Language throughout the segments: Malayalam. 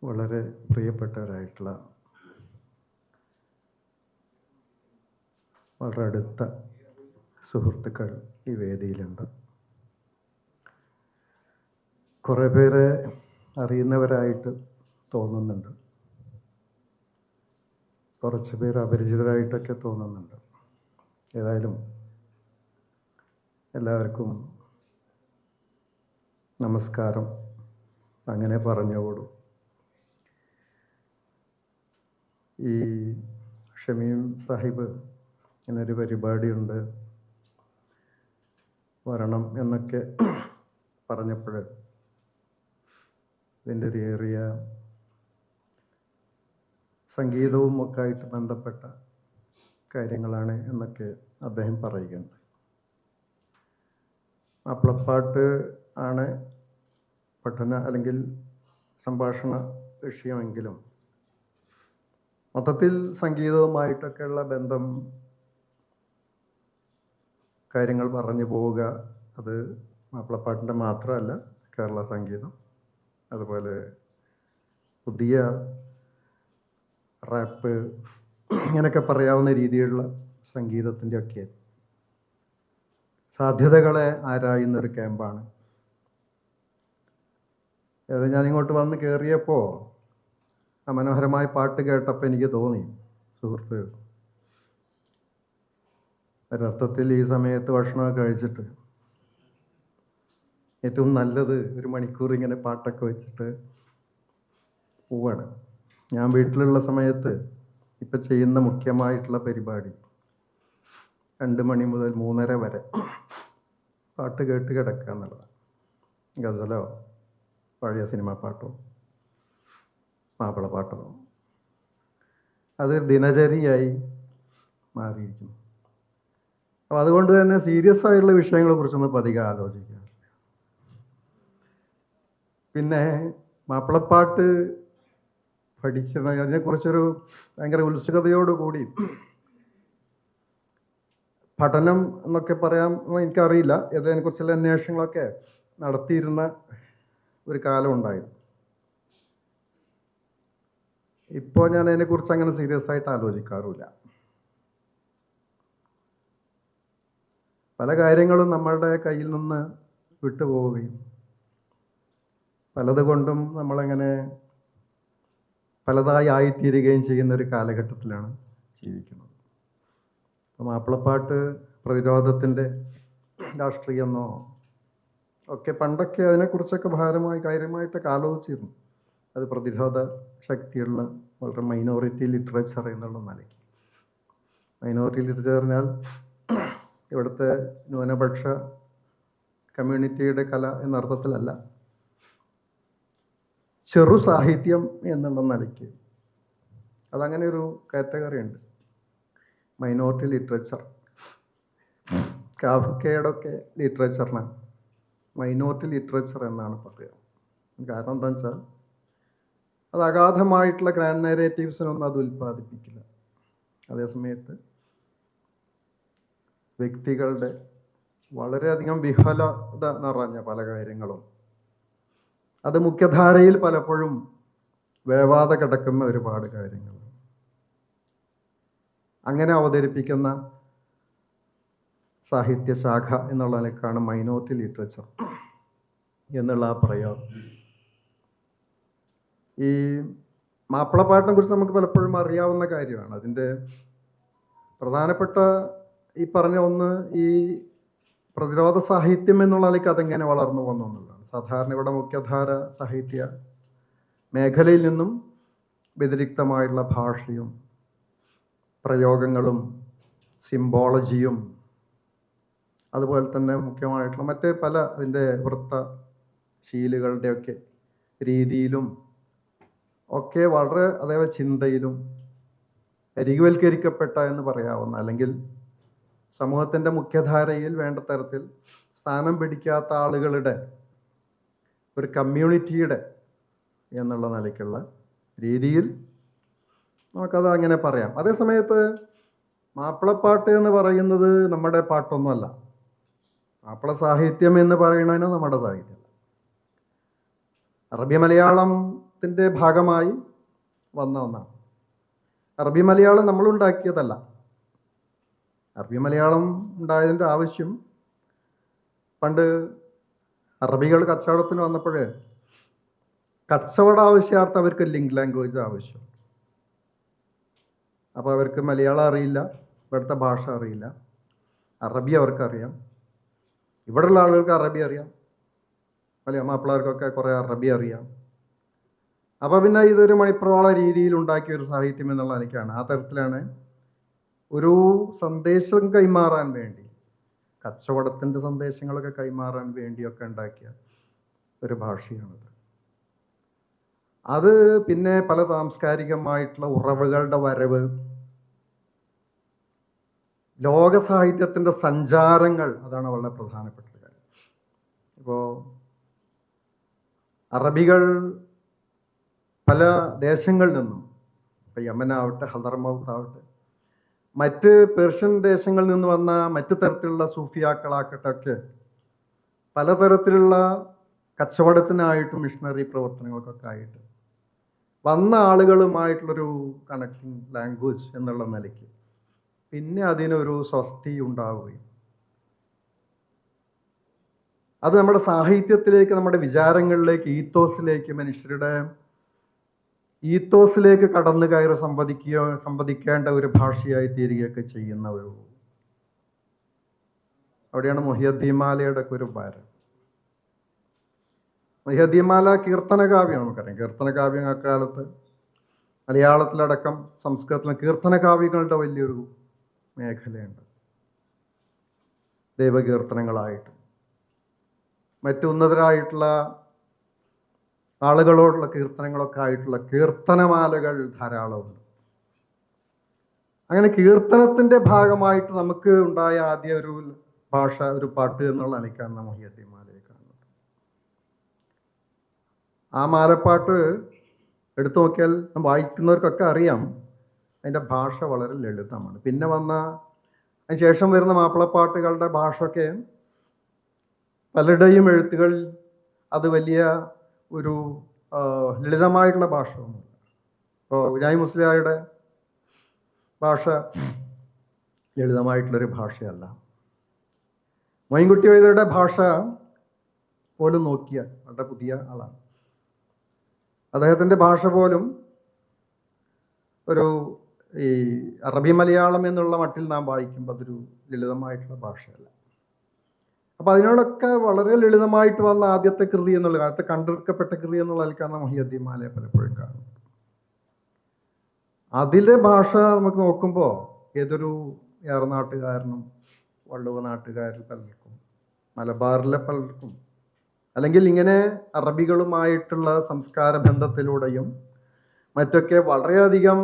വളരെ പ്രിയപ്പെട്ടവരായിട്ടുള്ള വളരെ അടുത്ത സുഹൃത്തുക്കൾ ഈ വേദിയിലുണ്ട്. കുറേ പേരെ അറിയുന്നവരായിട്ട് തോന്നുന്നുണ്ട്, കുറച്ച് പേര് അപരിചിതരായിട്ടൊക്കെ തോന്നുന്നുണ്ട്. ഏതായാലും എല്ലാവർക്കും നമസ്കാരം. അങ്ങനെ പറഞ്ഞോളൂ. ഈ ഷമീം സാഹിബ് ഇങ്ങനൊരു പരിപാടിയുണ്ട്, വരണം എന്നൊക്കെ പറഞ്ഞപ്പോൾ ഇതിൻ്റെ ഒരു ഏറിയ സംഗീതവും ഒക്കെ ആയിട്ട് ബന്ധപ്പെട്ട കാര്യങ്ങളാണ് എന്നൊക്കെ അദ്ദേഹം പറയുകയുണ്ട്. മാപ്പിളപ്പാട്ട് ആണ് പഠന അല്ലെങ്കിൽ സംഭാഷണ വിഷയമെങ്കിലും മൊത്തത്തിൽ സംഗീതവുമായിട്ടൊക്കെയുള്ള ബന്ധം, കാര്യങ്ങൾ പറഞ്ഞു പോവുക, അത് മാപ്പിളപ്പാട്ടിൻ്റെ മാത്രമല്ല, കേരള സംഗീതം, അതുപോലെ പുതിയ റാപ്പ്, ഇങ്ങനെയൊക്കെ പറയാവുന്ന രീതിയിലുള്ള സംഗീതത്തിൻ്റെ ഒക്കെ സാധ്യതകളെ ആരായുന്നൊരു ക്യാമ്പാണ്. അതായത് ഞാനിങ്ങോട്ട് വന്ന് കയറിയപ്പോൾ ആ മനോഹരമായ പാട്ട് കേട്ടപ്പോൾ എനിക്ക് തോന്നി, സുഹൃത്ത്, ഒരർത്ഥത്തിൽ ഈ സമയത്ത് ഭക്ഷണമൊക്കെ കഴിച്ചിട്ട് ഏറ്റവും നല്ലത് ഒരു മണിക്കൂർ ഇങ്ങനെ പാട്ടൊക്കെ വെച്ചിട്ട് പോവാണ്. ഞാൻ വീട്ടിലുള്ള സമയത്ത് ഇപ്പം ചെയ്യുന്ന മുഖ്യമായിട്ടുള്ള പരിപാടി 2 മണി മുതൽ 3:30 വരെ പാട്ട് കേട്ട് കിടക്കുക എന്നുള്ളതാണ്. ഗസലോ പഴയ സിനിമാ പാട്ടോ മാപ്പിളപ്പാട്ടോ, അത് ദിനചര്യയായി മാറിയിരിക്കുന്നു. അപ്പോൾ അതുകൊണ്ട് തന്നെ സീരിയസ് ആയിട്ടുള്ള വിഷയങ്ങളെ കുറിച്ചൊന്നും പതിയെ ആലോചിക്കാറില്ല. പിന്നെ മാപ്പിളപ്പാട്ട് പഠിച്ചത് അതിനെക്കുറിച്ചൊരു ഭയങ്കര ഉത്സുകതയോടുകൂടി പഠനം എന്നൊക്കെ പറയാം എനിക്കറിയില്ല, അതിനെക്കുറിച്ചുള്ള അന്വേഷണങ്ങളൊക്കെ നടത്തിയിരുന്ന ഒരു കാലം ഉണ്ടായിരുന്നു. ഇപ്പോൾ ഞാൻ അതിനെക്കുറിച്ച് അങ്ങനെ സീരിയസ് ആയിട്ട് ആലോചിക്കാറുമില്ല. പല കാര്യങ്ങളും നമ്മളുടെ കയ്യിൽ നിന്ന് വിട്ടുപോവുകയും പലതുകൊണ്ടും നമ്മളങ്ങനെ പലതായി ആയിത്തീരുകയും ചെയ്യുന്ന ഒരു കാലഘട്ടത്തിലാണ് ജീവിക്കുന്നത്. അപ്പോൾ മാപ്പിളപ്പാട്ട് പ്രതിരോധത്തിൻ്റെ രാഷ്ട്രീയമെന്നോ ഒക്കെ പണ്ടൊക്കെ അതിനെക്കുറിച്ചൊക്കെ ഭാരമായി കാര്യമായിട്ടൊക്കെ ആലോചിച്ചിരുന്നു. അത് പ്രതിരോധ ശക്തിയുള്ള വളരെ മൈനോറിറ്റി ലിറ്ററേച്ചർ എന്നുള്ള നിലയ്ക്ക്. മൈനോറിറ്റി ലിറ്ററേച്ചർ പറഞ്ഞാൽ ഇവിടുത്തെ ന്യൂനപക്ഷ കമ്മ്യൂണിറ്റിയുടെ കല എന്നർത്ഥത്തിലല്ല, ചെറു സാഹിത്യം എന്നുള്ള നിലയ്ക്ക് അതങ്ങനെ ഒരു കാറ്റഗറി ഉണ്ട്, മൈനോറിറ്റി ലിറ്ററേച്ചർ. കാഫ്കയുടെയൊക്കെ ലിറ്ററേച്ചറിനാണ് മൈനോറിറ്റി ലിറ്ററേച്ചർ എന്നാണ് പറയുക. കാരണം എന്താണെന്ന് വെച്ചാൽ അത് അഗാധമായിട്ടുള്ള ഗ്രാൻഡ് നാരേറ്റീവ്സിനൊന്നും അത് ഉൽപ്പാദിപ്പിക്കില്ല. അതേസമയത്ത് വ്യക്തികളുടെ വളരെയധികം വിഫലത നിറഞ്ഞ പല കാര്യങ്ങളും അത് മുഖ്യധാരയിൽ പലപ്പോഴും വേവാതെ കിടക്കുന്ന ഒരുപാട് കാര്യങ്ങൾ അങ്ങനെ അവതരിപ്പിക്കുന്ന സാഹിത്യശാഖ എന്നുള്ള നിലക്കാണ് മൈനോറിറ്റി ലിറ്ററേച്ചർ എന്നുള്ള ആ പ്രയോഗം. ഈ മാപ്പിളപ്പാട്ടിനെ കുറിച്ച് നമുക്ക് പലപ്പോഴും അറിയാവുന്ന കാര്യമാണ്. അതിൻ്റെ പ്രധാനപ്പെട്ട ഈ പറഞ്ഞ ഒന്ന്, ഈ പ്രതിരോധ സാഹിത്യം എന്നുള്ള നിലയ്ക്ക് അതെങ്ങനെ വളർന്നു വന്നു എന്നുള്ളതാണ്. സാധാരണ ഇവിടെ മുഖ്യധാര സാഹിത്യ മേഖലയിൽ നിന്നും വ്യതിരിക്തമായിട്ടുള്ള ഭാഷയും പ്രയോഗങ്ങളും സിംബോളജിയും അതുപോലെ തന്നെ മുഖ്യമായിട്ടുള്ള മറ്റേ പല അതിൻ്റെ വൃത്തശീലുകളുടെയൊക്കെ രീതിയിലും ഒക്കെ വളരെ അതേപോലെ ചിന്തയിലും അരികുവൽക്കരിക്കപ്പെട്ട എന്ന് പറയാവുന്ന, അല്ലെങ്കിൽ സമൂഹത്തിൻ്റെ മുഖ്യധാരയിൽ വേണ്ട തരത്തിൽ സ്ഥാനം പിടിക്കാത്ത ആളുകളുടെ ഒരു കമ്മ്യൂണിറ്റിയുടെ എന്നുള്ള നിലയ്ക്കുള്ള രീതിയിൽ നമുക്കത് അങ്ങനെ പറയാം. അതേസമയത്ത് മാപ്പിളപ്പാട്ട് എന്ന് പറയുന്നത് നമ്മുടെ പാട്ടൊന്നുമല്ല. മാപ്പിള സാഹിത്യം എന്ന് പറയുന്നതിന് നമ്മുടെ സാഹിത്യം. അറബി മലയാളം മലയാളത്തിൻ്റെ ഭാഗമായി വന്ന ഒന്നാണ്. അറബി മലയാളം നമ്മളുണ്ടാക്കിയതല്ല. അറബി മലയാളം ഉണ്ടായതിൻ്റെ ആവശ്യം പണ്ട് അറബികൾ കച്ചവടത്തിന് വന്നപ്പോൾ കച്ചവട ആവശ്യാർത്ഥം അവർക്ക് ലിങ്ക് ലാംഗ്വേജ് ആവശ്യം. അപ്പോൾ അവർക്ക് മലയാളം അറിയില്ല, ഇവിടുത്തെ ഭാഷ അറിയില്ല, അറബി അവർക്കറിയാം, ഇവിടെയുള്ള ആളുകൾക്ക് അറബി അറിയാം, മാപ്പിളർക്കൊക്കെ കുറേ അറബി അറിയാം. അപ്പോൾ പിന്നെ ഇതൊരു മണിപ്രവാള രീതിയിൽ ഉണ്ടാക്കിയ ഒരു സാഹിത്യം എന്നുള്ള നിലയ്ക്കാണ്, ആ തരത്തിലാണ് ഒരു സന്ദേശം കൈമാറാൻ വേണ്ടി, കച്ചവടത്തിൻ്റെ സന്ദേശങ്ങളൊക്കെ കൈമാറാൻ വേണ്ടിയൊക്കെ ഉണ്ടാക്കിയ ഒരു ഭാഷയാണത്. അത് പിന്നെ പല സാംസ്കാരികമായിട്ടുള്ള ഉറവുകളുടെ വരവ്, ലോക സാഹിത്യത്തിൻ്റെ സഞ്ചാരങ്ങൾ, അതാണ് വളരെ പ്രധാനപ്പെട്ട കാര്യം. ഇപ്പോൾ അറബികൾ പല ദേശങ്ങളിൽ നിന്നും, ഇപ്പം യമനാവട്ടെ, ഹദർമൗത്ത് ആവട്ടെ, മറ്റ് പേർഷ്യൻ ദേശങ്ങളിൽ നിന്ന് വന്ന മറ്റു തരത്തിലുള്ള സൂഫിയാക്കളാക്കട്ടൊക്കെ പലതരത്തിലുള്ള കച്ചവടത്തിനായിട്ടും മിഷണറി പ്രവർത്തനങ്ങൾക്കൊക്കെ ആയിട്ട് വന്ന ആളുകളുമായിട്ടുള്ളൊരു കണക്റ്റിംഗ് ലാംഗ്വേജ് എന്നുള്ള നിലയ്ക്ക് പിന്നെ അതിനൊരു സ്വസ്തി ഉണ്ടാവുകയും അത് നമ്മുടെ സാഹിത്യത്തിലേക്ക്, നമ്മുടെ വിചാരങ്ങളിലേക്ക്, ഈത്തോസിലേക്ക്, മനുഷ്യരുടെ ഈത്തോസിലേക്ക് കടന്നു കയറി സംവദിക്കേണ്ട ഒരു ഭാഷയായി തീരുകയൊക്കെ ചെയ്യുന്ന ഒരു, അവിടെയാണ് മുഹിയുദ്ദീൻമാലയുടെ ഒക്കെ ഒരു ഭാരം. മുഹിയുദ്ദീൻമാല കീർത്തനകാവ്യം, നമുക്കറിയാം. കീർത്തനകാവ്യം അക്കാലത്ത് മലയാളത്തിലടക്കം സംസ്കൃതത്തിലും കീർത്തനകാവ്യങ്ങളുടെ വലിയൊരു മേഖലയുണ്ട്. ദൈവകീർത്തനങ്ങളായിട്ട് മറ്റു ഉന്നതരായിട്ടുള്ള ആളുകളോടുള്ള കീർത്തനങ്ങളൊക്കെ ആയിട്ടുള്ള കീർത്തനമാലകൾ ധാരാളമുണ്ട്. അങ്ങനെ കീർത്തനത്തിൻ്റെ ഭാഗമായിട്ട് നമുക്ക് ഉണ്ടായ ആദ്യ ഒരു ഭാഷ, ഒരു പാട്ട് എന്നുള്ള നിലയ്ക്കാണ് മുഹിയുദ്ദീൻമാലയെ കാണുന്നത്. ആ മാലപ്പാട്ട് എടുത്തു നോക്കിയാൽ വായിക്കുന്നവർക്കൊക്കെ അറിയാം, അതിൻ്റെ ഭാഷ വളരെ ലളിതമാണ്. പിന്നെ അതിന് ശേഷം വരുന്ന മാപ്പിളപ്പാട്ടുകളുടെ ഭാഷയൊക്കെ പലരുടെയും എഴുത്തുകൾ അത് വലിയ ഒരു ലളിതമായിട്ടുള്ള ഭാഷ ഒന്നുമില്ല. ഇപ്പോൾ വിനായ് മുസ്ലിയാരുടെ ഭാഷ ലളിതമായിട്ടുള്ളൊരു ഭാഷയല്ല. മൊയിൻകുട്ടി വൈദ്യരുടെ ഭാഷ പോലും നോക്കിയാൽ വളരെ പുതിയ ആളാണ്. അദ്ദേഹത്തിൻ്റെ ഭാഷ പോലും ഒരു ഈ അറബി മലയാളം എന്നുള്ള മട്ടിൽ നാം വായിക്കുമ്പോൾ അതൊരു ലളിതമായിട്ടുള്ള ഭാഷയല്ല. അപ്പം അതിനോടൊക്കെ വളരെ ലളിതമായിട്ട് വന്ന ആദ്യത്തെ കൃതി എന്നുള്ള, ആദ്യത്തെ കണ്ടെടുക്കപ്പെട്ട കൃതി എന്നുള്ള നിലയ്ക്കാണ് മുഹിയുദ്ദീൻമാലയെ പലപ്പോഴും കാണുന്നത്. അതിലെ ഭാഷ നമുക്ക് നോക്കുമ്പോൾ ഏതൊരു ഏറനാട്ടുകാരനും വള്ളുവ നാട്ടുകാരിൽ പലർക്കും, മലബാറിലെ പലർക്കും, അല്ലെങ്കിൽ ഇങ്ങനെ അറബികളുമായിട്ടുള്ള സംസ്കാര ബന്ധത്തിലൂടെയും മറ്റൊക്കെ വളരെയധികം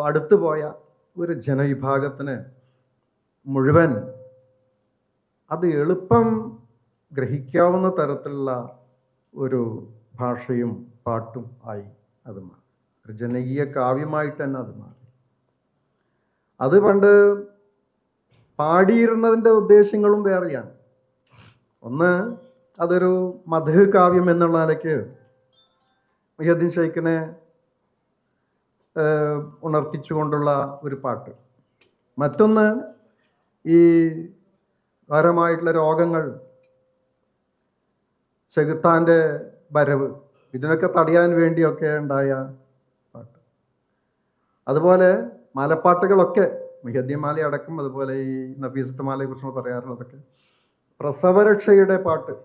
അടുത്തു പോയ ഒരു ജനവിഭാഗത്തിന് മുഴുവൻ അത് എളുപ്പം ഗ്രഹിക്കാവുന്ന തരത്തിലുള്ള ഒരു ഭാഷയും പാട്ടും ആയി അത് മാറി. ഒരു ജനകീയ കാവ്യമായിട്ട് തന്നെ അത് മാറി. അത് പണ്ട് പാടിയിരുന്നതിൻ്റെ ഉദ്ദേശങ്ങളും വേറെയാണ്. ഒന്ന്, അതൊരു മദ്ഹ് കാവ്യം എന്നുള്ള നിലയ്ക്ക് മുഹിയുദ്ദീൻ ഷെയ്ഖിനെ ഉണർത്തിച്ചുകൊണ്ടുള്ള ഒരു പാട്ട്. മറ്റൊന്ന്, ഈ ായിട്ടുള്ള രോഗങ്ങൾ, ചെകുത്താൻ്റെ വരവ്, ഇതിനൊക്കെ തടയാൻ വേണ്ടിയൊക്കെ ഉണ്ടായ പാട്ട്. അതുപോലെ മാലപ്പാട്ടുകളൊക്കെ, മുഹിയുദ്ദീൻമാല അടക്കം, അതുപോലെ ഈ നഫീസത്ത് മാലയെ കുറിച്ച് പറയാറുള്ളതൊക്കെ പ്രസവരക്ഷയുടെ പാട്ട്.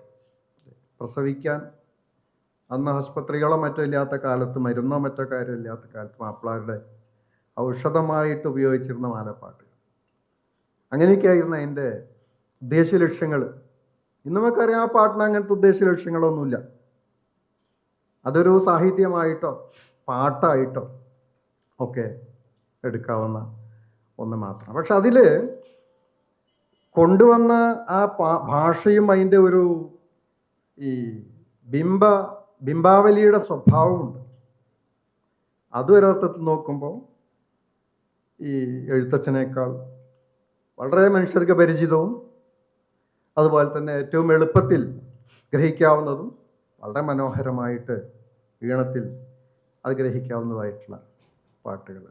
പ്രസവിക്കാൻ അന്ന് ആശുപത്രികളോ മറ്റോ ഇല്ലാത്ത കാലത്ത്, മരുന്നോ മറ്റോ കാര്യമില്ലാത്ത കാലത്ത് മാപ്പിളാരുടെ ഔഷധമായിട്ട് ഉപയോഗിച്ചിരുന്ന മാലപ്പാട്ട്. അങ്ങനെയൊക്കെയായിരുന്നു അതിൻ്റെ ഉദ്ദേശ ലക്ഷ്യങ്ങൾ. ഇന്ന് നമുക്കറിയാം ആ പാട്ടിന് അങ്ങനത്തെ ഉദ്ദേശ ലക്ഷ്യങ്ങളൊന്നുമില്ല. അതൊരു സാഹിത്യമായിട്ടോ പാട്ടായിട്ടോ ഒക്കെ എടുക്കാവുന്ന ഒന്ന് മാത്രം. പക്ഷെ അതിൽ കൊണ്ടുവന്ന ആ ഭാഷയും അതിൻ്റെ ഒരു ഈ ബിംബാവലിയുടെ സ്വഭാവമുണ്ട്. അതൊരർത്ഥത്തിൽ നോക്കുമ്പോൾ ഈ എഴുത്തച്ഛനേക്കാൾ വളരെ മനുഷ്യർക്ക് പരിചിതവും അതുപോലെ തന്നെ ഏറ്റവും എളുപ്പത്തിൽ ഗ്രഹിക്കാവുന്നതും വളരെ മനോഹരമായിട്ട് ഈണത്തിൽ അത് ഗ്രഹിക്കാവുന്നതായിട്ടുള്ള പാട്ടുകൾ.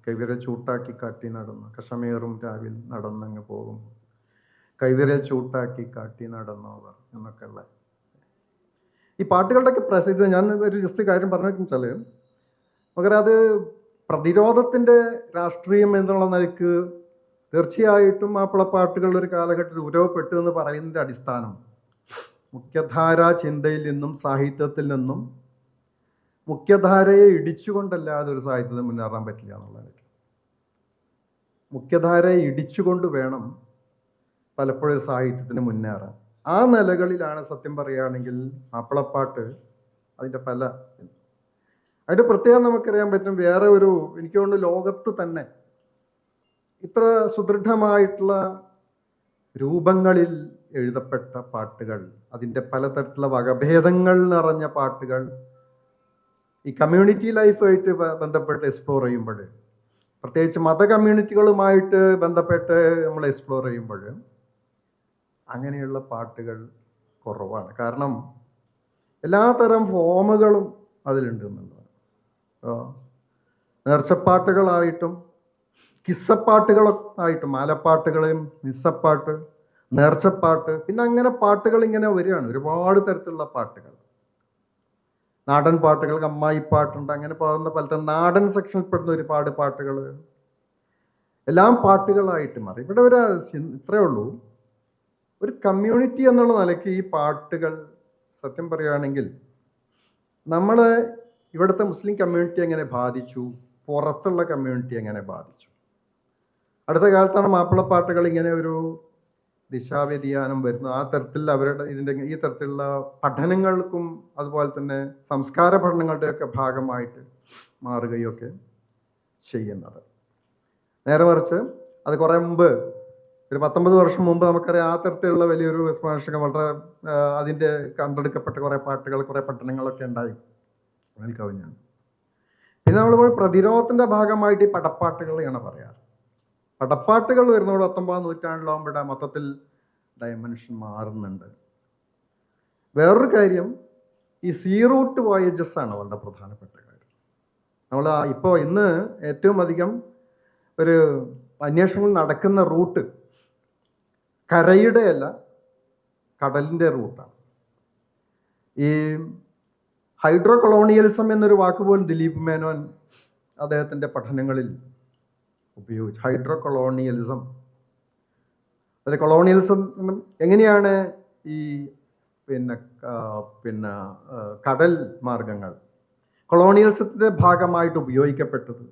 കൈവിരൽ ചൂട്ടാക്കി കാട്ടി നടന്നു കഷമേറും രാവിൽ നടന്നങ്ങ് പോകും, കൈവിരൽ ചൂട്ടാക്കി കാട്ടി നടന്നവർ എന്നൊക്കെയുള്ള ഈ പാട്ടുകളുടെയൊക്കെ പ്രസിദ്ധ. ഞാൻ ഒരു ജസ്റ്റ് കാര്യം പറഞ്ഞു വെച്ചാൽ, മകരം അത് പ്രതിരോധത്തിൻ്റെ രാഷ്ട്രീയം എന്നുള്ള നിലയ്ക്ക് തീർച്ചയായിട്ടും മാപ്പിളപ്പാട്ടുകൾ ഒരു കാലഘട്ടത്തിൽ ഉരുവപ്പെട്ടു എന്ന് പറയുന്നതിൻ്റെ അടിസ്ഥാനം മുഖ്യധാരാ ചിന്തയിൽ നിന്നും സാഹിത്യത്തിൽ നിന്നും മുഖ്യധാരയെ ഇടിച്ചുകൊണ്ടല്ലാതെ ഒരു സാഹിത്യത്തിന് മുന്നേറാൻ പറ്റില്ല എന്നുള്ളതാണ്. മുഖ്യധാരയെ ഇടിച്ചുകൊണ്ട് വേണം പലപ്പോഴും ഒരു സാഹിത്യത്തിന് മുന്നേറാൻ. ആ നിലകളിലാണ് സത്യം പറയുകയാണെങ്കിൽ മാപ്പിളപ്പാട്ട് അതിൻ്റെ അതിൻ്റെ പ്രത്യേകം നമുക്കറിയാൻ പറ്റും. വേറെ ഒരു, എനിക്ക് തോന്നുന്നു ലോകത്ത് തന്നെ ഇത്ര സുദൃഢമായിട്ടുള്ള രൂപങ്ങളിൽ എഴുതപ്പെട്ട പാട്ടുകൾ, അതിൻ്റെ പലതരത്തിലുള്ള വകഭേദങ്ങൾ നിറഞ്ഞ പാട്ടുകൾ ഈ കമ്മ്യൂണിറ്റി ലൈഫായിട്ട് ബന്ധപ്പെട്ട് എക്സ്പ്ലോർ ചെയ്യുമ്പോൾ, പ്രത്യേകിച്ച് മത കമ്മ്യൂണിറ്റികളുമായിട്ട് ബന്ധപ്പെട്ട് നമ്മൾ എക്സ്പ്ലോർ ചെയ്യുമ്പോൾ അങ്ങനെയുള്ള പാട്ടുകൾ കുറവാണ്. കാരണം എല്ലാത്തരം ഫോമുകളും അതിലുണ്ട് എന്നുള്ളതാണ്. നേർച്ചപ്പാട്ടുകളായിട്ടും കിസ്സപ്പാട്ടുകളായിട്ടും, മാലപ്പാട്ടുകളും നിസ്സപ്പാട്ട്, നേർച്ചപ്പാട്ട്, പിന്നെ അങ്ങനെ പാട്ടുകൾ ഇങ്ങനെ വരികയാണ്. ഒരുപാട് തരത്തിലുള്ള പാട്ടുകൾ, നാടൻ പാട്ടുകൾ, അമ്മായി പാട്ടുണ്ട്, അങ്ങനെ പോകുന്ന പലതരം നാടൻ സെക്ഷനിൽ പെടുന്ന ഒരുപാട് പാട്ടുകൾ എല്ലാം പാട്ടുകളായിട്ട് മാറി. ഇവിടെ ഒരു ഇത്രയേ ഉള്ളൂ, ഒരു കമ്മ്യൂണിറ്റി എന്നുള്ള നിലയ്ക്ക് ഈ പാട്ടുകൾ സത്യം പറയുകയാണെങ്കിൽ നമ്മൾ ഇവിടുത്തെ മുസ്ലിം കമ്മ്യൂണിറ്റി എങ്ങനെ ബാധിച്ചു, പുറത്തുള്ള കമ്മ്യൂണിറ്റി എങ്ങനെ ബാധിച്ചു. അടുത്ത കാലത്താണ് മാപ്പിളപ്പാട്ടുകൾ ഇങ്ങനെ ഒരു ദിശാവ്യതിയാനം വരുന്നു. ആ തരത്തിൽ അവരുടെ ഈ തരത്തിലുള്ള പഠനങ്ങൾക്കും അതുപോലെ തന്നെ സംസ്കാര പഠനങ്ങളുടെയൊക്കെ ഭാഗമായിട്ട് മാറുകയൊക്കെ ചെയ്യുന്നത്. നേരെ മറിച്ച് അത് കുറേ മുമ്പ്, ഒരു 19 വർഷം മുമ്പ് നമുക്കറിയാം, ആ തരത്തിലുള്ള വലിയൊരു എക്സ്പാൻഷൻ വളരെ അതിൻ്റെ കണ്ടെടുക്കപ്പെട്ട കുറേ പാട്ടുകൾ, കുറേ പഠനങ്ങളൊക്കെ ഉണ്ടായി കവിഞ്ഞാണ്. പിന്നെ നമ്മൾ പ്രതിരോധത്തിൻ്റെ ഭാഗമായിട്ട് ഈ പടപ്പാട്ടുകളെയാണ് പറയാറ്. പടപ്പാട്ടുകൾ വരുന്നതോടെ 19-ാം നൂറ്റാണ്ടിലാവുമ്പോഴേ മൊത്തത്തിൽ ഡയമെൻഷൻ മാറുന്നുണ്ട്. വേറൊരു കാര്യം, ഈ സീ റൂട്ട് വോയേജസ് ആണ് വളരെ പ്രധാനപ്പെട്ട കാര്യം. നമ്മൾ ഇപ്പോൾ ഇന്ന് ഏറ്റവും അധികം ഒരു അന്വേഷണങ്ങൾ നടക്കുന്ന റൂട്ട് കരയുടെ അല്ല, കടലിൻ്റെ റൂട്ടാണ്. ഈ ഹൈഡ്രോ കൊളോണിയലിസം എന്നൊരു വാക്ക് പോലും ദിലീപ് മേനോൻ അദ്ദേഹത്തിൻ്റെ പഠനങ്ങളിൽ ഉപയോഗിച്ചു. ഹൈഡ്രോ കൊളോണിയലിസം, അതിൽ കൊളോണിയലിസം എങ്ങനെയാണ് ഈ പിന്നെ കടൽ മാർഗങ്ങൾ കൊളോണിയലിസത്തിൻ്റെ ഭാഗമായിട്ട് ഉപയോഗിക്കപ്പെട്ടത്,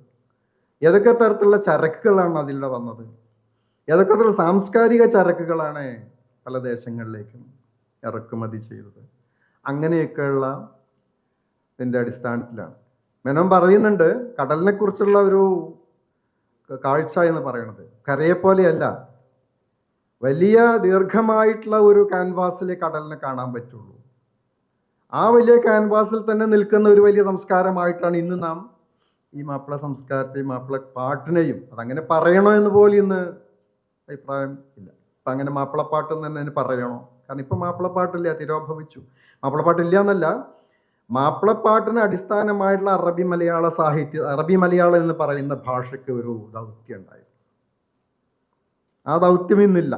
ഏതൊക്കെ തരത്തിലുള്ള ചരക്കുകളാണ് അതിലൂടെ വന്നത്, ഏതൊക്കെ തരത്തിലുള്ള സാംസ്കാരിക ചരക്കുകളാണ് പല ദേശങ്ങളിലേക്കും ഇറക്കുമതി ചെയ്തത്, അങ്ങനെയൊക്കെയുള്ള ഇതിൻ്റെ അടിസ്ഥാനത്തിലാണ്. മേനോൻ പറയുന്നുണ്ട്, കടലിനെ കുറിച്ചുള്ള ഒരു കാഴ്ച എന്ന് പറയുന്നത് കരയെപ്പോലെയല്ല, വലിയ ദീർഘമായിട്ടുള്ള ഒരു ക്യാൻവാസിലെ കടലിനെ കാണാൻ പറ്റുള്ളൂ. ആ വലിയ ക്യാൻവാസിൽ തന്നെ നിൽക്കുന്ന ഒരു വലിയ സംസ്കാരമായിട്ടാണ് ഇന്ന് നാം ഈ മാപ്പിള സംസ്കാരത്തെയും മാപ്പിള പാട്ടിനെയും, അതങ്ങനെ പറയണോ എന്ന് പോലും ഇന്ന് അഭിപ്രായം ഇല്ല. അപ്പം അങ്ങനെ മാപ്പിളപ്പാട്ടെന്ന് തന്നെ അതിന് പറയണോ? കാരണം ഇപ്പം മാപ്പിളപ്പാട്ടില്ല, തിരോഭവിച്ചു. മാപ്പിളപ്പാട്ടില്ല എന്നല്ല, മാപ്പിളപ്പാട്ടിന് അടിസ്ഥാനമായിട്ടുള്ള അറബി മലയാള സാഹിത്യം, അറബി മലയാളം എന്ന് പറയുന്ന ഭാഷയ്ക്ക് ഒരു ദൗത്യം ഉണ്ടായിരുന്നു. ആ ദൗത്യം ഇന്നില്ല.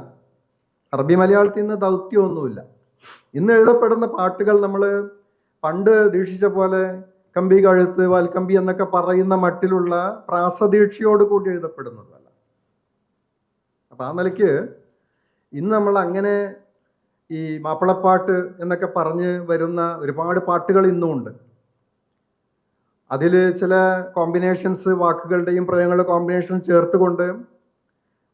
അറബി മലയാളത്തിൽ നിന്ന് ദൗത്യമൊന്നുമില്ല. ഇന്ന് എഴുതപ്പെടുന്ന പാട്ടുകൾ നമ്മൾ പണ്ട് ദീക്ഷിച്ച പോലെ കമ്പി കഴുത്ത്, വാൽക്കമ്പി എന്നൊക്കെ പറയുന്ന മട്ടിലുള്ള പ്രാസദീക്ഷയോട് കൂടി എഴുതപ്പെടുന്നതല്ല. അപ്പം ആ നിലയ്ക്ക് ഇന്ന് നമ്മൾ അങ്ങനെ ഈ മാപ്പിളപ്പാട്ട് എന്നൊക്കെ പറഞ്ഞ് വരുന്ന ഒരുപാട് പാട്ടുകൾ ഇന്നും ഉണ്ട്. അതിൽ ചില കോമ്പിനേഷൻസ്, വാക്കുകളുടെയും പ്രയോഗങ്ങളുടെ കോമ്പിനേഷൻ ചേർത്തുകൊണ്ട്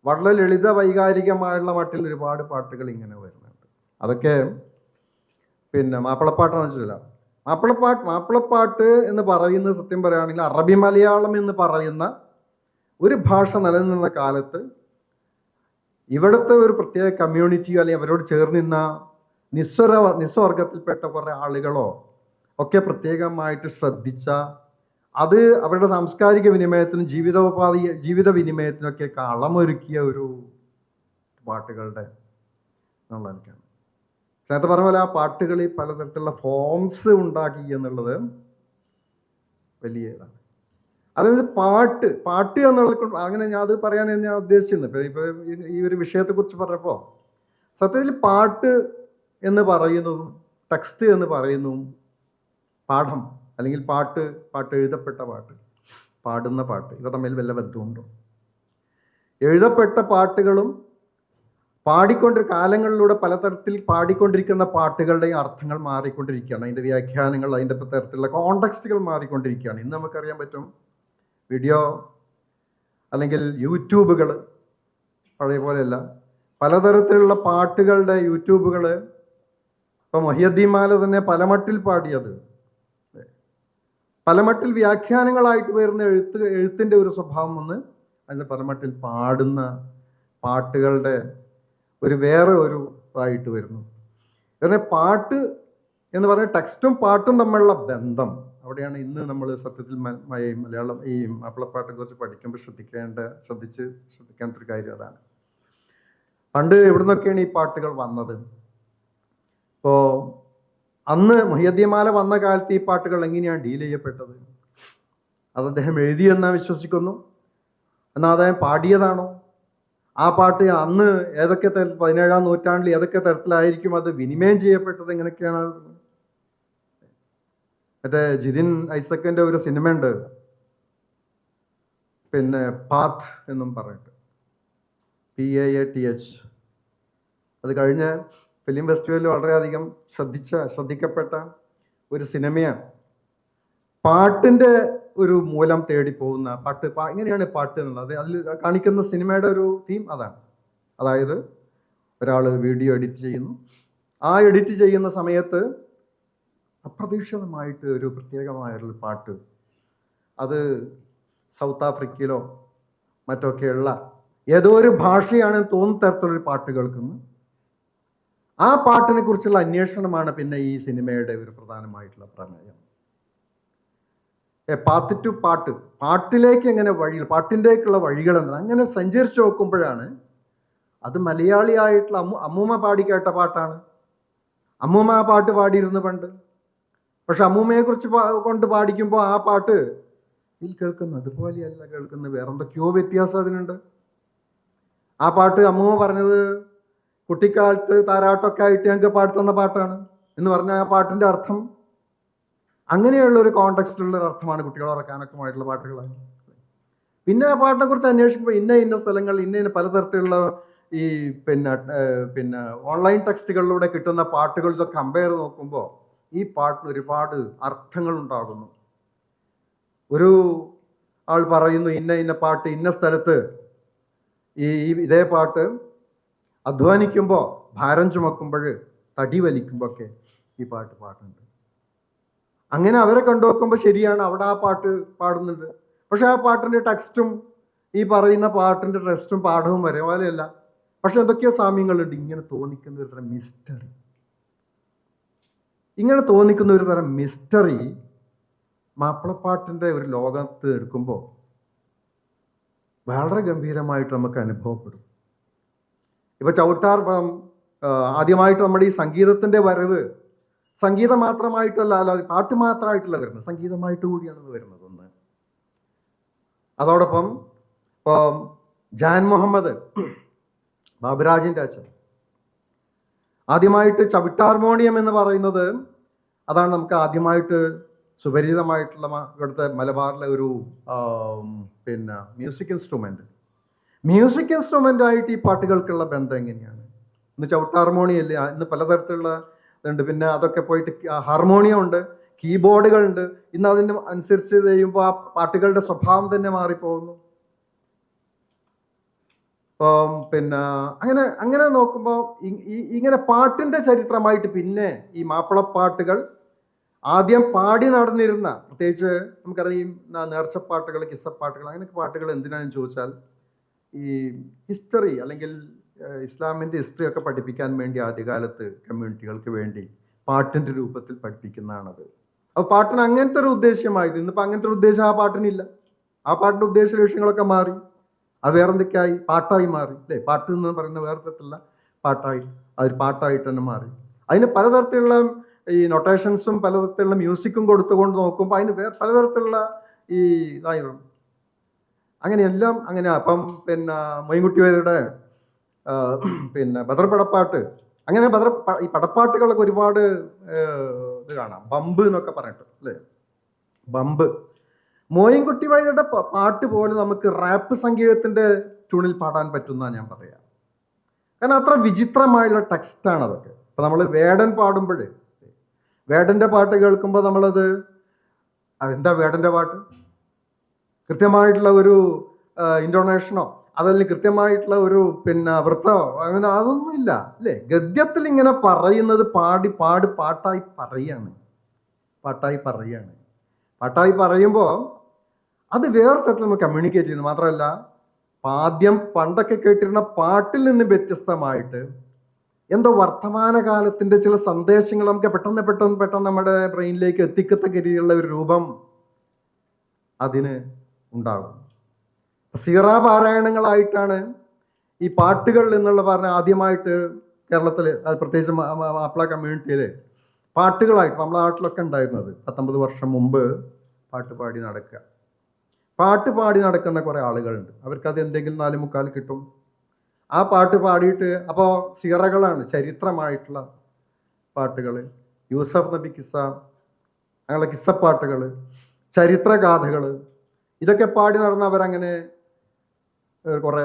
വളരെ ലളിത വൈകാരികമായുള്ള മട്ടിൽ ഒരുപാട് പാട്ടുകൾ ഇങ്ങനെ വരുന്നുണ്ട്. അതൊക്കെ പിന്നെ മാപ്പിളപ്പാട്ടാണെന്ന് വെച്ചില്ല. മാപ്പിളപ്പാട്ട് എന്ന് പറയുന്നത് സത്യം പറയുകയാണെങ്കിൽ അറബി മലയാളം എന്ന് പറയുന്ന ഒരു ഭാഷ നിലനിന്ന കാലത്ത് ഇവിടുത്തെ ഒരു പ്രത്യേക കമ്മ്യൂണിറ്റിയോ അല്ലെങ്കിൽ അവരോട് ചേർന്ന് നിന്ന നിസ്വർഗത്തിൽപ്പെട്ട കുറേ ആളുകളോ ഒക്കെ പ്രത്യേകമായിട്ട് ശ്രദ്ധിച്ച, അത് അവരുടെ സാംസ്കാരിക വിനിമയത്തിനും ജീവിത വിനിമയത്തിനൊക്കെ കളമൊരുക്കിയ ഒരു പാട്ടുകളുടെ എന്നുള്ളതാണ്. നേരത്തെ പറഞ്ഞ പോലെ ആ പാട്ടുകളിൽ പലതരത്തിലുള്ള ഫോംസ് ഉണ്ടാക്കി എന്നുള്ളത് വലിയ ഇതാണ്. അതായത് പാട്ട് എന്നുള്ള അങ്ങനെ ഞാൻ അത് പറയാനാണ് ഞാൻ ഉദ്ദേശിച്ചത്. ഇപ്പൊ ഈ ഒരു വിഷയത്തെക്കുറിച്ച് പറഞ്ഞപ്പോൾ സത്യത്തിൽ പാട്ട് എന്ന് പറയുന്നതും ടെക്സ്റ്റ് എന്ന് പറയുന്നതും പാഠം അല്ലെങ്കിൽ പാട്ട് എഴുതപ്പെട്ട പാട്ട്, പാടുന്ന പാട്ട്, ഇവ തമ്മിൽ വല്ല ബന്ധമുണ്ടോ? എഴുതപ്പെട്ട പാട്ടുകളും കാലങ്ങളിലൂടെ പലതരത്തിൽ പാടിക്കൊണ്ടിരിക്കുന്ന പാട്ടുകളുടെയും അർത്ഥങ്ങൾ മാറിക്കൊണ്ടിരിക്കുകയാണ്. അതിൻ്റെ വ്യാഖ്യാനങ്ങൾ, അതിൻ്റെ തരത്തിലുള്ള കോണ്ടെക്സ്റ്റുകൾ മാറിക്കൊണ്ടിരിക്കുകയാണ്. ഇന്ന് നമുക്കറിയാൻ പറ്റും വീഡിയോ അല്ലെങ്കിൽ യൂട്യൂബുകൾ പഴയ പോലെയല്ല. പലതരത്തിലുള്ള പാട്ടുകളുടെ യൂട്യൂബുകൾ. ഇപ്പം മൊഹിയുദ്ദീൻ മാല തന്നെ പലമട്ടിൽ പാടിയത്, പലമട്ടിൽ വ്യാഖ്യാനങ്ങളായിട്ട് വരുന്ന എഴുത്തിൻ്റെ ഒരു സ്വഭാവം വന്ന് അതിൻ്റെ പലമട്ടിൽ പാടുന്ന പാട്ടുകളുടെ വേറെ ഒരു ഇതായിട്ട് വരുന്നു. അങ്ങനെ പാട്ട് എന്ന് പറഞ്ഞാൽ ടെക്സ്റ്റും പാട്ടും തമ്മിലുള്ള ബന്ധം, അവിടെയാണ് ഇന്ന് നമ്മൾ സത്യത്തിൽ മലയാളം ഈ മാപ്പിളപ്പാട്ടിനെ കുറിച്ച് പഠിക്കുമ്പോൾ ശ്രദ്ധിക്കേണ്ട ഒരു കാര്യം അതാണ്. പണ്ട് എവിടുന്നൊക്കെയാണ് ഈ പാട്ടുകൾ വന്നത്? ഇപ്പോൾ അന്ന് മൊഹിയുദ്ദീൻ മാല വന്ന കാലത്ത് ഈ പാട്ടുകൾ എങ്ങനെയാണ് ഡീൽ ചെയ്യപ്പെട്ടത്? അത് അദ്ദേഹം എഴുതിയെന്നാ വിശ്വസിക്കുന്നു. എന്നാൽ അദ്ദേഹം പാടിയതാണോ? ആ പാട്ട് അന്ന് ഏതൊക്കെ 17-ാം നൂറ്റാണ്ടിൽ ഏതൊക്കെ തരത്തിലായിരിക്കും അത് വിനിമയം ചെയ്യപ്പെട്ടത്? എങ്ങനെയൊക്കെയാണ്? മറ്റേ ജിതിൻ ഐസക്കിന്റെ ഒരു സിനിമയുണ്ട്, പിന്നെ പാത്ത് എന്നും പറഞ്ഞിട്ട്, PAATH. അത് കഴിഞ്ഞ ഫിലിം ഫെസ്റ്റിവലിൽ വളരെയധികം ശ്രദ്ധിക്കപ്പെട്ട ഒരു സിനിമയാണ്. പാട്ടിൻ്റെ ഒരു മൂലം തേടി പോകുന്ന പാട്ട്, എങ്ങനെയാണ് പാട്ട് എന്നുള്ളത് അതിൽ കാണിക്കുന്ന സിനിമയുടെ ഒരു തീം അതാണ്. അതായത് ഒരാൾ വീഡിയോ എഡിറ്റ് ചെയ്യുന്നു. ആ എഡിറ്റ് ചെയ്യുന്ന സമയത്ത് അപ്രതീക്ഷിതമായിട്ട് ഒരു പ്രത്യേകമായുള്ള പാട്ട്, അത് സൗത്ത് ആഫ്രിക്കയിലോ മറ്റൊക്കെയുള്ള ഏതോ ഒരു ഭാഷയാണെന്ന് തോന്നുന്ന തരത്തിലൊരു പാട്ട് കേൾക്കുന്നു. ആ പാട്ടിനെ കുറിച്ചുള്ള അന്വേഷണമാണ് പിന്നെ ഈ സിനിമയുടെ ഒരു പ്രധാനമായിട്ടുള്ള പ്രമേയം. പാത്ത് ടു പാട്ട്, പാട്ടിലേക്ക് എങ്ങനെ പാട്ടിൻ്റെക്കുള്ള വഴികൾ എന്താണ് അങ്ങനെ സഞ്ചരിച്ചു നോക്കുമ്പോഴാണ് അത് മലയാളിയായിട്ടുള്ള അമ്മൂമ്മ പാടി കേട്ട പാട്ടാണ്. അമ്മൂമ്മ ആ പാട്ട് പാടിയിരുന്നു പണ്ട്. പക്ഷെ അമ്മൂമ്മയെ കുറിച്ച് കൊണ്ട് പാടിക്കുമ്പോൾ ആ പാട്ട് ഇതിൽ കേൾക്കുന്നത് അതുപോലെയല്ല കേൾക്കുന്നത്, വേറെന്തൊക്കെയോ വ്യത്യാസം അതിനുണ്ട്. ആ പാട്ട് അമ്മൂമ്മ പറഞ്ഞത് കുട്ടിക്കാലത്ത് താരാട്ടൊക്കെ ആയിട്ട് ഞങ്ങൾക്ക് പാടുത്തുന്ന പാട്ടാണ് എന്ന് പറഞ്ഞാൽ ആ പാട്ടിൻ്റെ അർത്ഥം അങ്ങനെയുള്ള ഒരു കോണ്ടെക്സ്റ്റിലുള്ള ഒരു അർത്ഥമാണ് കുട്ടികളെ ഉറക്കാനൊക്കെമായിട്ടുള്ള പാട്ടുകളാണ്. പിന്നെ ആ പാട്ടിനെ കുറിച്ച് അന്വേഷിക്കുമ്പോൾ ഇന്ന സ്ഥലങ്ങൾ ഇന്ന പലതരത്തിലുള്ള ഈ പിന്നെ ഓൺലൈൻ ടെക്സ്റ്റുകളിലൂടെ കിട്ടുന്ന പാട്ടുകൾ ഇതൊക്കെ കമ്പയർ നോക്കുമ്പോൾ ഈ പാട്ടിന് ഒരുപാട് അർത്ഥങ്ങൾ ഉണ്ടാകുന്നു. ഒരു ആൾ പറയുന്നു ഇന്ന പാട്ട് ഇന്ന സ്ഥലത്ത് ഇതേ പാട്ട് അധ്വാനിക്കുമ്പോൾ, ഭാരം ചുമക്കുമ്പോൾ, തടി വലിക്കുമ്പോൾ ഒക്കെ ഈ പാട്ട് പാടുന്നുണ്ട്. അങ്ങനെ അവരെ കണ്ടുവെക്കുമ്പോൾ ശരിയാണ്, അവിടെ ആ പാട്ട് പാടുന്നുണ്ട്. പക്ഷെ ആ പാട്ടിൻ്റെ ടെക്സ്റ്റും ഈ പറയുന്ന പാട്ടിൻ്റെ ടെക്സ്റ്റും പാഠവും വരെ പോലെയല്ല. പക്ഷെ എന്തൊക്കെയോ സാമ്യങ്ങളുണ്ട്. ഇങ്ങനെ തോന്നിക്കുന്ന ഒരു തരം മിസ്റ്ററി മാപ്പിളപ്പാട്ടിൻ്റെ ഒരു ലോകത്ത് എടുക്കുമ്പോൾ വളരെ ഗംഭീരമായിട്ട് നമുക്ക് അനുഭവപ്പെടും. ഇപ്പൊ ചവിട്ടാർ ആദ്യമായിട്ട് നമ്മുടെ ഈ സംഗീതത്തിന്റെ വരവ് സംഗീതം മാത്രമായിട്ടല്ല, അല്ലാതെ പാട്ട് മാത്രമായിട്ടല്ല വരുന്നത്, സംഗീതമായിട്ട് കൂടിയാണ് വരുന്നത്. ഒന്ന് അതോടൊപ്പം ഇപ്പോൾ ജാൻ മുഹമ്മദ് ബാബുരാജിൻ്റെ അച്ഛൻ ആദ്യമായിട്ട് ചവിട്ടാർമോണിയം എന്ന് പറയുന്നത് അതാണ് നമുക്ക് ആദ്യമായിട്ട് സുപരിചിതമായിട്ടുള്ള ഇവിടുത്തെ മലബാറിലെ ഒരു മ്യൂസിക് ഇൻസ്ട്രുമെൻ്റ് ആയിട്ട് ഈ പാട്ടുകൾക്കുള്ള ബന്ധം എങ്ങനെയാണ്? ഇന്ന് ചവിട്ടാർമോണിയല്ലേ, ഇന്ന് പലതരത്തിലുള്ള ഇതുണ്ട്. പിന്നെ അതൊക്കെ പോയിട്ട് ഹാർമോണിയം ഉണ്ട്, കീബോർഡുകളുണ്ട്. ഇന്ന് അതിന് അനുസരിച്ച് ചെയ്യുമ്പോൾ ആ പാട്ടുകളുടെ സ്വഭാവം തന്നെ മാറിപ്പോകുന്നു. അങ്ങനെ നോക്കുമ്പോൾ ഇങ്ങനെ പാട്ടിൻ്റെ ചരിത്രമായിട്ട് പിന്നെ ഈ മാപ്പിളപ്പാട്ടുകൾ ആദ്യം പാടി നടന്നിരുന്ന, പ്രത്യേകിച്ച് നമുക്കറിയാം നേർച്ചപ്പാട്ടുകൾ, കിസ്സപ്പാട്ടുകൾ, അങ്ങനെയൊക്കെ പാട്ടുകൾ എന്തിനാണെന്ന് ചോദിച്ചാൽ ഈ ഹിസ്റ്ററി അല്ലെങ്കിൽ ഇസ്ലാമിൻ്റെ ഹിസ്റ്ററി ഒക്കെ പഠിപ്പിക്കാൻ വേണ്ടി ആദ്യകാലത്ത് കമ്മ്യൂണിറ്റികൾക്ക് വേണ്ടി പാട്ടിൻ്റെ രൂപത്തിൽ പഠിപ്പിക്കുന്നതാണത്. അപ്പോൾ പാട്ടിന് അങ്ങനത്തെ ഒരു ഉദ്ദേശ്യമായിരുന്നു. ഇന്നിപ്പോൾ അങ്ങനത്തെ ഒരു ഉദ്ദേശം ആ പാട്ടിനില്ല. ആ പാട്ടിൻ്റെ ഉദ്ദേശ ലക്ഷ്യങ്ങളൊക്കെ മാറി. അത് വേറെന്തൊക്കെയായി? പാട്ടായി മാറി അല്ലേ? പാട്ട് എന്ന് പറയുന്ന വേറെ തരത്തിലുള്ള പാട്ടായിട്ട് തന്നെ മാറി. അതിന് പലതരത്തിലുള്ള ഈ നൊട്ടേഷൻസും പലതരത്തിലുള്ള മ്യൂസിക്കും കൊടുത്തുകൊണ്ട് നോക്കുമ്പോൾ അതിന് പലതരത്തിലുള്ള ഈ ഇതായിരുന്നു. അങ്ങനെയെല്ലാം അങ്ങനെ. അപ്പം പിന്നെ മൊയ്ൻകുട്ടി വൈദ്യരുടെ പിന്നെ ബദർപടപ്പാട്ട്, അങ്ങനെ ഈ പടപ്പാട്ടുകളൊക്കെ ഒരുപാട് ഇത് കാണാം. ബമ്പ് എന്നൊക്കെ പറഞ്ഞിട്ട് അല്ലേ, ബമ്പ്. മോയിൻകുട്ടി വൈദ്യരുടെ പാട്ട് പോലെ നമുക്ക് റാപ്പ് സംഗീതത്തിന്റെ ട്യൂണിൽ പാടാൻ പറ്റുന്ന ഞാൻ പറയാം. കാരണം അത്ര വിചിത്രമായുള്ള ടെക്സ്റ്റാണ് അതൊക്കെ. ഇപ്പൊ നമ്മൾ വേടൻ പാടുമ്പോൾ, വേടന്റെ പാട്ട് കേൾക്കുമ്പോൾ നമ്മളത് എന്താ വേടന്റെ പാട്ട്, കൃത്യമായിട്ടുള്ള ഒരു ഇൻറ്റോണേഷനോ അതല്ലെങ്കിൽ കൃത്യമായിട്ടുള്ള ഒരു പിന്നെ വൃത്തമോ അങ്ങനെ അതൊന്നുമില്ല അല്ലേ. ഗദ്യത്തിൽ ഇങ്ങനെ പറയുന്നത് പാട്ടായി പറയാണ്. പാട്ടായി പറയുമ്പോൾ അത് വേറെ തരത്തിൽ നമ്മൾ കമ്മ്യൂണിക്കേറ്റ് ചെയ്യുന്നു. മാത്രമല്ല ആദ്യം പണ്ടൊക്കെ കേട്ടിരുന്ന പാട്ടിൽ നിന്ന് വ്യത്യസ്തമായിട്ട് എന്തോ വർത്തമാനകാലത്തിന്റെ ചില സന്ദേശങ്ങൾ നമുക്ക് പെട്ടെന്ന് നമ്മുടെ ബ്രെയിനിലേക്ക് എത്തിക്കത്തക്ക രീതിയിലുള്ള ഒരു രൂപം അതിന് ഉണ്ടാകും. സീറ പാരായണങ്ങളായിട്ടാണ് ഈ പാട്ടുകൾ എന്നുള്ള പറഞ്ഞ ആദ്യമായിട്ട് കേരളത്തിൽ, പ്രത്യേകിച്ച് മാപ്പിള കമ്മ്യൂണിറ്റിയിൽ പാട്ടുകളായിട്ട് നമ്മുടെ നാട്ടിലൊക്കെ ഉണ്ടായിരുന്നത്. 19 വർഷം മുമ്പ് പാട്ട് പാടി നടക്കുന്ന കുറേ ആളുകളുണ്ട്. അവർക്കത് എന്തെങ്കിലും 4/4 കിട്ടും. ആ പാട്ട് പാടിയിട്ട് അപ്പോൾ സീറകളാണ്, ചരിത്രമായിട്ടുള്ള പാട്ടുകൾ, യൂസഫ് നബി കിസ്സ, അങ്ങനെയുള്ള കിസ്സപ്പാട്ടുകൾ, ചരിത്രഗാഥകൾ, ഇതൊക്കെ പാടി നടന്നവരങ്ങനെ കുറെ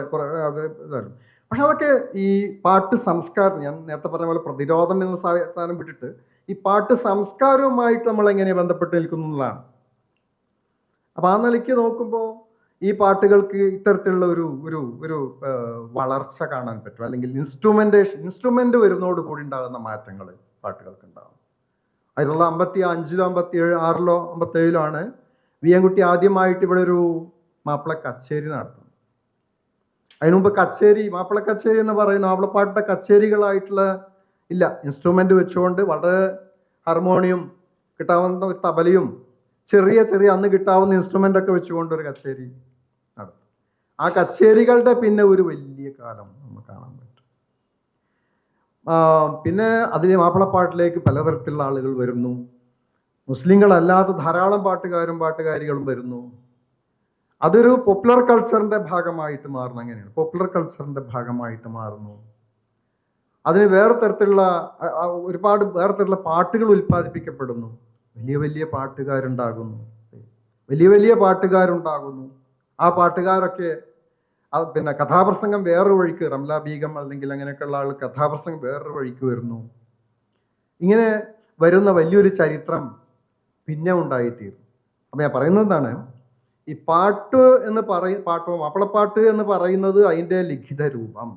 ഇതാണ്. പക്ഷെ അതൊക്കെ ഈ പാട്ട് സംസ്കാരം, ഞാൻ നേരത്തെ പറഞ്ഞ പോലെ പ്രതിരോധം എന്ന സാധനം വിട്ടിട്ട് ഈ പാട്ട് സംസ്കാരവുമായിട്ട് നമ്മൾ എങ്ങനെ ബന്ധപ്പെട്ട് നിൽക്കുന്നു എന്നുള്ളതാണ്. അപ്പൊ ആ നിലയ്ക്ക് നോക്കുമ്പോൾ ഈ പാട്ടുകൾക്ക് ഇത്തരത്തിലുള്ള ഒരു വളർച്ച കാണാൻ പറ്റും. അല്ലെങ്കിൽ ഇൻസ്ട്രുമെന്റ് വരുന്നതോട് കൂടി ഉണ്ടാകുന്ന മാറ്റങ്ങൾ പാട്ടുകൾക്ക് ഉണ്ടാകും. 1955-ലോ 56-ലോ 57-ലോ വിയൻകുട്ടി ആദ്യമായിട്ട് ഇവിടെ ഒരു മാപ്പിള കച്ചേരി നടത്തുന്നത്. അതിനു മുമ്പ് മാപ്പിള കച്ചേരി എന്ന് പറയുന്ന മാപ്പിളപ്പാട്ടിന്റെ കച്ചേരികളായിട്ടുള്ള ഇല്ല, ഇൻസ്ട്രുമെന്റ് വെച്ചുകൊണ്ട് വളരെ ഹാർമോണിയം, കിട്ടാവുന്ന ഒരു തബലയും ചെറിയ അന്ന് കിട്ടാവുന്ന ഇൻസ്ട്രുമെന്റ് ഒക്കെ വെച്ചുകൊണ്ട് ഒരു കച്ചേരി നടത്തും. ആ കച്ചേരികളുടെ പിന്നെ ഒരു വലിയ കാലം നമുക്ക് കാണാൻ പറ്റും. പിന്നെ അതിൽ മാപ്പിളപ്പാട്ടിലേക്ക് പലതരത്തിലുള്ള ആളുകൾ വരുന്നു. മുസ്ലിങ്ങളല്ലാത്ത ധാരാളം പാട്ടുകാരികളും വരുന്നു. അതൊരു പോപ്പുലർ കൾച്ചറിന്റെ ഭാഗമായിട്ട് മാറുന്നു. അങ്ങനെയാണ് പോപ്പുലർ കൾച്ചറിന്റെ ഭാഗമായിട്ട് മാറുന്നു. അതിന് ഒരുപാട് വേറെ തരത്തിലുള്ള പാട്ടുകൾ ഉൽപ്പാദിപ്പിക്കപ്പെടുന്നു. വലിയ പാട്ടുകാരുണ്ടാകുന്നു. ആ പാട്ടുകാരൊക്കെ പിന്നെ കഥാപ്രസംഗം വേറൊരു വഴിക്ക്, റംല ബീഗം അല്ലെങ്കിൽ അങ്ങനെയൊക്കെയുള്ള ആൾ കഥാപ്രസംഗം വേറൊരു വഴിക്ക് വരുന്നു. ഇങ്ങനെ വരുന്ന വലിയൊരു ചരിത്രം പിന്നെ ഉണ്ടായിത്തീരും. അപ്പം ഞാൻ പറയുന്നത് എന്താണ്, ഈ പാട്ട് എന്ന് മാപ്പിളപ്പാട്ട് എന്ന് പറയുന്നത് അതിൻ്റെ ലിഖിത രൂപം,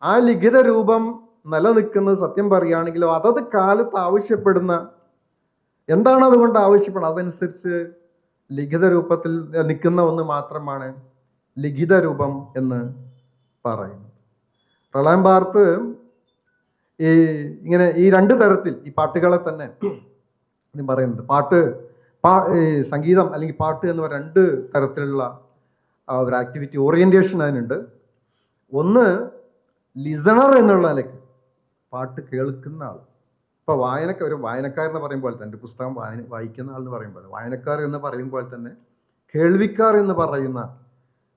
ആ ലിഖിത രൂപം നിലനിൽക്കുന്നത് സത്യം പറയുകയാണെങ്കിലോ അതത് കാലത്ത് ആവശ്യപ്പെടുന്ന എന്താണ് അതുകൊണ്ട് ആവശ്യപ്പെടുന്നത് അതനുസരിച്ച് ലിഖിത രൂപത്തിൽ നിൽക്കുന്ന ഒന്ന് മാത്രമാണ് ലിഖിത രൂപം എന്ന് പറയുന്നത്. പ്രളയം പാർത്ത് ഇങ്ങനെ ഈ 2 തരത്തിൽ ഈ പാട്ടുകളെ തന്നെ പറയുന്നത്. സംഗീതം അല്ലെങ്കിൽ പാട്ട് എന്ന് പറയുന്ന 2 തരത്തിലുള്ള ഒരു ആക്ടിവിറ്റി ഓറിയന്റേഷൻ അതിനുണ്ട്. ഒന്ന് ലിസണർ എന്നുള്ള നിലയ്ക്ക് പാട്ട് കേൾക്കുന്ന ആൾ. ഇപ്പൊ ഒരു വായനക്കാരെന്ന് പറയുമ്പോൾ തന്നെ, പുസ്തകം വായിക്കുന്ന ആൾ എന്ന് പറയുമ്പോൾ വായനക്കാർ എന്ന് പറയുമ്പോൾ തന്നെ കേൾവിക്കാർ എന്ന് പറയുന്ന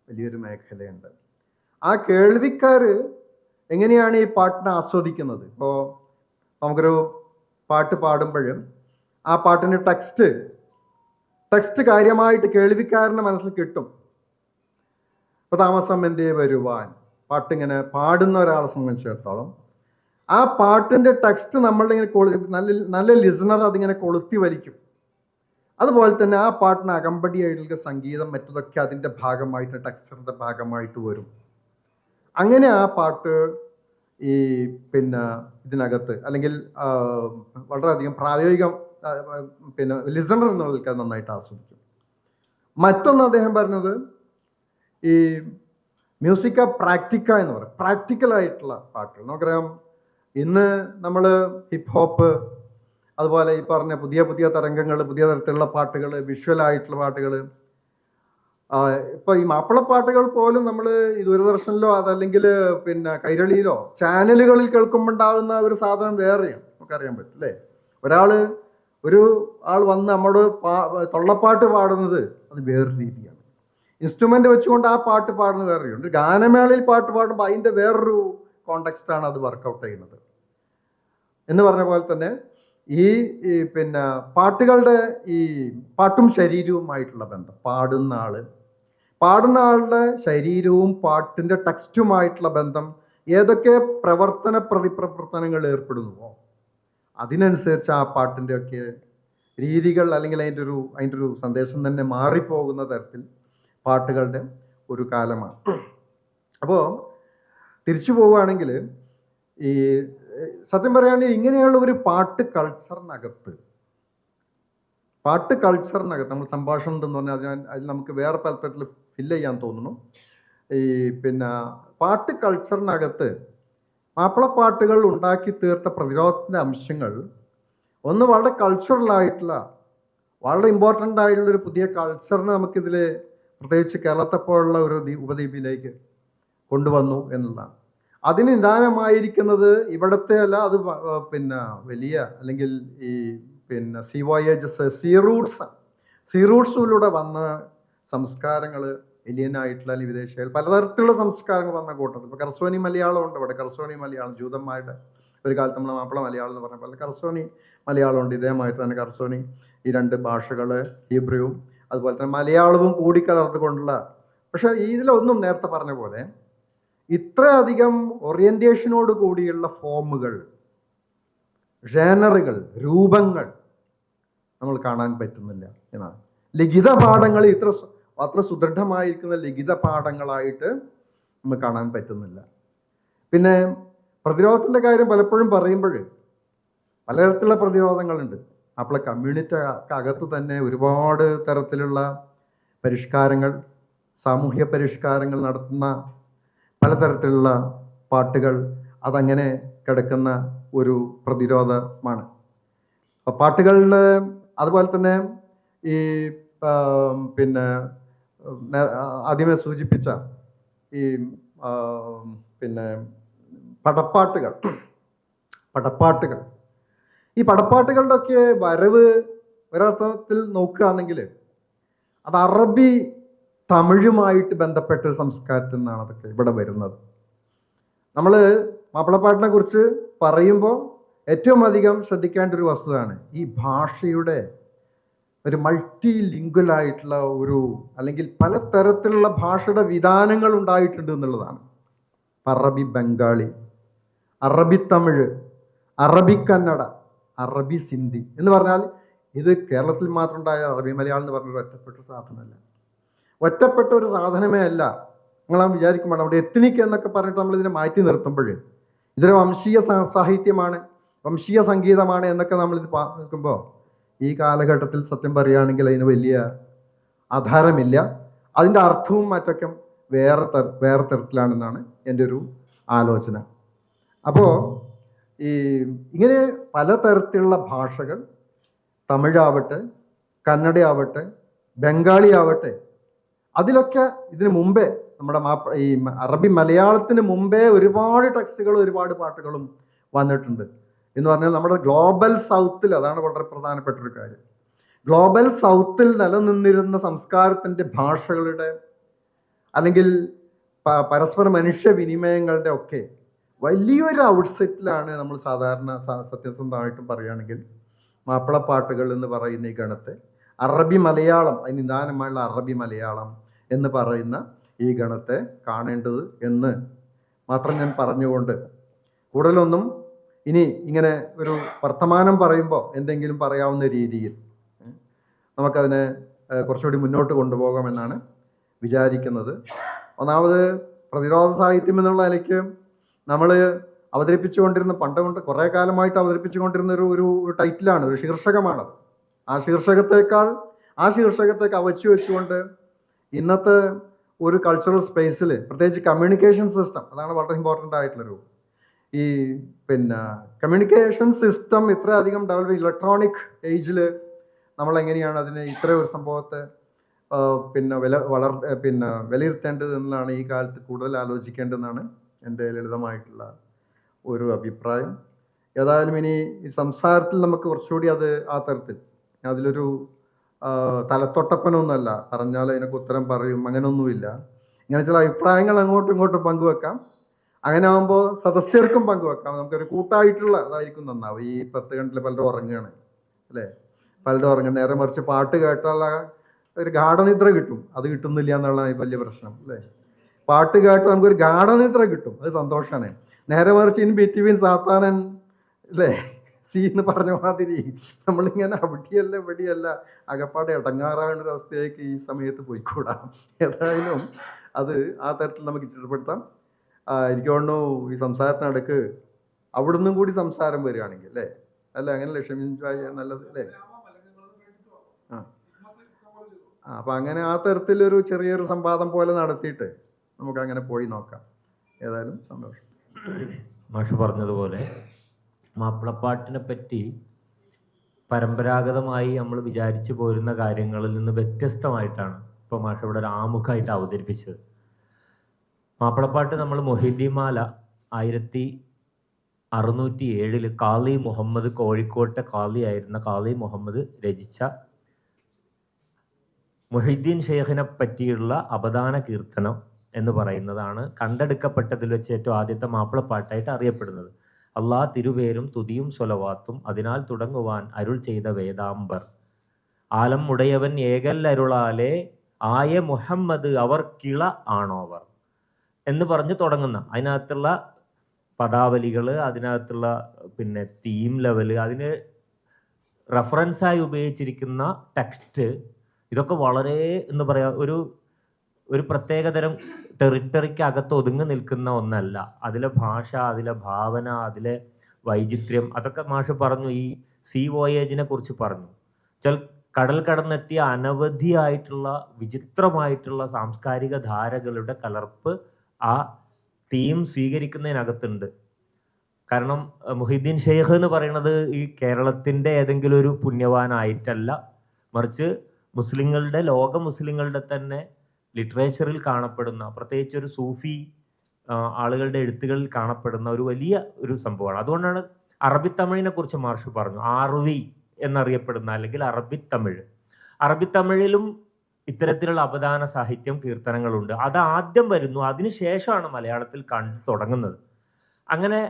വലിയൊരു മേഖലയുണ്ട്. ആ കേൾവിക്കാർ എങ്ങനെയാണ് ഈ പാട്ടിനെ ആസ്വദിക്കുന്നത്? ഇപ്പോൾ നമുക്കൊരു പാട്ട് പാടുമ്പോഴും ആ പാട്ടിൻ്റെ ടെക്സ്റ്റ് കാര്യമായിട്ട് കേൾവിക്കാരൻ്റെ മനസ്സിൽ കിട്ടും. ഇപ്പൊ താമസം എന്തേ വരുവാൻ പാട്ടിങ്ങനെ പാടുന്ന ഒരാളെ സംബന്ധിച്ചിടത്തോളം ആ പാട്ടിന്റെ ടെക്സ്റ്റ് നമ്മളിങ്ങനെ നല്ല ലിസണർ അതിങ്ങനെ കൊളുത്തി വലിക്കും. അതുപോലെ തന്നെ ആ പാട്ടിന് അകമ്പടിയായിട്ടുള്ള സംഗീതം മറ്റതൊക്കെ അതിന്റെ ഭാഗമായിട്ട് ടെക്സ്ചറിന്റെ ഭാഗമായിട്ട് വരും. അങ്ങനെ ആ പാട്ട് ഈ പിന്നെ ഇതിനകത്ത് അല്ലെങ്കിൽ വളരെയധികം പ്രായോഗികം പിന്നെ ലിസണർ എന്നുള്ളവർക്ക് അത് നന്നായിട്ട് ആസ്വദിക്കും. മറ്റൊന്ന് അദ്ദേഹം പറഞ്ഞത് ഈ മ്യൂസിക്ക പ്രാക്ടിക്ക എന്ന് പറയും, പ്രാക്ടിക്കലായിട്ടുള്ള പാട്ടുകൾ. നമുക്കറിയാം ഇന്ന് നമ്മൾ ഹിപ്പ് ഹോപ്പ് അതുപോലെ ഈ പറഞ്ഞ പുതിയ തരംഗങ്ങൾ, പുതിയ തരത്തിലുള്ള പാട്ടുകൾ, വിഷ്വലായിട്ടുള്ള പാട്ടുകൾ, ഇപ്പൊ ഈ മാപ്പിളപ്പാട്ടുകൾ പോലും നമ്മൾ ഈ ദൂരദർശനിലോ അതല്ലെങ്കിൽ പിന്നെ കൈരളിയിലോ ചാനലുകളിൽ കേൾക്കുമ്പോണ്ടാകുന്ന ഒരു സാധനം വേറെയാണ്, നമുക്കറിയാൻ പറ്റും അല്ലേ. ഒരു ആൾ വന്ന് നമ്മോട് തൊള്ളപ്പാട്ട് പാടുന്നത് അത് വേറൊരു രീതിയാണ്. ഇൻസ്ട്രുമെന്റ് വെച്ചുകൊണ്ട് ആ പാട്ട് പാടുന്നത് വേറെയുണ്ട്. ഗാനമേളയിൽ പാട്ട് പാടുമ്പോൾ അതിന്റെ വേറൊരു കോണ്ടെക്സ്റ്റാണ് അത് വർക്കൗട്ട് ചെയ്യുന്നത്. എന്ന് പറഞ്ഞ പോലെ തന്നെ ഈ പിന്നെ പാട്ടുകളുടെ ഈ പാട്ടും ശരീരവുമായിട്ടുള്ള ബന്ധം, പാടുന്ന ആളുടെ ശരീരവും പാട്ടിന്റെ ടെക്സ്റ്റുമായിട്ടുള്ള ബന്ധം, ഏതൊക്കെ പ്രതിപ്രവർത്തനങ്ങൾ ഏർപ്പെടുന്നുവോ അതിനനുസരിച്ച് ആ പാട്ടിൻ്റെ ഒക്കെ രീതികൾ അല്ലെങ്കിൽ അതിൻ്റെ ഒരു സന്ദേശം തന്നെ മാറിപ്പോകുന്ന തരത്തിൽ പാട്ടുകളുടെ ഒരു കാലമാണ്. അപ്പോൾ തിരിച്ചു പോവുകയാണെങ്കിൽ ഈ സത്യം പറയുകയാണെങ്കിൽ ഇങ്ങനെയുള്ള ഒരു പാട്ട് കൾച്ചറിനകത്ത് നമ്മൾ സംഭാഷണം എന്ന് പറഞ്ഞാൽ അതിൽ നമുക്ക് വേറെ പല തരത്തിൽ ഫില്ല് ചെയ്യാൻ തോന്നുന്നു. ഈ പിന്നെ പാട്ട് കൾച്ചറിനകത്ത് മാപ്പിളപ്പാട്ടുകൾ ഉണ്ടാക്കി തീർത്ത പ്രതിരോധത്തിൻ്റെ അംശങ്ങൾ ഒന്ന് വളരെ കൾച്ചറലായിട്ടുള്ള, വളരെ ഇമ്പോർട്ടൻ്റ് ആയിട്ടുള്ളൊരു പുതിയ കൾച്ചറിനെ നമുക്കിതിൽ പ്രത്യേകിച്ച് കേരളത്തെപ്പോലുള്ള ഒരു ഉപദ്വീപിലേക്ക് കൊണ്ടുവന്നു എന്നുള്ളതാണ്. അതിന് നിദാനമായിരിക്കുന്നത് ഇവിടുത്തെ അല്ല, അത് പിന്നെ വലിയ അല്ലെങ്കിൽ ഈ പിന്നെ സീ വോയേജസ്, സീ റൂട്ട്സിലൂടെ വന്ന സംസ്കാരങ്ങൾ, എലിയനായിട്ടുള്ള അല്ലെങ്കിൽ വിദേശികൾ പലതരത്തിലുള്ള സംസ്കാരങ്ങൾ വന്ന കൂട്ടത്തിൽ. ഇപ്പോൾ കർസോനി മലയാളം ഉണ്ട് ഇവിടെ. കർസോനി മലയാളം ജൂതന്മാരുടെ ഒരു കാലത്ത് നമ്മൾ മാപ്പിള മലയാളം എന്ന് പറഞ്ഞ പോലെ കർസോനി മലയാളം ഉണ്ട്. ഇതേമായിട്ട് തന്നെ കർസോനി ഈ രണ്ട് ഭാഷകൾ, ഹീബ്രുവും അതുപോലെ തന്നെ മലയാളവും കൂടിക്കലർത്തുകൊണ്ടുള്ള. പക്ഷെ ഇതിലൊന്നും നേരത്തെ പറഞ്ഞ പോലെ ഇത്രയധികം ഓറിയന്റേഷനോട് കൂടിയുള്ള ഫോമുകൾ, ജേനറുകൾ, രൂപങ്ങൾ നമ്മൾ കാണാൻ പറ്റുന്നില്ല എന്നാണ്. ലിഖിത പാഠങ്ങൾ അത്ര സുദൃഢമായിരിക്കുന്ന ലിഖിത പാഠങ്ങളായിട്ട് നമുക്ക് കാണാൻ പറ്റുന്നില്ല. പിന്നെ പ്രതിരോധത്തിൻ്റെ കാര്യം പലപ്പോഴും പറയുമ്പോൾ പലതരത്തിലുള്ള പ്രതിരോധങ്ങളുണ്ട്. അപ്പോൾ കമ്മ്യൂണിറ്റി അകത്ത് തന്നെ ഒരുപാട് തരത്തിലുള്ള പരിഷ്കാരങ്ങൾ, സാമൂഹ്യ പരിഷ്കാരങ്ങൾ നടത്തുന്ന പലതരത്തിലുള്ള പാട്ടുകൾ അതങ്ങനെ കിടക്കുന്ന ഒരു പ്രതിരോധമാണ്. പാട്ടുകളുടെ അതുപോലെ തന്നെ ഈ പിന്നെ ആദ്യമേ സൂചിപ്പിച്ച ഈ പിന്നെ പടപ്പാട്ടുകൾ ഈ പടപ്പാട്ടുകളുടെ ഒക്കെ വരവ് ഒരർത്ഥത്തിൽ നോക്കുകയാണെങ്കിൽ അത് അറബി തമിഴുമായിട്ട് ബന്ധപ്പെട്ട ഒരു സംസ്കാരത്തിൽ നിന്നാണ് അതൊക്കെ ഇവിടെ വരുന്നത്. നമ്മൾ മാപ്പിളപ്പാട്ടിനെ കുറിച്ച് പറയുമ്പോൾ ഏറ്റവും അധികം ശ്രദ്ധിക്കേണ്ട ഒരു വസ്തുതയാണ് ഈ ഭാഷയുടെ ഒരു മൾട്ടി ലിംഗ്വലായിട്ടുള്ള ഒരു അല്ലെങ്കിൽ പലതരത്തിലുള്ള ഭാഷയുടെ വിധാനങ്ങൾ ഉണ്ടായിട്ടുണ്ട് എന്നുള്ളതാണ്. അറബി ബംഗാളി, അറബി തമിഴ്, അറബി കന്നഡ, അറബി സിന്ധി എന്ന് പറഞ്ഞാൽ ഇത് കേരളത്തിൽ മാത്രം ഉണ്ടായ അറബി മലയാളം എന്ന് പറഞ്ഞൊരു ഒറ്റപ്പെട്ട ഒരു സാധനമേ അല്ല. നിങ്ങളാ വിചാരിക്കുമ്പോൾ അവിടെ എത്നിക് എന്നൊക്കെ പറഞ്ഞിട്ട് നമ്മൾ ഇതിനെ മാറ്റി നിർത്തുമ്പോൾ ഇതൊരു വംശീയ സാഹിത്യമാണ്, വംശീയ സംഗീതമാണ് എന്നൊക്കെ നമ്മൾ ഇത് നിൽക്കുമ്പോൾ ഈ കാലഘട്ടത്തിൽ സത്യം പറയുകയാണെങ്കിൽ അതിന് വലിയ ആധാരമില്ല. അതിൻ്റെ അർത്ഥവും മറ്റൊക്കെ വേറെ തരത്തിലാണെന്നാണ് എൻ്റെ ഒരു ആലോചന. അപ്പോൾ ഇങ്ങനെ പലതരത്തിലുള്ള ഭാഷകൾ, തമിഴാവട്ടെ, കന്നഡയാവട്ടെ, ബംഗാളി ആവട്ടെ, അതിലൊക്കെ ഇതിനു മുമ്പേ നമ്മുടെ ഈ അറബി മലയാളത്തിന് മുമ്പേ ഒരുപാട് ടെക്സ്റ്റുകളും ഒരുപാട് പാട്ടുകളും വന്നിട്ടുണ്ട് എന്ന് പറഞ്ഞാൽ നമ്മുടെ ഗ്ലോബൽ സൗത്തിൽ അതാണ് വളരെ പ്രധാനപ്പെട്ട ഒരു കാര്യം. ഗ്ലോബൽ സൗത്തിൽ നിലനിന്നിരുന്ന സംസ്കാരത്തിൻ്റെ ഭാഷകളുടെ അല്ലെങ്കിൽ പരസ്പര മനുഷ്യവിനിമയങ്ങളുടെ ഒക്കെ വലിയൊരു ഔട്ട്സെറ്റിലാണ് നമ്മൾ സാധാരണ സത്യസന്ധമായിട്ടും പറയുകയാണെങ്കിൽ മാപ്പിളപ്പാട്ടുകൾ എന്ന് പറയുന്ന ഈ ഗണത്തെ അറബി മലയാളം, അതിന് നിദാനമായുള്ള അറബി മലയാളം എന്ന് പറയുന്ന ഈ ഗണത്തെ കാണേണ്ടത് എന്ന് മാത്രം ഞാൻ പറഞ്ഞുകൊണ്ട് കൂടുതലൊന്നും ഇനി ഇങ്ങനെ ഒരു വർത്തമാനം പറയുമ്പോൾ എന്തെങ്കിലും പറയാവുന്ന രീതിയിൽ നമുക്കതിനെ കുറച്ചുകൂടി മുന്നോട്ട് കൊണ്ടുപോകാമെന്നാണ് വിചാരിക്കുന്നത്. ഒന്നാമത് പ്രതിരോധ സാഹിത്യം എന്നുള്ള നിലയ്ക്ക് നമ്മൾ അവതരിപ്പിച്ചുകൊണ്ടിരുന്ന കൊണ്ട് കുറേ കാലമായിട്ട് അവതരിപ്പിച്ചുകൊണ്ടിരുന്ന ഒരു ടൈറ്റിലാണ്, ഒരു ശീർഷകമാണത്. ആ ശീർഷകത്തേക്ക് അവച്ചു വെച്ചുകൊണ്ട് ഇന്നത്തെ ഒരു കൾച്ചറൽ സ്പേസിൽ പ്രത്യേകിച്ച് കമ്മ്യൂണിക്കേഷൻ സിസ്റ്റം, അതാണ് വളരെ ഇമ്പോർട്ടൻ്റ് ആയിട്ടുള്ളൊരു ഈ പിന്നെ കമ്മ്യൂണിക്കേഷൻ സിസ്റ്റം ഇത്രയധികം ഡെവലപ്പ് ഇലക്ട്രോണിക് ഏജിൽ നമ്മളെങ്ങനെയാണ് അതിനെ ഇത്ര ഒരു സംഭവത്തെ പിന്നെ വിലയിരുത്തേണ്ടത് എന്നാണ് ഈ കാലത്ത് കൂടുതൽ ആലോചിക്കേണ്ടതെന്നാണ് എൻ്റെ ലളിതമായിട്ടുള്ള ഒരു അഭിപ്രായം. ഏതായാലും ഇനി ഈ സംസാരത്തിൽ നമുക്ക് കുറച്ചുകൂടി അത് ആ തരത്തിൽ അതിലൊരു തലത്തൊട്ടപ്പനൊന്നുമല്ല, പറഞ്ഞാൽ അതിനൊക്കെ ഉത്തരം പറയും, അങ്ങനെയൊന്നുമില്ല. ഇങ്ങനെ ചില അഭിപ്രായങ്ങൾ അങ്ങോട്ടും ഇങ്ങോട്ടും പങ്കുവെക്കാം. അങ്ങനെ ആകുമ്പോൾ സദസ്യർക്കും പങ്കുവെക്കാം. നമുക്കൊരു കൂട്ടായിട്ടുള്ള അതായിരിക്കും നന്നാവും. ഈ 10 കണ്ടിൽ പലരും ഉറങ്ങുകയാണ് അല്ലേ, പലരും ഉറങ്ങും. നേരെ മറിച്ച് പാട്ട് കേട്ടുള്ള ഒരു ഗാഠനിദ്ര കിട്ടും, അത് കിട്ടുന്നില്ല എന്നുള്ള വലിയ പ്രശ്നം അല്ലേ. പാട്ട് കേട്ട് നമുക്കൊരു ഗാഠനിദ്ര കിട്ടും, അത് സന്തോഷമാണ്. നേരെ മറിച്ച് ഇൻ ബിറ്റ്വീൻ സാത്താനൻ അല്ലേ സി എന്ന് പറഞ്ഞ മാതിരി നമ്മളിങ്ങനെ അവിടെയല്ല ഇവിടെയല്ല അകപ്പാടെ ഇടങ്ങാറാകുന്ന ഒരു അവസ്ഥയിലേക്ക് ഈ സമയത്ത് പോയിക്കൂടാ. ഏതായാലും അത് ആ തരത്തിൽ നമുക്ക് ചിട്ടപ്പെടുത്താം. എനിക്ക് തോന്നുന്നു ഈ സംസാരത്തിനടുക്ക് അവിടുന്നും കൂടി സംസാരം വരികയാണെങ്കിൽ അല്ലേ, അല്ല അങ്ങനല്ലേ ക്ഷമിച്ചായ നല്ലത് അല്ലേ. അപ്പം അങ്ങനെ ആ തരത്തിലൊരു ചെറിയൊരു സംവാദം പോലെ നടത്തിയിട്ട് നമുക്ക് അങ്ങനെ പോയി നോക്കാം. ഏതായാലും സന്തോഷം. മാഷ് പറഞ്ഞതുപോലെ മാപ്പിളപ്പാട്ടിനെ പറ്റി പരമ്പരാഗതമായി നമ്മൾ വിചാരിച്ചു പോരുന്ന കാര്യങ്ങളിൽ നിന്ന് വ്യത്യസ്തമായിട്ടാണ് ഇപ്പോൾ മാഷ് ഇവിടെ ഒരു ആമുഖമായിട്ട് അവതരിപ്പിച്ചത്. മാപ്പിളപ്പാട്ട് നമ്മൾ മൊഹീദ്ദീൻമാല 1607 കാളി മുഹമ്മദ്, കോഴിക്കോട്ടെ കാളിയായിരുന്ന കാളി മുഹമ്മദ് രചിച്ച മൊഹീദ്ദീൻ ഷെയ്ഖിനെ പറ്റിയുള്ള അപദാന കീർത്തനം എന്ന് പറയുന്നതാണ് കണ്ടെടുക്കപ്പെട്ടതിൽ വെച്ച് ഏറ്റവും ആദ്യത്തെ മാപ്പിളപ്പാട്ടായിട്ട് അറിയപ്പെടുന്നത്. അള്ളാഹ് തിരുവേരും തുതിയും സ്വലവാത്തും അതിനാൽ തുടങ്ങുവാൻ അരുൾ ചെയ്ത വേദാംബർ ആലം ഉടയവൻ ഏകൽ അരുളാലെ ആയ മുഹമ്മദ് അവർ കിള ആണോവർ എന്ന് പറഞ്ഞ് തുടങ്ങുന്ന അതിനകത്തുള്ള പദാവലികൾ, അതിനകത്തുള്ള പിന്നെ തീം ലെവല്, അതിന് റെഫറൻസായി ഉപയോഗിച്ചിരിക്കുന്ന ടെക്സ്റ്റ്, ഇതൊക്കെ വളരെ എന്ന് പറയാ ഒരു പ്രത്യേകതരം ടെറിട്ടറിക്ക് അകത്ത് ഒതുങ്ങി നിൽക്കുന്ന ഒന്നല്ല. അതിലെ ഭാഷ, അതിലെ ഭാവന, അതിലെ വൈചിത്ര്യം, അതൊക്കെ മാഷ് പറഞ്ഞു. ഈ സീ വോയേജിനെ കുറിച്ച് പറഞ്ഞു. കടൽ കടന്നെത്തിയ അനവധിയായിട്ടുള്ള വിചിത്രമായിട്ടുള്ള സാംസ്കാരിക ധാരകളുടെ കലർപ്പ് ആ തീം സ്വീകരിക്കുന്നതിനകത്തുണ്ട്. കാരണം മുഹീദ്ദീൻ ഷെയ്ഖ് എന്ന് പറയുന്നത് ഈ കേരളത്തിൻ്റെ ഏതെങ്കിലും ഒരു പുണ്യവാനായിട്ടല്ല, മറിച്ച് മുസ്ലിങ്ങളുടെ, ലോക മുസ്ലിങ്ങളുടെ തന്നെ ലിറ്ററേച്ചറിൽ കാണപ്പെടുന്ന, പ്രത്യേകിച്ച് ഒരു സൂഫി ആളുകളുടെ എഴുത്തുകളിൽ കാണപ്പെടുന്ന ഒരു വലിയ ഒരു സംഭവമാണ്. അതുകൊണ്ടാണ് അറബിത്തമിഴിനെ കുറിച്ച് മാഷ് പറഞ്ഞു. ആർവി എന്നറിയപ്പെടുന്ന അല്ലെങ്കിൽ അറബിത്തമിഴ്. അറബിത്തമിഴിലും ഇത്തരത്തിലുള്ള അപദാന സാഹിത്യം, കീർത്തനങ്ങളുണ്ട്. അത് ആദ്യം വരുന്നു, അതിനുശേഷമാണ് മലയാളത്തിൽ കണ്ടു തുടങ്ങുന്നത്. അങ്ങനെ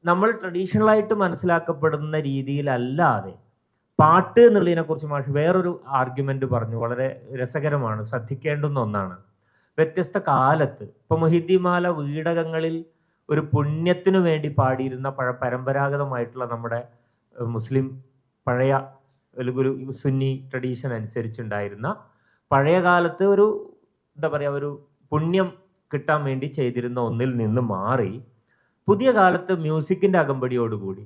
നമ്മൾ ട്രഡീഷണലായിട്ട് മനസ്സിലാക്കപ്പെടുന്ന രീതിയിലല്ലാതെ പാട്ട് എന്നുള്ളതിനെ കുറിച്ച് മാഷ് വേറൊരു ആർഗ്യുമെന്റ് പറഞ്ഞു, വളരെ രസകരമാണ്, ശ്രദ്ധിക്കേണ്ടുന്ന ഒന്നാണ്. വ്യത്യസ്ത കാലത്ത് ഇപ്പൊ മൊഹീദ്ദീൻമാല വീടകങ്ങളിൽ ഒരു പുണ്യത്തിനു വേണ്ടി പാടിയിരുന്ന പരമ്പരാഗതമായിട്ടുള്ള നമ്മുടെ മുസ്ലിം പഴയ ഒരു സുന്നി ട്രഡീഷൻ അനുസരിച്ചുണ്ടായിരുന്ന പഴയ കാലത്ത് ഒരു എന്താ പറയുക, ഒരു പുണ്യം കിട്ടാൻ വേണ്ടി ചെയ്തിരുന്ന ഒന്നിൽ നിന്ന് മാറി പുതിയ കാലത്ത് മ്യൂസിക്കിന്റെ അകമ്പടിയോടുകൂടി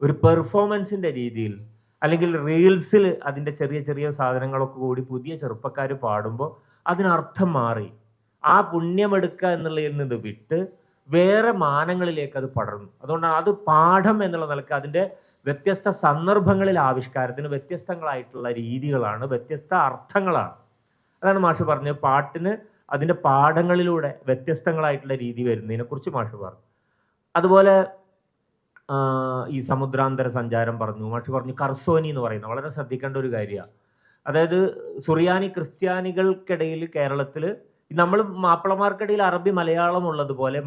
ഒരു പെർഫോമൻസിന്റെ രീതിയിൽ, അല്ലെങ്കിൽ റീൽസിൽ അതിൻ്റെ ചെറിയ ചെറിയ സാധനങ്ങളൊക്കെ കൂടി പുതിയ ചെറുപ്പക്കാർ പാടുമ്പോൾ അതിനർത്ഥം മാറി. ആ പുണ്യമെടുക്കുക എന്നുള്ളതിൽ നിന്ന് വിട്ട് വേറെ മാനങ്ങളിലേക്ക് അത് പടർന്നു. അതുകൊണ്ടാണ് അത് പാഠം എന്നുള്ള നിലക്ക് അതിൻ്റെ വ്യത്യസ്ത സന്ദർഭങ്ങളിൽ ആവിഷ്കാരത്തിന് വ്യത്യസ്തങ്ങളായിട്ടുള്ള രീതികളാണ്, വ്യത്യസ്ത അർത്ഥങ്ങളാണ്. അതാണ് മാഷ് പറഞ്ഞത്. പാട്ടിന് അതിൻ്റെ പാഠങ്ങളിലൂടെ വ്യത്യസ്തങ്ങളായിട്ടുള്ള രീതി വരുന്നതിനെ കുറിച്ച് മാഷ് പറഞ്ഞു. അതുപോലെ ഈ സമുദ്രാന്തര സഞ്ചാരം പറഞ്ഞു. മാഷ് പറഞ്ഞു കർസോനി എന്ന് പറയുന്ന വളരെ ശ്രദ്ധിക്കേണ്ട ഒരു കാര്യമാണ്. അതായത് സുറിയാനി ക്രിസ്ത്യാനികൾക്കിടയിൽ കേരളത്തിൽ നമ്മൾ മാപ്പിളമാർക്കിടയിൽ അറബി മലയാളം ഉള്ളതുപോലെ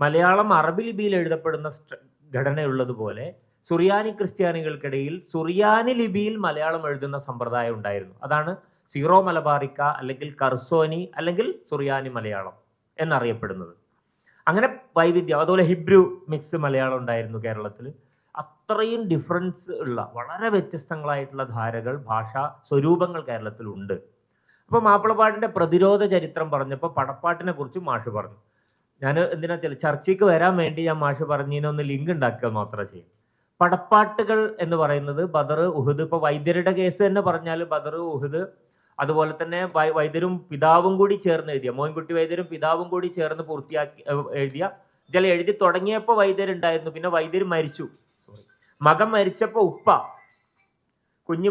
മലയാളം അറബി ലിപിയിൽ എഴുതപ്പെടുന്ന ഘടനയുള്ളതുപോലെ സുറിയാനി ക്രിസ്ത്യാനികൾക്കിടയിൽ സുറിയാനി ലിപിയിൽ മലയാളം എഴുതുന്ന സമ്പ്രദായം ഉണ്ടായിരുന്നു. അതാണ് സീറോ മലബാറിക്ക അല്ലെങ്കിൽ കർസോനി അല്ലെങ്കിൽ സുറിയാനി മലയാളം എന്നറിയപ്പെടുന്നത്. അങ്ങനെ വൈവിധ്യം. അതുപോലെ ഹിബ്രു മിക്സ് മലയാളം ഉണ്ടായിരുന്നു കേരളത്തിൽ. അത്രയും ഡിഫറൻസ് ഉള്ള വളരെ വ്യത്യസ്തങ്ങളായിട്ടുള്ള ധാരകൾ, ഭാഷാ സ്വരൂപങ്ങൾ കേരളത്തിലുണ്ട്. അപ്പോൾ മാപ്പിളപ്പാട്ടിൻ്റെ പ്രതിരോധ ചരിത്രം പറഞ്ഞപ്പോൾ പടപ്പാട്ടിനെ കുറിച്ച് മാഷ് പറഞ്ഞു. ഞാൻ എന്തിനാ ചർച്ചയ്ക്ക് വരാൻ വേണ്ടി ഞാൻ മാഷ് പറഞ്ഞതിനൊന്ന് ലിങ്ക് ഉണ്ടാക്കുക മാത്രമേ ചെയ്യും. പടപ്പാട്ടുകൾ എന്ന് പറയുന്നത് ബദർ, ഉഹുദ്, ഇപ്പോൾ വൈദ്യരുടെ കേസ് തന്നെ പറഞ്ഞാൽ ബദർ, ഉഹുദ്, അതുപോലെ തന്നെ വൈദ്യരും പിതാവും കൂടി ചേർന്ന് എഴുതിയ, മോയിൻകുട്ടി വൈദ്യരും പിതാവും കൂടി ചേർന്ന് പൂർത്തിയാക്കി എഴുതിയ, എഴുതി തുടങ്ങിയപ്പോൾ വൈദ്യരുണ്ടായിരുന്നു, പിന്നെ വൈദ്യർ മരിച്ചു, മകൻ മരിച്ചപ്പോൾ ഉപ്പ ഉണ്ണി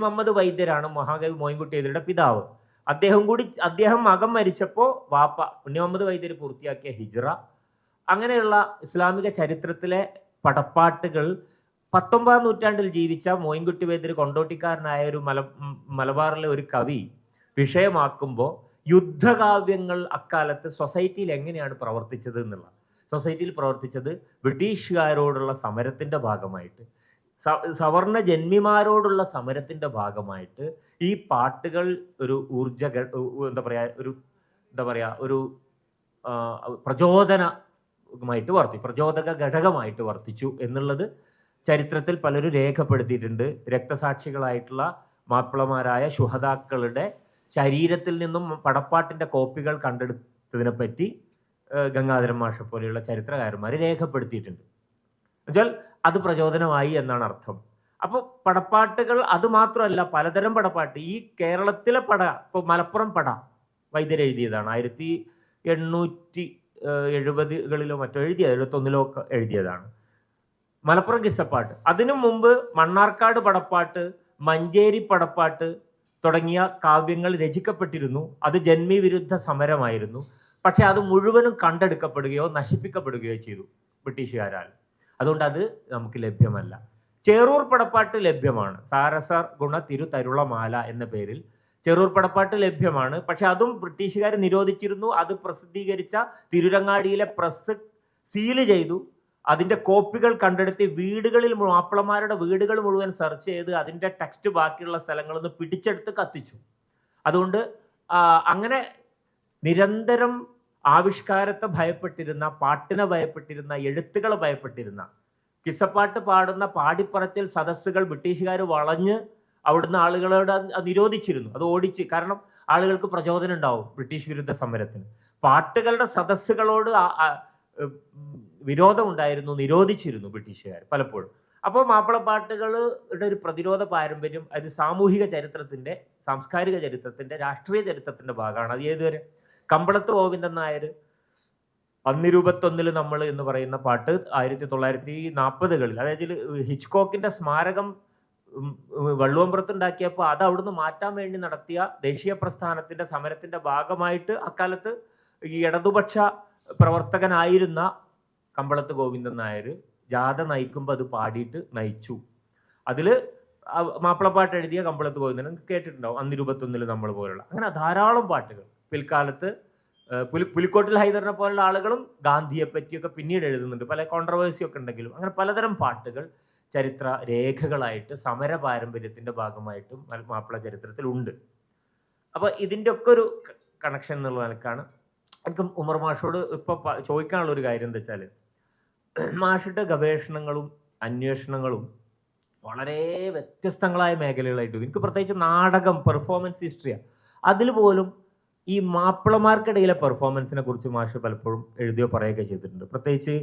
മുഹമ്മദ് വൈദ്യരാണ് മഹാകവി മോയിൻകുട്ടി വൈദ്യരുടെ പിതാവ്. അദ്ദേഹം മകൻ മരിച്ചപ്പോൾ വാപ്പ ഉണ്ണി മുഹമ്മദ് വൈദ്യർ പൂർത്തിയാക്കിയ ഹിജ്റ, അങ്ങനെയുള്ള ഇസ്ലാമിക ചരിത്രത്തിലെ പടപ്പാട്ടുകൾ 19ാം നൂറ്റാണ്ടിൽ ജീവിച്ച മോയിൻകുട്ടി വൈദ്യർ കൊണ്ടോട്ടിക്കാരനായ ഒരു മലബാറിലെ ഒരു കവി വിഷയമാക്കുമ്പോൾ യുദ്ധകാവ്യങ്ങൾ അക്കാലത്ത് സൊസൈറ്റിയിൽ എങ്ങനെയാണ് പ്രവർത്തിച്ചത് എന്നുള്ള, സൊസൈറ്റിയിൽ പ്രവർത്തിച്ചത് ബ്രിട്ടീഷുകാരോടുള്ള സമരത്തിന്റെ ഭാഗമായിട്ട്, സവർണ ജന്മിമാരോടുള്ള സമരത്തിന്റെ ഭാഗമായിട്ട് ഈ പാട്ടുകൾ ഒരു ഒരു പ്രചോദക ഘടകമായിട്ട് വർത്തിച്ചു എന്നുള്ളത് ചരിത്രത്തിൽ പലരും രേഖപ്പെടുത്തിയിട്ടുണ്ട്. രക്തസാക്ഷികളായിട്ടുള്ള മാപ്പിളമാരായ ശുഹദാക്കളുടെ ശരീരത്തിൽ നിന്നും പടപ്പാട്ടിന്റെ കോപ്പികൾ കണ്ടെടുത്തതിനെ പറ്റി ഗംഗാധരൻ മാഷ പോലെയുള്ള ചരിത്രകാരന്മാർ രേഖപ്പെടുത്തിയിട്ടുണ്ട്. എന്നുവെച്ചാൽ അത് പ്രചോദനമായി എന്നാണ് അർത്ഥം. അപ്പോൾ പടപ്പാട്ടുകൾ അത് മാത്രമല്ല, പലതരം പടപ്പാട്ട്. ഈ കേരളത്തിലെ ഇപ്പോൾ മലപ്പുറം പട വൈദ്യർ എഴുതിയതാണ്. 1870കളിലോ മറ്റോ 71ലോ ഒക്കെ എഴുതിയതാണ് മലപ്പുറം കിസ്സപ്പാട്ട്. അതിനു മുമ്പ് മണ്ണാർക്കാട് പടപ്പാട്ട്, മഞ്ചേരി പടപ്പാട്ട് തുടങ്ങിയ കാവ്യങ്ങൾ രചിക്കപ്പെട്ടിരുന്നു. അത് ജന്മി വിരുദ്ധ സമരമായിരുന്നു. പക്ഷെ അത് മുഴുവനും കണ്ടെടുക്കപ്പെടുകയോ നശിപ്പിക്കപ്പെടുകയോ ചെയ്തു ബ്രിട്ടീഷുകാരാൽ. അതുകൊണ്ട് അത് നമുക്ക് ലഭ്യമല്ല. ചേറൂർ പടപ്പാട്ട് ലഭ്യമാണ്. സാരസർ ഗുണ തിരു തരുളമാല എന്ന പേരിൽ ചെറൂർ പടപ്പാട്ട് ലഭ്യമാണ്. പക്ഷെ അതും ബ്രിട്ടീഷുകാർ നിരോധിച്ചിരുന്നു. അത് പ്രസിദ്ധീകരിച്ച തിരുരങ്ങാടിയിലെ പ്രസ് സീല് ചെയ്തു. അതിന്റെ കോപ്പികൾ കണ്ടെടുത്ത് വീടുകളിൽ, മാപ്പിളമാരുടെ വീടുകൾ മുഴുവൻ സെർച്ച് ചെയ്ത് അതിന്റെ ടെക്സ്റ്റ് ബാക്കിയുള്ള സ്ഥലങ്ങളിൽ നിന്ന് പിടിച്ചെടുത്ത് കത്തിച്ചു. അതുകൊണ്ട് അങ്ങനെ നിരന്തരം ആവിഷ്കാരത്തെ ഭയപ്പെട്ടിരുന്ന, പാട്ടിനെ ഭയപ്പെട്ടിരുന്ന, എഴുത്തുകളെ ഭയപ്പെട്ടിരുന്ന, കിസ്സപ്പാട്ട് പാടുന്ന പാടിപ്പറച്ചിൽ സദസ്സുകൾ ബ്രിട്ടീഷുകാർ വളഞ്ഞ് അവിടുന്ന് ആളുകളോട് നിരോധിച്ചിരുന്നു. അത് ഓടിച്ച്, കാരണം ആളുകൾക്ക് പ്രചോദനം ഉണ്ടാവും ബ്രിട്ടീഷ് വിരുദ്ധ സമരത്തിന്. പാട്ടുകളുടെ സദസ്സുകളോട് വിരോധം ഉണ്ടായിരുന്നു, നിരോധിച്ചിരുന്നു ബ്രിട്ടീഷുകാർ പലപ്പോഴും. അപ്പോൾ മാപ്പിളപ്പാട്ടുകളുടെ ഒരു പ്രതിരോധ പാരമ്പര്യം അത് സാമൂഹിക ചരിത്രത്തിന്റെ, സാംസ്കാരിക ചരിത്രത്തിന്റെ, രാഷ്ട്രീയ ചരിത്രത്തിന്റെ ഭാഗമാണ്. അത് ഏതുവരെ കമ്പളത്ത് ഗോവിന്ദൻ നായർ അന്നിരൂപത്തൊന്നിൽ നമ്മൾ എന്ന് പറയുന്ന പാട്ട് 1940കളിൽ, അതായത് ഹിച്ച്കോക്കിന്റെ സ്മാരകം വള്ളുവമ്പുറത്ത് ഉണ്ടാക്കിയപ്പോൾ അത് അവിടുന്ന് മാറ്റാൻ വേണ്ടി നടത്തിയ ദേശീയ പ്രസ്ഥാനത്തിന്റെ സമരത്തിന്റെ ഭാഗമായിട്ട് അക്കാലത്ത് ഈ ഇടതുപക്ഷ പ്രവർത്തകനായിരുന്ന കമ്പളത്ത് ഗോവിന്ദൻ നായർ ജാഥ നയിക്കുമ്പോൾ അത് പാടിയിട്ട് നയിച്ചു. അതിൽ മാപ്പിളപ്പാട്ട് എഴുതിയ കമ്പളത്ത് ഗോവിന്ദൻ കേട്ടിട്ടുണ്ടാവും. അന്നിരൂപത്തൊന്നിൽ നമ്മൾ പോലുള്ള അങ്ങനെ ധാരാളം പാട്ടുകൾ. പിൽക്കാലത്ത് പുലിക്കോട്ടിൽ ഹൈദറിനെ പോലുള്ള ആളുകളും ഗാന്ധിയെ പറ്റിയൊക്കെ പിന്നീട് എഴുതുന്നുണ്ട്. പല കോൺട്രവേഴ്സിയൊക്കെ ഉണ്ടെങ്കിലും അങ്ങനെ പലതരം പാട്ടുകൾ ചരിത്ര രേഖകളായിട്ട് സമര പാരമ്പര്യത്തിന്റെ ഭാഗമായിട്ടും മാപ്പിള ചരിത്രത്തിൽ ഉണ്ട്. അപ്പൊ ഇതിൻ്റെ ഒക്കെ ഒരു കണക്ഷൻ എന്നുള്ള നിലക്കാണ് എനിക്ക് ഉമർ മാഷോട് ഇപ്പൊ ചോദിക്കാനുള്ള ഒരു കാര്യം എന്താ വെച്ചാൽ, മാഷിന്റെ ഗവേഷണങ്ങളും അന്വേഷണങ്ങളും വളരെ വ്യത്യസ്തങ്ങളായ മേഖലകളായിട്ട്, എനിക്ക് പ്രത്യേകിച്ച് നാടകം, പെർഫോമൻസ് ഹിസ്റ്ററിയാണ്. അതിൽ പോലും ഈ മാപ്പിളമാർക്കിടയിലെ പെർഫോമൻസിനെ കുറിച്ച് മാഷ് പലപ്പോഴും എഴുതിയോ പറയുകയൊക്കെ ചെയ്തിട്ടുണ്ട്. പ്രത്യേകിച്ച്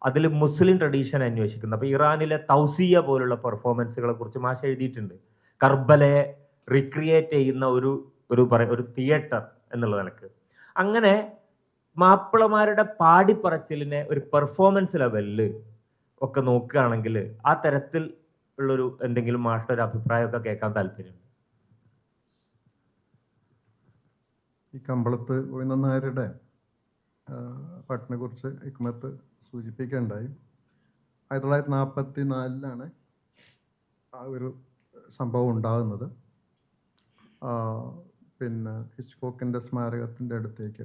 അതിൽ മുസ്ലിം ട്രഡീഷൻ അന്വേഷിക്കുന്നത്. അപ്പോൾ ഇറാനിലെ തൗസിയ പോലുള്ള പെർഫോമൻസുകളെ കുറിച്ച് മാഷ് എഴുതിയിട്ടുണ്ട്. കർബലയെ റിക്രിയേറ്റ് ചെയ്യുന്ന ഒരു തിയേറ്റർ എന്നുള്ള നിലക്ക്. അങ്ങനെ മാപ്പിളമാരുടെ പാടിപ്പറച്ചിലിനെ ഒരു പെർഫോമൻസ് ലെവലിൽ ഒക്കെ നോക്കുകയാണെങ്കിൽ ആ തരത്തിൽ ഉള്ളൊരു എന്തെങ്കിലും മാഷയുടെ ഒരു അഭിപ്രായമൊക്കെ കേൾക്കാൻ താല്പര്യമുണ്ട്. ഈ കമ്പളത്ത് ഗോവിന്ദൻ നായരുടെ പാട്ടിനെ കുറിച്ച് ഹിക്മത്ത് സൂചിപ്പിക്കുകയുണ്ടായി. 1944 ആ ഒരു സംഭവം ഉണ്ടാകുന്നത്. പിന്നെ ഹിച്ച്കോക്കിൻ്റെ സ്മാരകത്തിൻ്റെ അടുത്തേക്ക്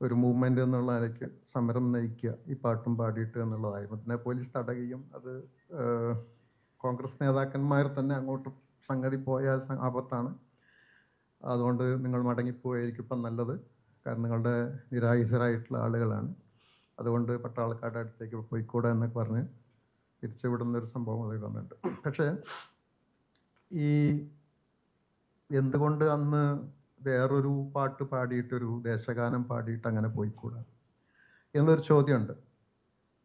ഒരു മൂവ്മെൻ്റ് എന്നുള്ള നിലയ്ക്ക് സമരം നയിക്കുക ഈ പാട്ടും പാടിയിട്ട് എന്നുള്ളതായിരുന്നു. പിന്നെ പോലീസ് തടയുകയും അത് കോൺഗ്രസ് നേതാക്കന്മാർ തന്നെ അങ്ങോട്ട് സംഗതി പോയ ആപത്താണ്, അതുകൊണ്ട് നിങ്ങൾ മടങ്ങിപ്പോയായിരിക്കും ഇപ്പം നല്ലത്, കാരണം നിങ്ങളുടെ നിരായുധരായിട്ടുള്ള ആളുകളാണ്, അതുകൊണ്ട് പട്ടാളക്കാരുടെ അടുത്തേക്ക് പോയിക്കൂടെ എന്നൊക്കെ പറഞ്ഞ് തിരിച്ചുവിടുന്നൊരു സംഭവം അത് വന്നിട്ടുണ്ട്. പക്ഷേ ഈ എന്തുകൊണ്ട് അന്ന് വേറൊരു പാട്ട് പാടിയിട്ടൊരു ദേശഗാനം പാടിയിട്ട് അങ്ങനെ പോയിക്കൂടാ എന്നൊരു ചോദ്യമുണ്ട്.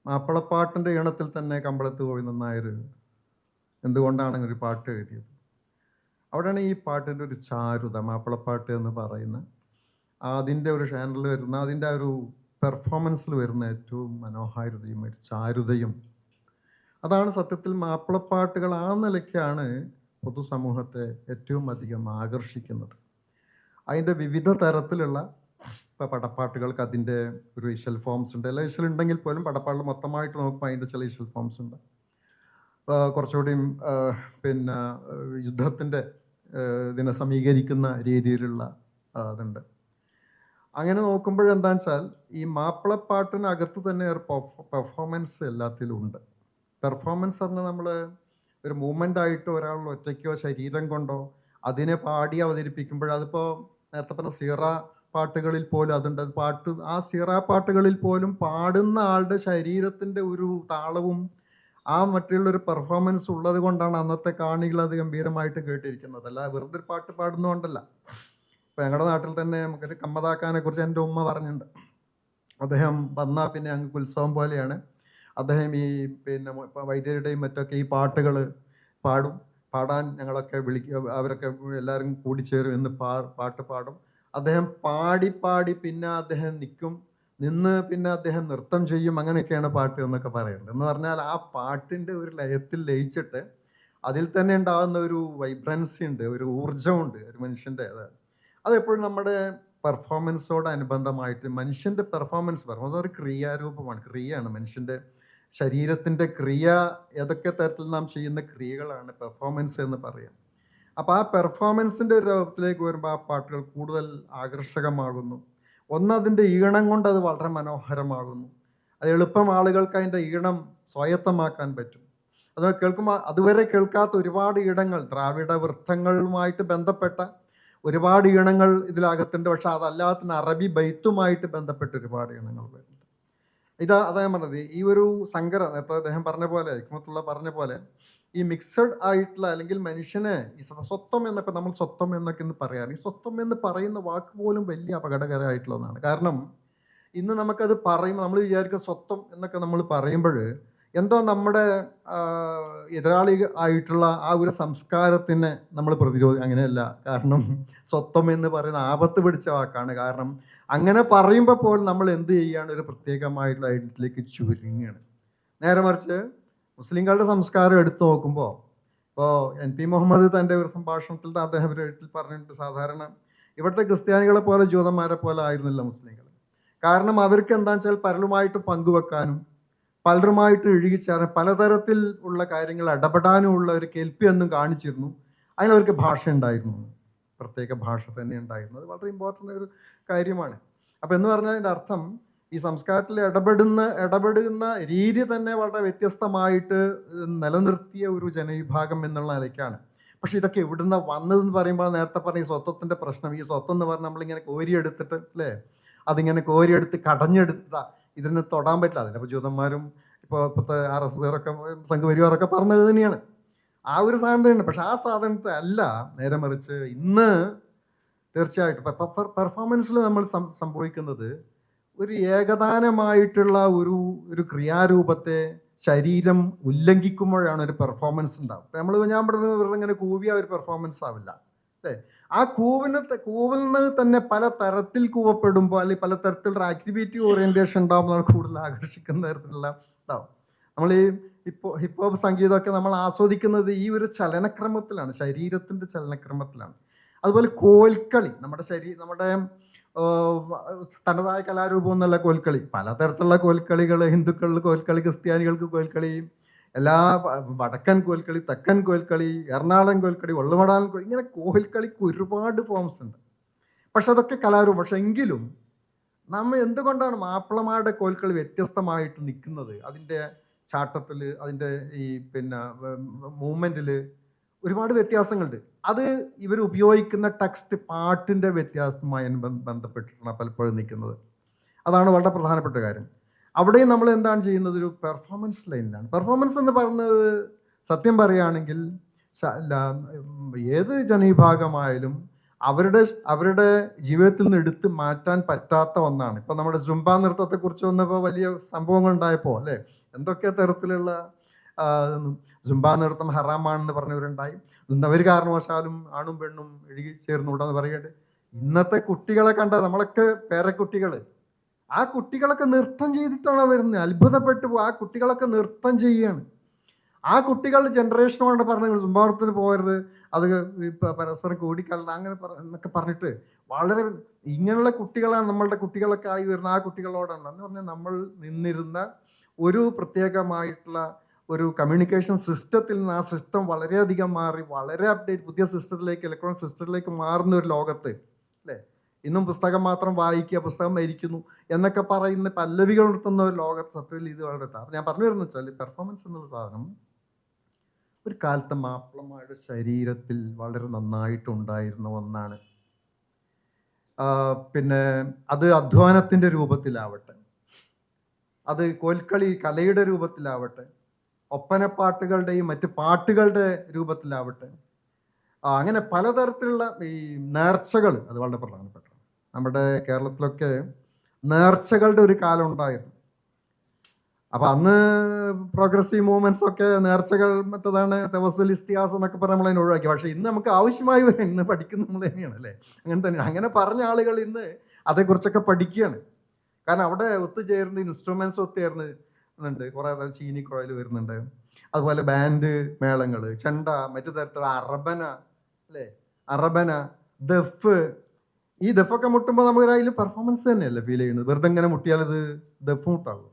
മാപ്പിളപ്പാട്ടിൻ്റെ ഈണത്തിൽ തന്നെ കമ്പളത്ത് ഗോവിന്ദൻ നായർ എന്തുകൊണ്ടാണ് ഒരു പാട്ട് എഴുതിയത്? അവിടെയാണ് ഈ പാട്ടിൻ്റെ ഒരു ചാരുത, മാപ്പിളപ്പാട്ട് എന്ന് പറയുന്ന അതിൻ്റെ ഒരു ചാനലിൽ വരുന്ന, അതിൻ്റെ ഒരു പെർഫോമൻസിൽ വരുന്ന ഏറ്റവും മനോഹാരിതയും ഒരു ചാരുതയും അതാണ് സത്യത്തിൽ മാപ്പിളപ്പാട്ടുകൾ ആ നിലയ്ക്കാണ് പൊതുസമൂഹത്തെ ഏറ്റവും അധികം ആകർഷിക്കുന്നത്. അതിൻ്റെ വിവിധ തരത്തിലുള്ള ഇപ്പോൾ പടപ്പാട്ടുകൾക്ക് അതിൻ്റെ ഒരു ഇശൽ ഫോംസ് ഉണ്ട്. എല്ലാ ഇശൽ ഉണ്ടെങ്കിൽ പോലും പടപ്പാട്ടിൽ മൊത്തമായിട്ട് നോക്കുമ്പോൾ അതിൻ്റെ ചില ഇശൽ ഫോംസ് ഉണ്ട്. കുറച്ചുകൂടിയും പിന്നെ യുദ്ധത്തിൻ്റെ ഇതിനെ സമീകരിക്കുന്ന രീതിയിലുള്ള ഇതുണ്ട്. അങ്ങനെ നോക്കുമ്പോഴെന്താണെന്ന് വെച്ചാൽ ഈ മാപ്പിളപ്പാട്ടിനകത്ത് തന്നെ ഒരു പെർഫോമൻസ് എല്ലാത്തിലും ഉണ്ട്. പെർഫോമൻസ് പറഞ്ഞാൽ നമ്മൾ ഒരു മൂവ്മെൻ്റ് ആയിട്ട് ഒരാൾ ഒറ്റയ്ക്കോ ശരീരം കൊണ്ടോ അതിനെ പാടി അവതരിപ്പിക്കുമ്പോൾ, അതിപ്പോൾ നേരത്തെ പറഞ്ഞ സീറ പാട്ടുകളിൽ പോലും അതുണ്ട്. ആ സീറ പാട്ടുകളിൽ പോലും പാടുന്ന ആളുടെ ശരീരത്തിൻ്റെ ഒരു താളവും ആ മറ്റുള്ളൊരു പെർഫോമൻസ് ഉള്ളത് കൊണ്ടാണ് അന്നത്തെ കാണികൾ അത് ഗംഭീരമായിട്ട് കേട്ടിരിക്കുന്നത്. അല്ല വെറുതെ ഒരു പാട്ട് പാടുന്നതുകൊണ്ടല്ല. ഇപ്പം ഞങ്ങളുടെ നാട്ടിൽ തന്നെ നമുക്കൊരു കമ്മതാക്കാനെ കുറിച്ച് എൻ്റെ ഉമ്മ പറഞ്ഞിട്ടുണ്ട്. അദ്ദേഹം വന്നാൽ പിന്നെ ഞങ്ങൾക്ക് ഉത്സവം പോലെയാണ്. അദ്ദേഹം ഈ പിന്നെ വൈദ്യരുടെയും മറ്റൊക്കെ ഈ പാട്ടുകൾ പാടാൻ ഞങ്ങളൊക്കെ അവരൊക്കെ എല്ലാവരും കൂടിച്ചേരും എന്ന് പാട്ട് പാടും. അദ്ദേഹം പാടി പിന്നെ അദ്ദേഹം നിന്ന് പിന്നെ അദ്ദേഹം നൃത്തം ചെയ്യും. അങ്ങനെയൊക്കെയാണ് പാട്ട് എന്നൊക്കെ പറയുന്നത്. എന്ന് പറഞ്ഞാൽ ആ പാട്ടിൻ്റെ ഒരു ലയത്തിൽ ലയിച്ചിട്ട് അതിൽ തന്നെ ഉണ്ടാകുന്ന ഒരു വൈബ്രൻസി ഉണ്ട്, ഒരു ഊർജമുണ്ട് ഒരു മനുഷ്യൻ്റെ. അതെപ്പോഴും നമ്മുടെ പെർഫോമൻസോടനുബന്ധമായിട്ട് മനുഷ്യൻ്റെ പെർഫോമൻസ് ഒരു ക്രിയാരൂപമാണ്, ക്രിയയാണ്. മനുഷ്യൻ്റെ ശരീരത്തിൻ്റെ ക്രിയ, ഏതൊക്കെ തരത്തിൽ നാം ചെയ്യുന്ന ക്രിയകളാണ് പെർഫോമൻസ് എന്ന് പറയാം. അപ്പോൾ ആ പെർഫോമൻസിൻ്റെ ഒരു രൂപത്തിലേക്ക് വരുമ്പോൾ ആ പാട്ടുകൾ കൂടുതൽ ആകർഷകമാകുന്നു. അതിൻ്റെ ഈണം കൊണ്ട് അത് വളരെ മനോഹരമാകുന്നു. അത് എളുപ്പം ആളുകൾക്ക് അതിൻ്റെ ഈണം സ്വായത്തമാക്കാൻ പറ്റും. അത് കേൾക്കുമ്പോൾ അതുവരെ കേൾക്കാത്ത ഒരുപാട് ഈണങ്ങൾ, ദ്രാവിഡ വൃത്തങ്ങളുമായിട്ട് ബന്ധപ്പെട്ട ഒരുപാട് ഈണങ്ങൾ ഇതിനകത്തുണ്ട്. പക്ഷെ അതല്ലാത്ത അറബി ബൈത്തുമായിട്ട് ബന്ധപ്പെട്ട ഒരുപാട് ഈണങ്ങൾ വരുന്നുണ്ട്. അദ്ദേഹം പറഞ്ഞത് ഈ ഒരു സങ്കര, നേരത്തെ അദ്ദേഹം പറഞ്ഞ പോലെ, ഹിക്മത്തുള്ള പറഞ്ഞ പോലെ, ഈ മിക്സഡ് ആയിട്ടുള്ള അല്ലെങ്കിൽ മനുഷ്യനെ ഈ സ്വത്വം എന്നൊക്കെ നമ്മൾ സ്വത്വം എന്നൊക്കെ ഇന്ന് പറയാറ്, ഈ സ്വത്വം എന്ന് പറയുന്ന വാക്ക് പോലും വലിയ അപകടകരമായിട്ടുള്ളതാണ്. കാരണം ഇന്ന് നമുക്കത് പറയുമ്പോൾ നമ്മൾ വിചാരിക്കുക സ്വത്വം എന്നൊക്കെ നമ്മൾ പറയുമ്പോൾ എന്തോ നമ്മുടെ എതിരാളി ആയിട്ടുള്ള ആ ഒരു സംസ്കാരത്തിനെ നമ്മൾ അങ്ങനെയല്ല. കാരണം സ്വത്വം എന്ന് പറയുന്ന ആപത്ത് പിടിച്ച വാക്കാണ്. കാരണം അങ്ങനെ പറയുമ്പോൾ പോലും നമ്മൾ എന്ത് ചെയ്യുകയാണ്, ഒരു പ്രത്യേകമായിട്ടുള്ള ഐഡന്റിറ്റിയിലേക്ക് ചുരുങ്ങുകയാണ്. നേരെ മറിച്ച് മുസ്ലിങ്ങളുടെ സംസ്കാരം എടുത്തു നോക്കുമ്പോൾ, ഇപ്പോൾ NP മുഹമ്മദ് തൻ്റെ ഒരു സംഭാഷണത്തിൽ അദ്ദേഹം പറഞ്ഞിട്ടുണ്ട്, സാധാരണ ഇവിടുത്തെ ക്രിസ്ത്യാനികളെ പോലെ ജൂതന്മാരെ പോലെ ആയിരുന്നില്ല മുസ്ലിങ്ങൾ. കാരണം അവർക്ക് എന്താണെന്ന് വെച്ചാൽ പലരുമായിട്ട് പങ്കുവെക്കാനും പലരുമായിട്ട് ഇഴുകിച്ചേരാൻ പലതരത്തിൽ ഉള്ള കാര്യങ്ങൾ ഇടപെടാനും ഉള്ള ഒരു കെൽപ്പിയൊന്നും കാണിച്ചിരുന്നു. അതിനവർക്ക് ഭാഷ ഉണ്ടായിരുന്നു, പ്രത്യേക ഭാഷ തന്നെ ഉണ്ടായിരുന്നു. അത് വളരെ ഇമ്പോർട്ടൻ്റ് ഒരു കാര്യമാണ്. അപ്പം എന്ന് പറഞ്ഞാൽ അതിൻ്റെ അർത്ഥം ഈ സംസ്കാരത്തിൽ ഇടപെടുന്ന രീതി തന്നെ വളരെ വ്യത്യസ്തമായിട്ട് നിലനിർത്തിയ ഒരു ജനവിഭാഗം എന്നുള്ള നിലയ്ക്കാണ്. പക്ഷെ ഇതൊക്കെ ഇവിടുന്ന് വന്നതെന്ന് പറയുമ്പോൾ നേരത്തെ പറഞ്ഞ ഈ സ്വത്വത്തിൻ്റെ പ്രശ്നം, ഈ സ്വത്വം എന്ന് പറഞ്ഞാൽ നമ്മളിങ്ങനെ കോരിയെടുത്തിട്ട് അല്ലേ, അതിങ്ങനെ കോരിയെടുത്ത് കടഞ്ഞെടുത്ത ഇതിന് തൊടാൻ പറ്റില്ല. അതിനിപ്പോൾ ജൂതന്മാരും ഇപ്പോഴത്തെ RSSകാരൊക്കെ സംഘപരിവാറൊക്കെ പറഞ്ഞത് തന്നെയാണ്. ആ ഒരു സാധനം തന്നെയാണ്. പക്ഷെ ആ സാധനത്തെ അല്ല, നേരെ മറിച്ച് ഇന്ന് തീർച്ചയായിട്ടും പെർഫോമൻസിൽ നമ്മൾ സംഭവിക്കുന്നത് ഒരു ഏകദാനമായിട്ടുള്ള ഒരു ക്രിയാരൂപത്തെ ശരീരം ഉല്ലംഘിക്കുമ്പോഴാണ് ഒരു പെർഫോമൻസ് ഉണ്ടാവും. ഞാൻ പറഞ്ഞത് ഇങ്ങനെ കൂവിയ ഒരു പെർഫോമൻസ് ആവില്ല അല്ലേ. ആ കൂവുന്നത് തന്നെ പല തരത്തിൽ കൂവപ്പെടുമ്പോൾ അല്ലെങ്കിൽ പല തരത്തിലുള്ള ആക്ടിവിറ്റി ഓറിയന്റേഷൻ ഉണ്ടാകുമ്പോൾ നമ്മൾ കൂടുതൽ ആകർഷിക്കുന്ന തരത്തിലുള്ള ഉണ്ടാവും. നമ്മൾ ഈ ഹിപ്പോപ്പ് സംഗീതമൊക്കെ നമ്മൾ ആസ്വദിക്കുന്നത് ഈ ഒരു ചലനക്രമത്തിലാണ്, ശരീരത്തിൻ്റെ ചലനക്രമത്തിലാണ്. അതുപോലെ കോൽക്കളി, നമ്മുടെ തനതായ കലാരൂപം എന്നല്ല കോൽക്കളി, പലതരത്തിലുള്ള കോൽക്കളികൾ, ഹിന്ദുക്കളിൽ കോൽക്കളി, ക്രിസ്ത്യാനികൾക്ക് കോൽക്കളി, എല്ലാ വടക്കൻ കോൽക്കളി, തെക്കൻ കോൽക്കളി, എറണാകുളം കോൽക്കളി, വള്ളുവടാൻ കോൽക്കളി, ഇങ്ങനെ കോൽക്കളിക്ക് ഒരുപാട് ഫോംസ് ഉണ്ട്. പക്ഷെ അതൊക്കെ കലാരൂപം. പക്ഷെ എങ്കിലും നമ്മൾ എന്തുകൊണ്ടാണ് മാപ്പിളമാരുടെ കോൽക്കളി വ്യത്യസ്തമായിട്ട് നിൽക്കുന്നത്? അതിൻ്റെ ചാട്ടത്തിൽ, അതിൻ്റെ ഈ മൂവ്മെൻറ്റിൽ ഒരുപാട് വ്യത്യാസങ്ങളുണ്ട്. അത് ഇവർ ഉപയോഗിക്കുന്ന ടെക്സ്റ്റ് പാട്ടിൻ്റെ വ്യത്യാസവുമായി ബന്ധപ്പെട്ടിട്ടാണ് പലപ്പോഴും നിൽക്കുന്നത്. അതാണ് വളരെ പ്രധാനപ്പെട്ട കാര്യം. അവിടെയും നമ്മൾ എന്താണ് ചെയ്യുന്നത്, ഒരു പെർഫോമൻസ് ലൈനിലാണ്. പെർഫോമൻസ് എന്ന് പറയുന്നത് സത്യം പറയുകയാണെങ്കിൽ ഏത് ജനവിഭാഗമായാലും അവരുടെ ജീവിതത്തിൽ നിന്ന് എടുത്ത് മാറ്റാൻ പറ്റാത്ത ഒന്നാണ്. ഇപ്പം നമ്മുടെ സുംബ നൃത്തത്തെക്കുറിച്ച് വന്നപ്പോൾ വലിയ സംഭവങ്ങൾ ഉണ്ടായപ്പോൾ അല്ലേ, എന്തൊക്കെ തരത്തിലുള്ള സുംബ നൃത്തം ഹറാമാണെന്ന് പറഞ്ഞവരുണ്ടായി. ഒരു കാരണവശാലും ആണും പെണ്ണും ഇഴുകി ചേർന്നുകൂടാന്ന് പറയട്ടെ. ഇന്നത്തെ കുട്ടികളെ കണ്ട നമ്മളൊക്കെ പേരക്കുട്ടികൾ, ആ കുട്ടികളൊക്കെ നൃത്തം ചെയ്തിട്ടാണ് വരുന്നത്. അത്ഭുതപ്പെട്ടു പോകും. ആ കുട്ടികളൊക്കെ നൃത്തം ചെയ്യുകയാണ്. ആ കുട്ടികളുടെ ജനറേഷനോട് പറഞ്ഞ സംഭവത്തിന് പോകരുത്, അത് പരസ്പരം കൂടിക്കല്ല അങ്ങനെ എന്നൊക്കെ പറഞ്ഞിട്ട് വളരെ ഇങ്ങനെയുള്ള കുട്ടികളാണ് നമ്മളുടെ കുട്ടികളൊക്കെ ആയി വരുന്ന ആ കുട്ടികളോടാണ് എന്ന് പറഞ്ഞാൽ നമ്മൾ നിന്നിരുന്ന ഒരു പ്രത്യേകമായിട്ടുള്ള ഒരു കമ്മ്യൂണിക്കേഷൻ സിസ്റ്റത്തിൽ നിന്ന് ആ സിസ്റ്റം വളരെയധികം മാറി വളരെ അപ്ഡേറ്റ് പുതിയ സിസ്റ്റത്തിലേക്ക് ഇലക്ട്രോണിക് സിസ്റ്റത്തിലേക്ക് മാറുന്ന ഒരു ലോകത്ത് അല്ലേ, ഇന്നും പുസ്തകം മാത്രം വായിക്കുക, പുസ്തകം മരിക്കുന്നു എന്നൊക്കെ പറയുന്ന പല്ലവികൾ നിർത്തുന്ന ഒരു ലോകത്ത് സത്യത്തിൽ ഇത് വളരെ ഞാൻ പറഞ്ഞു വരുന്നത് വെച്ചാൽ പെർഫോമൻസ് എന്നുള്ള സാധനം ഒരു കാലത്ത് മാപ്പിളമാരുടെ ശരീരത്തിൽ വളരെ നന്നായിട്ടുണ്ടായിരുന്ന ഒന്നാണ്. പിന്നെ അത് അധ്വാനത്തിൻ്റെ രൂപത്തിലാവട്ടെ, അത് കോൽക്കളി കലയുടെ രൂപത്തിലാവട്ടെ, ഒപ്പനപ്പാട്ടുകളുടെയും മറ്റ് പാട്ടുകളുടെ രൂപത്തിലാവട്ടെ, അങ്ങനെ പലതരത്തിലുള്ള ഈ നേർച്ചകൾ അത് വളരെ പ്രധാനപ്പെട്ട. നമ്മുടെ കേരളത്തിലൊക്കെ നേർച്ചകളുടെ ഒരു കാലം ഉണ്ടായിരുന്നു. അപ്പൊ അന്ന് പ്രോഗ്രസീവ് മൂവ്മെന്റ്സ് ഒക്കെ നേർച്ചകൾ മറ്റതാണ് തവസ്സുൽ ഇസ്തിഹാസം എന്നൊക്കെ പറഞ്ഞ് നമ്മളതിനെ ഒഴിവാക്കി. പക്ഷെ ഇന്ന് നമുക്ക് ആവശ്യമായി വരും, ഇന്ന് പഠിക്കുന്ന നമ്മൾ തന്നെയാണ് അല്ലേ, അങ്ങനെ തന്നെയാണ്. അങ്ങനെ പറഞ്ഞ ആളുകൾ ഇന്ന് അതേക്കുറിച്ചൊക്കെ പഠിക്കുകയാണ്. കാരണം അവിടെ ഒത്തുചേർന്ന് ഇൻസ്ട്രുമെന്റ്സ് ഒത്തുചേർന്നുണ്ട്, കുറെ ചീനിക്കുഴൽ വരുന്നുണ്ട്, അതുപോലെ ബാൻഡ് മേളങ്ങൾ, ചെണ്ട, മറ്റു തരത്തിലുള്ള അറബന അല്ലേ, അറബന, ദഫ്. ഈ ദഫൊക്കെ മുട്ടുമ്പോൾ നമുക്ക് അതിൽ പെർഫോമൻസ് തന്നെയല്ലേ ഫീൽ ചെയ്യുന്നത്. വെറുതെ ഇങ്ങനെ മുട്ടിയാൽ അത് ദഫ് മുട്ടാകും,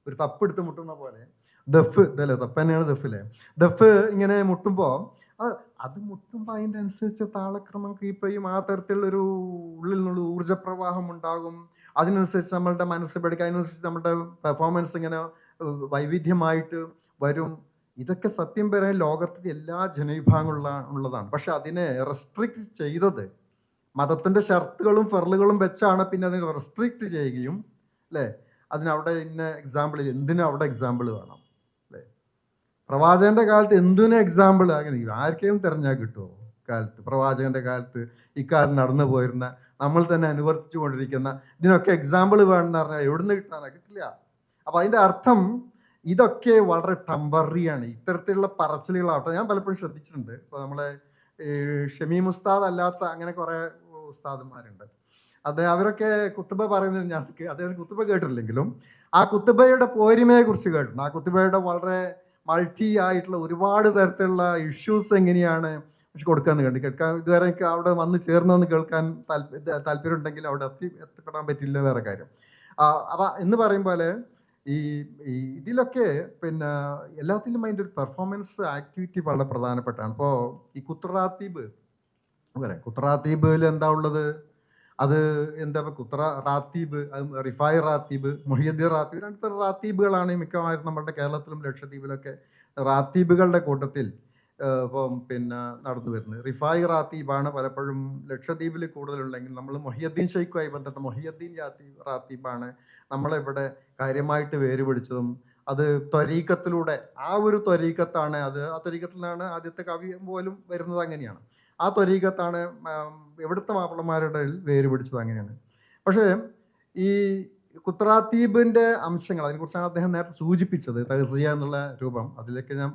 ഒരു തപ്പെടുത്ത് മുട്ടുന്ന പോലെ. ദഫ് ഇതല്ലേ, ദഫ് തന്നെയാണ് ദഫിലെ. ദഫ് ഇങ്ങനെ മുട്ടുമ്പോൾ അത് മുട്ടുമ്പോൾ അതിൻ്റെ അനുസരിച്ച് താളക്രമം കീപ്പ് ചെയ്യും. ആ തരത്തിലുള്ളൊരു ഉള്ളിൽ നിന്നുള്ള ഊർജ്ജപ്രവാഹം ഉണ്ടാകും. അതിനനുസരിച്ച് നമ്മളുടെ മനസ്സ് പഠിക്കുക, അതിനനുസരിച്ച് നമ്മുടെ പെർഫോമൻസ് ഇങ്ങനെ വൈവിധ്യമായിട്ട് വരും. ഇതൊക്കെ സത്യം പറയാൻ ലോകത്തിലെ എല്ലാ ഉള്ളതാണ്. പക്ഷെ അതിനെ റെസ്ട്രിക്റ്റ് ചെയ്തത് മതത്തിന്റെ ഷർത്തുകളും ഫെറലുകളും വെച്ചാണ്. പിന്നെ അതിനെ റെസ്ട്രിക്റ്റ് ചെയ്യുകയും അല്ലേ, അതിനവിടെ ഇന്ന എക്സാമ്പിൾ, എന്തിനും അവിടെ എക്സാമ്പിൾ വേണം അല്ലേ. പ്രവാചകന്റെ കാലത്ത് എന്തിനും എക്സാമ്പിൾ അങ്ങനെ ആർക്കെയും തിരഞ്ഞാൽ കിട്ടുമോ കാലത്ത്? പ്രവാചകന്റെ കാലത്ത് ഇക്കാലത്ത് നടന്നു പോയിരുന്ന നമ്മൾ തന്നെ അനുവർത്തിച്ചു കൊണ്ടിരിക്കുന്ന ഇതിനൊക്കെ എക്സാമ്പിൾ വേണമെന്ന് പറഞ്ഞാൽ എവിടുന്ന് കിട്ടാനാ? കിട്ടില്ല. അപ്പൊ അതിന്റെ അർത്ഥം ഇതൊക്കെ വളരെ ടെമ്പററിയാണ്. ഇത്തരത്തിലുള്ള പറച്ചിലുകളാവട്ടെ ഞാൻ പലപ്പോഴും ശ്രദ്ധിച്ചിട്ടുണ്ട്. ഇപ്പൊ നമ്മളെ ഷമീം ഉസ്താദ് അല്ലാത്ത അങ്ങനെ കുറെ ഉസ്താദന്മാരുണ്ട്. അവരൊക്കെ കുത്തുബ പറയുന്നത് ഞാൻ അദ്ദേഹം കുത്തുബ കേട്ടിട്ടില്ലെങ്കിലും ആ കുത്തുബയുടെ പോരിമയെ കുറിച്ച് കേട്ടിട്ടുണ്ട്. ആ കുത്തുബയുടെ വളരെ മൾട്ടി ആയിട്ടുള്ള ഒരുപാട് തരത്തിലുള്ള ഇഷ്യൂസ് എങ്ങനെയാണ് കൊടുക്കാന്ന് കണ്ടു. കേൾക്കാൻ ഇതുവരെ എനിക്ക് അവിടെ വന്ന് ചേർന്നതെന്ന് കേൾക്കാൻ താല്പര്യം ഉണ്ടെങ്കിൽ അവിടെ എത്തിപ്പെടാൻ പറ്റില്ല, വേറെ കാര്യം. അപ്പൊ എന്ന് പറയും പോലെ ഈ ഇതിലൊക്കെ പിന്നെ എല്ലാത്തിലും അതിൻ്റെ ഒരു പെർഫോമൻസ് ആക്ടിവിറ്റി വളരെ പ്രധാനപ്പെട്ടാണ്. ഇപ്പോൾ ഈ കുത്റാത്തീബ് പറയാം, കുത്റാത്തീബിൽ എന്താ ഉള്ളത്? അത് എന്താ റാത്തീബ്, റിഫായ് റാത്തീബ്, മുഹിയുദ്ദീൻ റാത്തീബ്, രണ്ട് റാത്തീബുകളാണ് മിക്കവാറും നമ്മുടെ കേരളത്തിലും ലക്ഷദ്വീപിലൊക്കെ റാത്തീബുകളുടെ കൂട്ടത്തിൽ ഇപ്പം പിന്നെ നടന്നു വരുന്നത്. റിഫായ് റാത്തീബാണ് പലപ്പോഴും ലക്ഷദ്വീപിൽ കൂടുതലുണ്ടെങ്കിൽ നമ്മൾ മുഹിയുദ്ദീൻ ഷെയ്ഖുമായി ബന്ധപ്പെട്ട മുഹിയുദ്ദീൻ റാത്തീബാണ് നമ്മളിവിടെ കാര്യമായിട്ട് വേര് പിടിച്ചതും. അത് ത്വരീക്കത്തിലൂടെ, ആ ഒരു ത്വരീക്കത്താണ് അത്. ആ ത്വരീക്കത്തിലാണ് ആദ്യത്തെ കവി പോലും വരുന്നത്, അങ്ങനെയാണ്. ആ ത്വരീക്കത്താണ് എവിടുത്തെ മാപ്പിളമാരുടെ വേര് പിടിച്ചത്, അങ്ങനെയാണ്. പക്ഷേ ഈ കുത്രാത്തീബിന്റെ അംശങ്ങൾ, അതിനെക്കുറിച്ചാണ് അദ്ദേഹം നേരത്തെ സൂചിപ്പിച്ചത്, തഹ്സിയ എന്നുള്ള രൂപം. അതിലേക്ക് ഞാൻ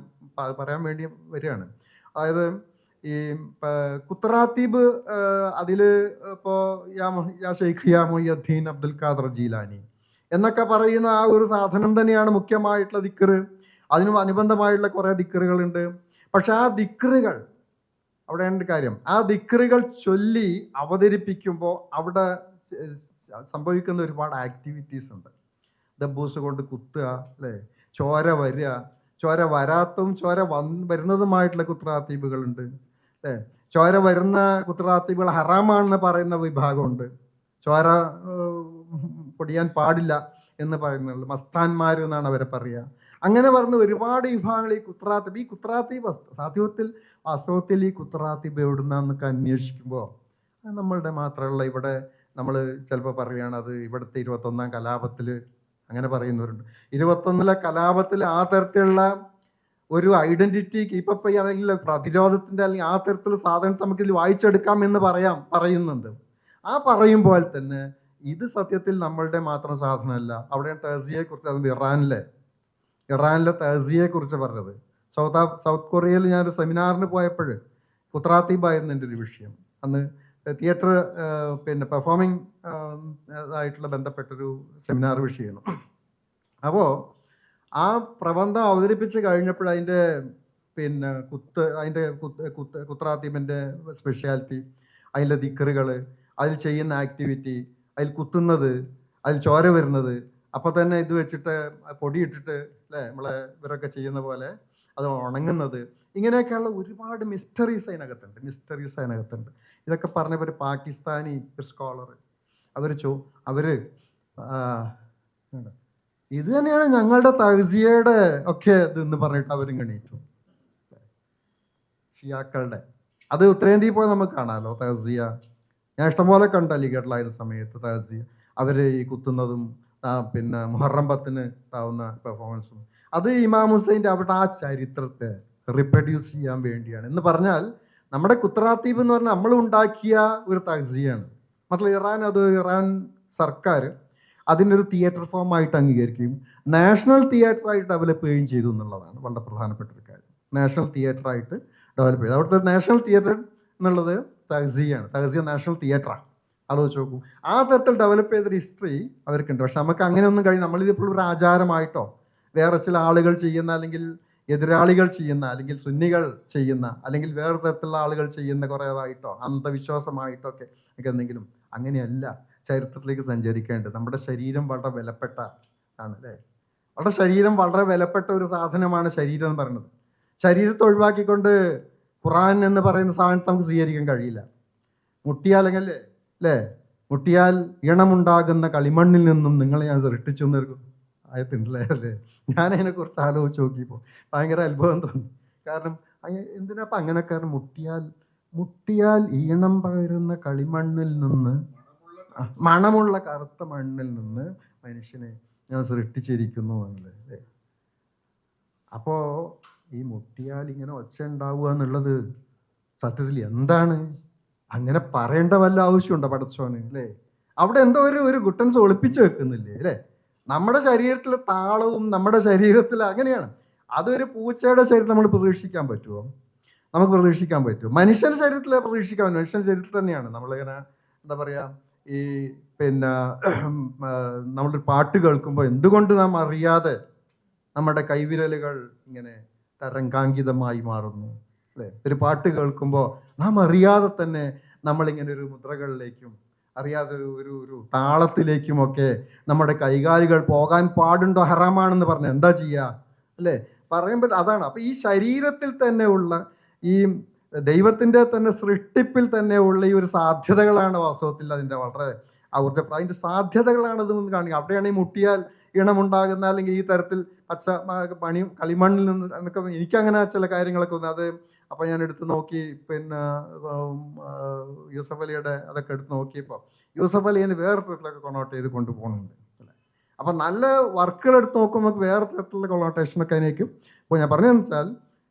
പറയാൻ വേണ്ടി വരികയാണ്. അതായത് ഈ കുത്രാത്തീബ് അതില് ഇപ്പോ യാ ഷെയ്ഖ് യാ മുഹിയുദ്ദീൻ അബ്ദുൽ ഖാദർ ജീലാനി എന്നൊക്കെ പറയുന്ന ആ ഒരു സാധനം തന്നെയാണ് മുഖ്യമായിട്ടുള്ള ദിക്റ്. അതിനും അനുബന്ധമായിട്ടുള്ള കുറെ ദിക്റുകളുണ്ട്. പക്ഷെ ആ ദിക്റുകൾ അവിടെയാണ് കാര്യം. ആ ദിക്റുകൾ ചൊല്ലി അവതരിപ്പിക്കുമ്പോൾ അവിടെ സംഭവിക്കുന്ന ഒരുപാട് ആക്ടിവിറ്റീസ് ഉണ്ട്. ദബ്ബൂസ് കൊണ്ട് കുത്തുക അല്ലേ, ചോര വരിക, ചോര വരാത്തതും ചോര വരുന്നതുമായിട്ടുള്ള കുത്രാത്തീബുകളുണ്ട് അല്ലേ. ചോര വരുന്ന കുത്രാത്തീബുകൾ ഹറാമാണെന്ന് പറയുന്ന വിഭാഗമുണ്ട്. ചോര പൊടിയാൻ പാടില്ല എന്ന് പറയുന്നത് മസ്താന്മാർ എന്നാണ് അവരെ പറയുക. അങ്ങനെ പറഞ്ഞ ഒരുപാട് വിഭാഗങ്ങൾ ഈ കുത്രാത്തീബ് വാസ്തവത്തിൽ ഈ കുത്രാത്തീബ് എവിടുന്നൊക്കെ അന്വേഷിക്കുമ്പോൾ നമ്മളുടെ മാത്രമുള്ള ഇവിടെ നമ്മൾ ചിലപ്പോൾ പറയുകയാണ് അത് ഇവിടുത്തെ 21-ാം കലാപത്തിൽ അങ്ങനെ പറയുന്നവരുണ്ട്. 21-ലെ കലാപത്തിൽ ആ തരത്തിലുള്ള ഒരു ഐഡന്റിറ്റി കീപ്പപ്പ് ചെയ്യുക, അല്ലെങ്കിൽ പ്രതിരോധത്തിന്റെ അല്ലെങ്കിൽ ആ തരത്തിലുള്ള സാധനത്തെ നമുക്ക് ഇതിൽ വായിച്ചെടുക്കാം എന്ന് പറയുന്നുണ്ട്. ആ പറയുമ്പോൾ തന്നെ ഇത് സത്യത്തിൽ നമ്മളുടെ മാത്രം സാധനമല്ല. അവിടെ തഹ്സിയെ കുറിച്ച്, അത് ഇറാനിലെ തഹ്സിയെ കുറിച്ച് പറഞ്ഞത്. സൗത്ത് കൊറിയയിൽ ഞാനൊരു സെമിനാറിന് പോയപ്പോൾ കുത്രാത്തീബായിരുന്നു എൻ്റെ ഒരു വിഷയം. അന്ന് തിയേറ്റർ പിന്നെ പെർഫോമിംഗ് ആയിട്ടുള്ള ബന്ധപ്പെട്ടൊരു സെമിനാർ വിഷയമാണ്. അപ്പോൾ ആ പ്രബന്ധം അവതരിപ്പിച്ച് കഴിഞ്ഞപ്പോൾ അതിൻ്റെ പിന്നെ കുത്രാത്തീബിൻ്റെ സ്പെഷ്യാലിറ്റി, അതിലെ ദിക്കറുകൾ, അതിൽ ചെയ്യുന്ന ആക്ടിവിറ്റി, അതിൽ കുത്തുന്നത്, അതിൽ ചോര വരുന്നത്, അപ്പോൾ തന്നെ ഇത് വെച്ചിട്ട് പൊടിയിട്ടിട്ട് അല്ലേ നമ്മളെ ഇവരൊക്കെ ചെയ്യുന്ന പോലെ അത് ഉണങ്ങുന്നത്, ഇങ്ങനെയൊക്കെയുള്ള ഒരുപാട് മിസ്റ്ററീസ് അതിനകത്തുണ്ട്. ഇതൊക്കെ പറഞ്ഞപ്പോൾ ഒരു പാകിസ്ഥാനി സ്കോളർ അവർ ഇത് തന്നെയാണ് ഞങ്ങളുടെ തഹ്സിയയുടെ ഒക്കെ ഇതെന്ന് പറഞ്ഞിട്ട് അവരും ഗണിച്ചു. ഷിയാക്കളുടെ അത് ഉത്തരേന്ത്യയിൽ പോയി നമുക്ക് കാണാമല്ലോ തഹ്സിയ. ഞാൻ ഇഷ്ടംപോലെ കണ്ട അലിഗഡിലായിരുന്ന സമയത്ത് തഹ്സിയ അവർ ഈ കുത്തുന്നതും പിന്നെ മുഹറം 10 ആവുന്ന പെർഫോമൻസും, അത് ഇമാം ഹുസൈൻ്റെ അവിടെ ആ ചരിത്രത്തെ റിപ്രൊഡ്യൂസ് ചെയ്യാൻ വേണ്ടിയാണ്. എന്ന് പറഞ്ഞാൽ നമ്മുടെ കുത്രാത്തീബ് എന്ന് പറഞ്ഞാൽ നമ്മൾ ഉണ്ടാക്കിയ ഒരു തഹ്സിയാണ്. മറ്റു ഇറാൻ സർക്കാർ അതിൻ്റെ ഒരു തിയേറ്റർ ഫോം ആയിട്ട് അംഗീകരിക്കുകയും നാഷണൽ തിയേറ്റർ ആയിട്ട് ഡെവലപ്പ് ചെയ്യുകയും ചെയ്തു എന്നുള്ളതാണ് വളരെ പ്രധാനപ്പെട്ട ഒരു കാര്യം. നാഷണൽ തിയേറ്റർ ആയിട്ട് ഡെവലപ്പ് ചെയ്തു. അവിടുത്തെ നാഷണൽ തിയേറ്റർ എന്നുള്ളത് തഹ്സിയാണ്. തഹ്സിയ നാഷണൽ തിയേറ്ററാണ്. ആലോചിച്ച് നോക്കൂ. ആ തരത്തിൽ ഡെവലപ്പ് ചെയ്തൊരു ഹിസ്റ്ററി അവർക്കുണ്ട്. പക്ഷെ നമുക്ക് അങ്ങനെയൊന്നും നമ്മളിതിപ്പോൾ ഒരു ആചാരമായിട്ടോ വേറെ ചില ആളുകൾ ചെയ്യുന്ന, അല്ലെങ്കിൽ എതിരാളികൾ ചെയ്യുന്ന, അല്ലെങ്കിൽ സുന്നികൾ ചെയ്യുന്ന, അല്ലെങ്കിൽ വേറെ തരത്തിലുള്ള ആളുകൾ ചെയ്യുന്ന കുറേതായിട്ടോ അന്ധവിശ്വാസമായിട്ടോ ഒക്കെ എന്തെങ്കിലും, അങ്ങനെയല്ല ചരിത്രത്തിലേക്ക് സഞ്ചരിക്കേണ്ടത്. നമ്മുടെ ശരീരം വളരെ വിലപ്പെട്ട ആണ് അല്ലേ? ശരീരം വളരെ വിലപ്പെട്ട ഒരു സാധനമാണ് ശരീരം എന്ന് പറയുന്നത്. ശരീരത്തെ ഒഴിവാക്കിക്കൊണ്ട് ഖുറാൻ എന്ന് പറയുന്ന സാധനത്തെ നമുക്ക് സ്വീകരിക്കാൻ കഴിയില്ല. മുട്ടിയാൽ മുട്ടിയാൽ ഈണമുണ്ടാകുന്ന കളിമണ്ണിൽ നിന്നും നിങ്ങളെ ഞാൻ സൃഷ്ടിച്ചു എന്നൊരു ആയത്തുണ്ടല്ലേ അല്ലേ? ഞാനതിനെക്കുറിച്ച് ആലോചിച്ച് നോക്കിയപ്പോൾ ഭയങ്കര അത്ഭുതം തോന്നി. കാരണം എന്തിനാപ്പം അങ്ങനെ? കാരണം മുട്ടിയാൽ ഈണം പകരുന്ന കളിമണ്ണിൽ നിന്ന്, മണമുള്ള കറുത്ത മണ്ണിൽ നിന്ന് മനുഷ്യനെ ഞാൻ സൃഷ്ടിച്ചിരിക്കുന്നു എന്നല്ലേ. അപ്പോൾ ഈ മുട്ടിയാൽ ഇങ്ങനെ ഒച്ച ഉണ്ടാവുക എന്നുള്ളത് സത്യത്തിൽ എന്താണ്? അങ്ങനെ പറയേണ്ട വല്ല ആവശ്യമുണ്ടോ പടച്ചോന് അല്ലേ? അവിടെ എന്തോ ഒരു ഗുട്ടൻസ് ഒളിപ്പിച്ച് വെക്കുന്നില്ലേ അല്ലേ? നമ്മുടെ ശരീരത്തിലെ താളവും നമ്മുടെ ശരീരത്തിൽ അങ്ങനെയാണ്. അതൊരു പൂച്ചയുടെ ശരീരം നമ്മൾ പ്രതീക്ഷിക്കാൻ പറ്റുമോ? നമുക്ക് പ്രതീക്ഷിക്കാൻ പറ്റുമോ? മനുഷ്യൻ്റെ ശരീരത്തിൽ പ്രതീക്ഷിക്കാൻ പറ്റും. മനുഷ്യൻ്റെ ശരീരത്തിൽ തന്നെയാണ് നമ്മളിങ്ങനെ എന്താ പറയുക, ഈ പിന്നെ നമ്മളൊരു പാട്ട് കേൾക്കുമ്പോൾ എന്തുകൊണ്ട് നാം അറിയാതെ നമ്മുടെ കൈവിരലുകൾ ഇങ്ങനെ തരംഗാങ്കിതമായി മാറുന്നു അല്ലേ? ഒരു പാട്ട് കേൾക്കുമ്പോൾ നാം അറിയാതെ തന്നെ നമ്മളിങ്ങനെ ഒരു മുദ്രകളിലേക്കും അറിയാതെ ഒരു താളത്തിലേക്കുമൊക്കെ നമ്മുടെ കൈകാലുകൾ പോകാൻ പാടുണ്ടോ? ഹറാമാണെന്ന് പറഞ്ഞാൽ എന്താ ചെയ്യുക അല്ലേ? പറയുമ്പോൾ അതാണ്. അപ്പം ഈ ശരീരത്തിൽ തന്നെ ഉള്ള ഈ ദൈവത്തിൻ്റെ തന്നെ സൃഷ്ടിപ്പിൽ തന്നെ ഉള്ള ഈ ഒരു സാധ്യതകളാണ് വാസ്തവത്തിൽ അതിൻ്റെ വളരെ അതിൻ്റെ സാധ്യതകളാണ് ഇത് കാണിക്കുക. അവിടെയാണ് ഈ മുട്ടിയാൽ ഈണമുണ്ടാകുന്ന, അല്ലെങ്കിൽ ഈ തരത്തിൽ കളിമണ്ണിൽ നിന്ന് എന്നൊക്കെ എനിക്കങ്ങനെ ചില കാര്യങ്ങളൊക്കെ വന്നു. അത് അപ്പം ഞാൻ എടുത്ത് നോക്കി. പിന്നെ യൂസഫ് അലിയുടെ അതൊക്കെ എടുത്ത് നോക്കിയപ്പോൾ യൂസഫ് അലി അതിന് വേറെ തരത്തിലൊക്കെ കൊണോട്ട് ചെയ്ത് കൊണ്ടുപോകുന്നുണ്ട് അല്ലേ? അപ്പം നല്ല വർക്കുകൾ എടുത്ത് നോക്കുമ്പോൾ നമുക്ക് വേറെ തരത്തിലുള്ള കൊണോട്ടേഷനൊക്കെ അതിനേക്കും. അപ്പോൾ ഞാൻ പറഞ്ഞതെന്ന് വെച്ചാൽ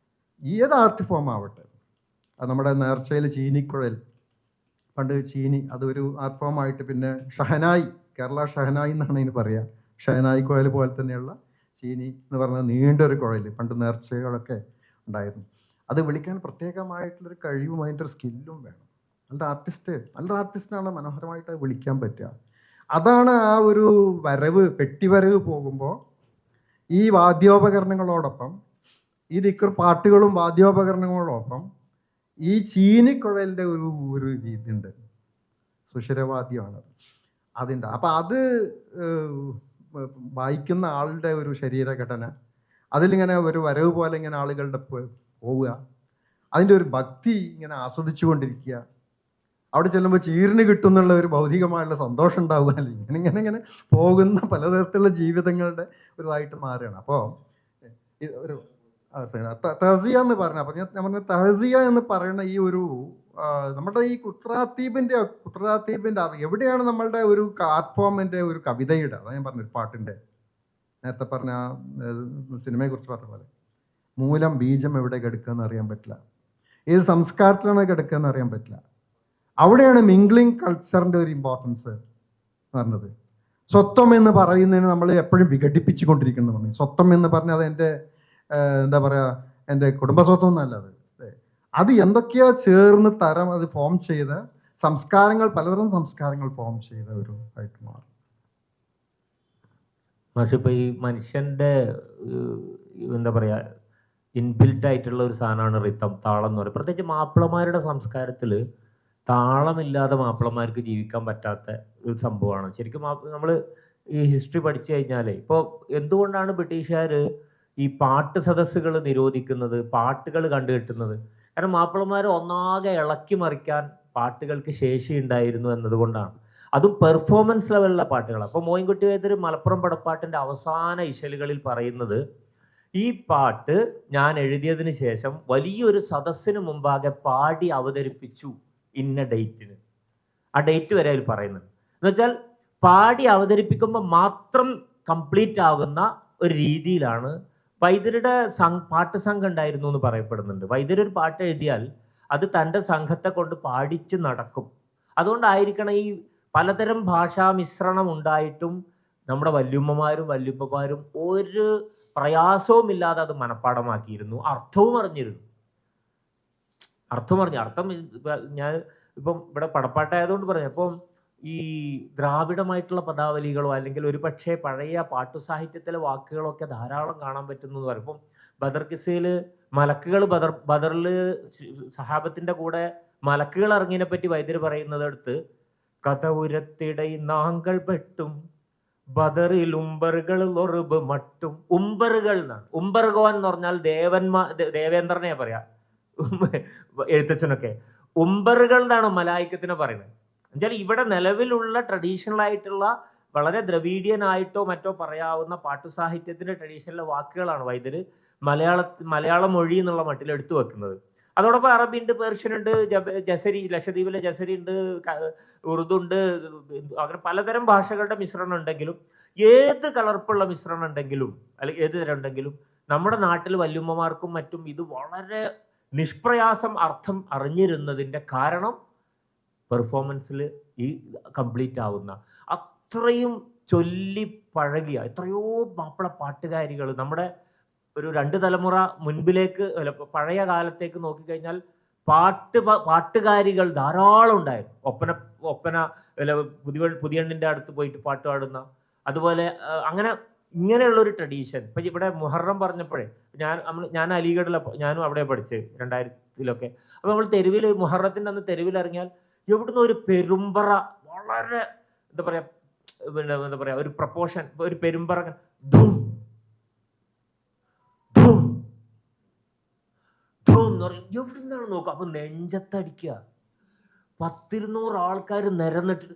ഏത് ആർട്ട് ഫോം ആവട്ടെ, അത് നമ്മുടെ നേർച്ചയിൽ ചീനിക്കുഴൽ, പണ്ട് ചീനി അതൊരു ആർട്ട് ഫോം ആയിട്ട്, പിന്നെ ഷഹനായി, കേരള ഷഹനായി എന്നാണ് അതിന് പറയുക. ഷഹനായി കുഴൽ പോലെ തന്നെയുള്ള ചീനി എന്ന് പറഞ്ഞ നീണ്ടൊരു കുഴൽ പണ്ട് നേർച്ചകളൊക്കെ ഉണ്ടായിരുന്നു. അത് വിളിക്കാൻ പ്രത്യേകമായിട്ടുള്ളൊരു കഴിവും അതിൻ്റെ ഒരു സ്കില്ലും വേണം. നല്ല ആർട്ടിസ്റ്റിനാണ് മനോഹരമായിട്ട് വിളിക്കാൻ പറ്റുക. അതാണ് ആ ഒരു പെട്ടിവരവ് പോകുമ്പോൾ ഈ വാദ്യോപകരണങ്ങളോടൊപ്പം, ഈ ദിക്ർ പാട്ടുകളും വാദ്യോപകരണങ്ങളോടൊപ്പം ഈ ചീനിക്കുഴലിൻ്റെ ഒരു രീതിയുണ്ട്, സുഷിരവാദ്യമാണ് അതിൻ്റെ. അപ്പം അത് വായിക്കുന്ന ആളുടെ ഒരു ശരീരഘടന, അതിലിങ്ങനെ ഒരു വരവ് പോലെ ഇങ്ങനെ ആളുകളുടെ പോവുക, അതിൻ്റെ ഒരു ഭക്തി ഇങ്ങനെ ആസ്വദിച്ചു കൊണ്ടിരിക്കുക, അവിടെ ചെല്ലുമ്പോൾ ചീറിന് കിട്ടുന്നുള്ള ഒരു ഭൗതികമായുള്ള സന്തോഷം ഉണ്ടാവുക, ഇങ്ങനെ ഇങ്ങനെ പോകുന്ന പലതരത്തിലുള്ള ജീവിതങ്ങളുടെ ഒരു ഇതായിട്ട് മാറുകയാണ്. അപ്പോൾ ഒരു തഹ്സിയ എന്ന് പറഞ്ഞ, അപ്പം ഞാൻ പറഞ്ഞ തഹ്സിയ എന്ന് പറയുന്ന ഈ ഒരു നമ്മുടെ ഈ കുത്രാത്തീബിൻ്റെ എവിടെയാണ് നമ്മളുടെ ഒരു ആർട്ട് ഫോമിൻ്റെ ഒരു കവിതയുടെ, അതാ ഞാൻ പറഞ്ഞൊരു പാട്ടിൻ്റെ നേരത്തെ പറഞ്ഞ സിനിമയെ കുറിച്ച് പറഞ്ഞ പോലെ മൂലം ബീജം എവിടെ കിടക്കുകയെന്ന് അറിയാൻ പറ്റില്ല, ഏത് സംസ്കാരത്തിലാണ് കിടക്കുകയെന്ന് അറിയാൻ പറ്റില്ല. അവിടെയാണ് മിംഗ്ലിംഗ് കൾച്ചറിൻ്റെ ഒരു ഇമ്പോർട്ടൻസ് പറഞ്ഞത്. സ്വത്വം എന്ന് പറയുന്നതിന് നമ്മൾ എപ്പോഴും വിഘടിപ്പിച്ചുകൊണ്ടിരിക്കുന്നു പറഞ്ഞു. സ്വത്വം എന്ന് പറഞ്ഞാൽ അത് എൻ്റെ എന്താ പറയുക, എൻ്റെ കുടുംബസ്വത്വം എന്നല്ലത്. അത് എന്തൊക്കെയോ ചേർന്ന് അത് ഫോം ചെയ്ത സംസ്കാരങ്ങൾ, പലതരം സംസ്കാരങ്ങൾ ഫോം ചെയ്ത ഒരു ആയിട്ട് മാറും. പക്ഷെ ഇപ്പോൾ ഈ മനുഷ്യൻ്റെ എന്താ പറയുക ഇൻബിൽറ്റ് ആയിട്ടുള്ള ഒരു സാധനമാണ് റിത്തം, താളം എന്ന് പറയുന്നത്. പ്രത്യേകിച്ച് മാപ്പിളമാരുടെ സംസ്കാരത്തിൽ താളമില്ലാതെ മാപ്പിളമാർക്ക് ജീവിക്കാൻ പറ്റാത്ത ഒരു സംഭവമാണ്. ശരിക്കും നമ്മൾ ഈ ഹിസ്റ്ററി പഠിച്ചു കഴിഞ്ഞാൽ ഇപ്പോൾ എന്തുകൊണ്ടാണ് ബ്രിട്ടീഷുകാർ ഈ പാട്ട് സദസ്സുകൾ നിരോധിക്കുന്നത്, പാട്ടുകൾ കണ്ടുകെട്ടുന്നത്? കാരണം മാപ്പിളമാർ ഒന്നാകെ ഇളക്കി മറിക്കാൻ പാട്ടുകൾക്ക് ശേഷിയുണ്ടായിരുന്നു എന്നതുകൊണ്ടാണ്. അതും പെർഫോമൻസ് ലെവലിലുള്ള പാട്ടുകളാണ്. അപ്പോൾ മോയിൻകുട്ടി വൈദ്യർ മലപ്പുറം പടപ്പാട്ടിൻ്റെ അവസാന ഇശലുകളിൽ പറയുന്നത്, ഈ പാട്ട് ഞാൻ എഴുതിയതിന് ശേഷം വലിയൊരു സദസ്സിന് മുമ്പാകെ പാടി അവതരിപ്പിച്ചു ഇന്ന ഡേറ്റിന്. ആ ഡേറ്റ് വരെ അതിൽ പറയുന്നുണ്ട്. എന്നുവെച്ചാൽ പാടി അവതരിപ്പിക്കുമ്പോൾ മാത്രം കംപ്ലീറ്റ് ആകുന്ന ഒരു രീതിയിലാണ്. വൈദ്യരുടെ പാട്ട് സംഘം ഉണ്ടായിരുന്നു എന്ന് പറയപ്പെടുന്നുണ്ട്. വൈദ്യർ ഒരു പാട്ട് എഴുതിയാൽ അത് തൻ്റെ സംഘത്തെ കൊണ്ട് പാടിച്ച് നടക്കും. അതുകൊണ്ടായിരിക്കണം ഈ പലതരം ഭാഷാ മിശ്രണം ഉണ്ടായിട്ടും നമ്മുടെ വല്യുമ്മമാരും വല്യുപ്പമാരും ഒരു പ്രയാസവും ഇല്ലാതെ അത് മനഃപ്പാടമാക്കിയിരുന്നു, അർത്ഥവും അറിഞ്ഞിരുന്നു. അർത്ഥം ഞാൻ ഇപ്പം ഇവിടെ പടപ്പാട്ടായതുകൊണ്ട് പറഞ്ഞു. അപ്പം ഈ ദ്രാവിഡമായിട്ടുള്ള പദാവലികളോ അല്ലെങ്കിൽ ഒരു പക്ഷേ പഴയ പാട്ടു സാഹിത്യത്തിലെ വാക്കുകളൊക്കെ ധാരാളം കാണാൻ പറ്റുന്നു എന്ന് പറയും. ഇപ്പം ബദർ കിസയിൽ മലക്കുകൾ ബദറിൽ സഹാബത്തിന്റെ കൂടെ മലക്കുകൾ ഇറങ്ങിയതിനെ പറ്റി വൈദ്യർ പറയുന്നതെടുത്ത്, കഥ ഉരത്തിടൈ നാങ്കൾ പെട്ടും ബദറിൽ ഉംബറുകൾ ഒറുബ് മട്ടും. ഉംബറുകൾ എന്നാണ്. ഉംബർഗോൻ എന്ന് പറഞ്ഞാൽ ദേവേന്ദ്രനെ പറയാ എഴുത്തച്ഛനൊക്കെ. ഉംബറുകൾ എന്നാണ് മലായിക്കത്തിനെ പറയുന്നത്. എന്നുവെച്ചാൽ ഇവിടെ നിലവിലുള്ള ട്രഡീഷണൽ ആയിട്ടുള്ള വളരെ ദ്രവീഡിയൻ ആയിട്ടോ മറ്റോ പറയാവുന്ന പാട്ടു സാഹിത്യത്തിന്റെ ട്രഡീഷണൽ വാക്കുകളാണ് വൈദ്യര് മലയാള മൊഴി എന്നുള്ള മട്ടിൽ എടുത്തു വെക്കുന്നത്. അതോടൊപ്പം അറബി ഉണ്ട്, പേർഷ്യൻ ഉണ്ട്, ജസരി, ലക്ഷദ്വീപിലെ ജസരി ഉണ്ട്, ഉറുദു ഉണ്ട്, അങ്ങനെ പലതരം ഭാഷകളുടെ മിശ്രണം ഉണ്ടെങ്കിലും, ഏത് കളർപ്പുള്ള മിശ്രണം ഉണ്ടെങ്കിലും അല്ലെങ്കിൽ ഏത് തരം ഉണ്ടെങ്കിലും നമ്മുടെ നാട്ടിൽ വല്യുമ്മമാർക്കും മറ്റും ഇത് വളരെ നിഷ്പ്രയാസം അർത്ഥം അറിഞ്ഞിരുന്നതിൻ്റെ കാരണം പെർഫോമൻസിൽ ഈ കംപ്ലീറ്റ് ആവുന്ന അത്രയും ചൊല്ലി പഴകിയ എത്രയോ മാപ്പിള പാട്ടുകാരികൾ നമ്മുടെ ഒരു 2 തലമുറ മുൻപിലേക്ക് പഴയ കാലത്തേക്ക് നോക്കിക്കഴിഞ്ഞാൽ പാട്ടുകാരികൾ ധാരാളം ഉണ്ടായിരുന്നു. ഒപ്പന പുതിയണ്ണിൻ്റെ അടുത്ത് പോയിട്ട് പാട്ട് പാടുന്ന, അതുപോലെ അങ്ങനെ ഇങ്ങനെയുള്ളൊരു ട്രഡീഷൻ. ഇപ്പം ഇവിടെ മുഹറം പറഞ്ഞപ്പോഴേ ഞാൻ അലിഗഡിലെ, ഞാനും അവിടെ പഠിച്ച് 2000-ലൊക്കെ. അപ്പോൾ നമ്മൾ തെരുവിൽ മുഹറത്തിൻ്റെ അന്ന് തെരുവിലിറങ്ങിയാൽ എവിടുന്ന് ഒരു പെരുമ്പറ, വളരെ എന്താ പറയുക ഒരു പ്രപ്പോർഷൻ, ഒരു പെരുമ്പറ ധൂം ധൂം ധൂം എന്ന് പറയും. എവിടുന്നാണ് നോക്കുക. അപ്പൊ നെഞ്ചത്തടിക്കുക. 10-200 ആൾക്കാർ നിരന്നിട്ട്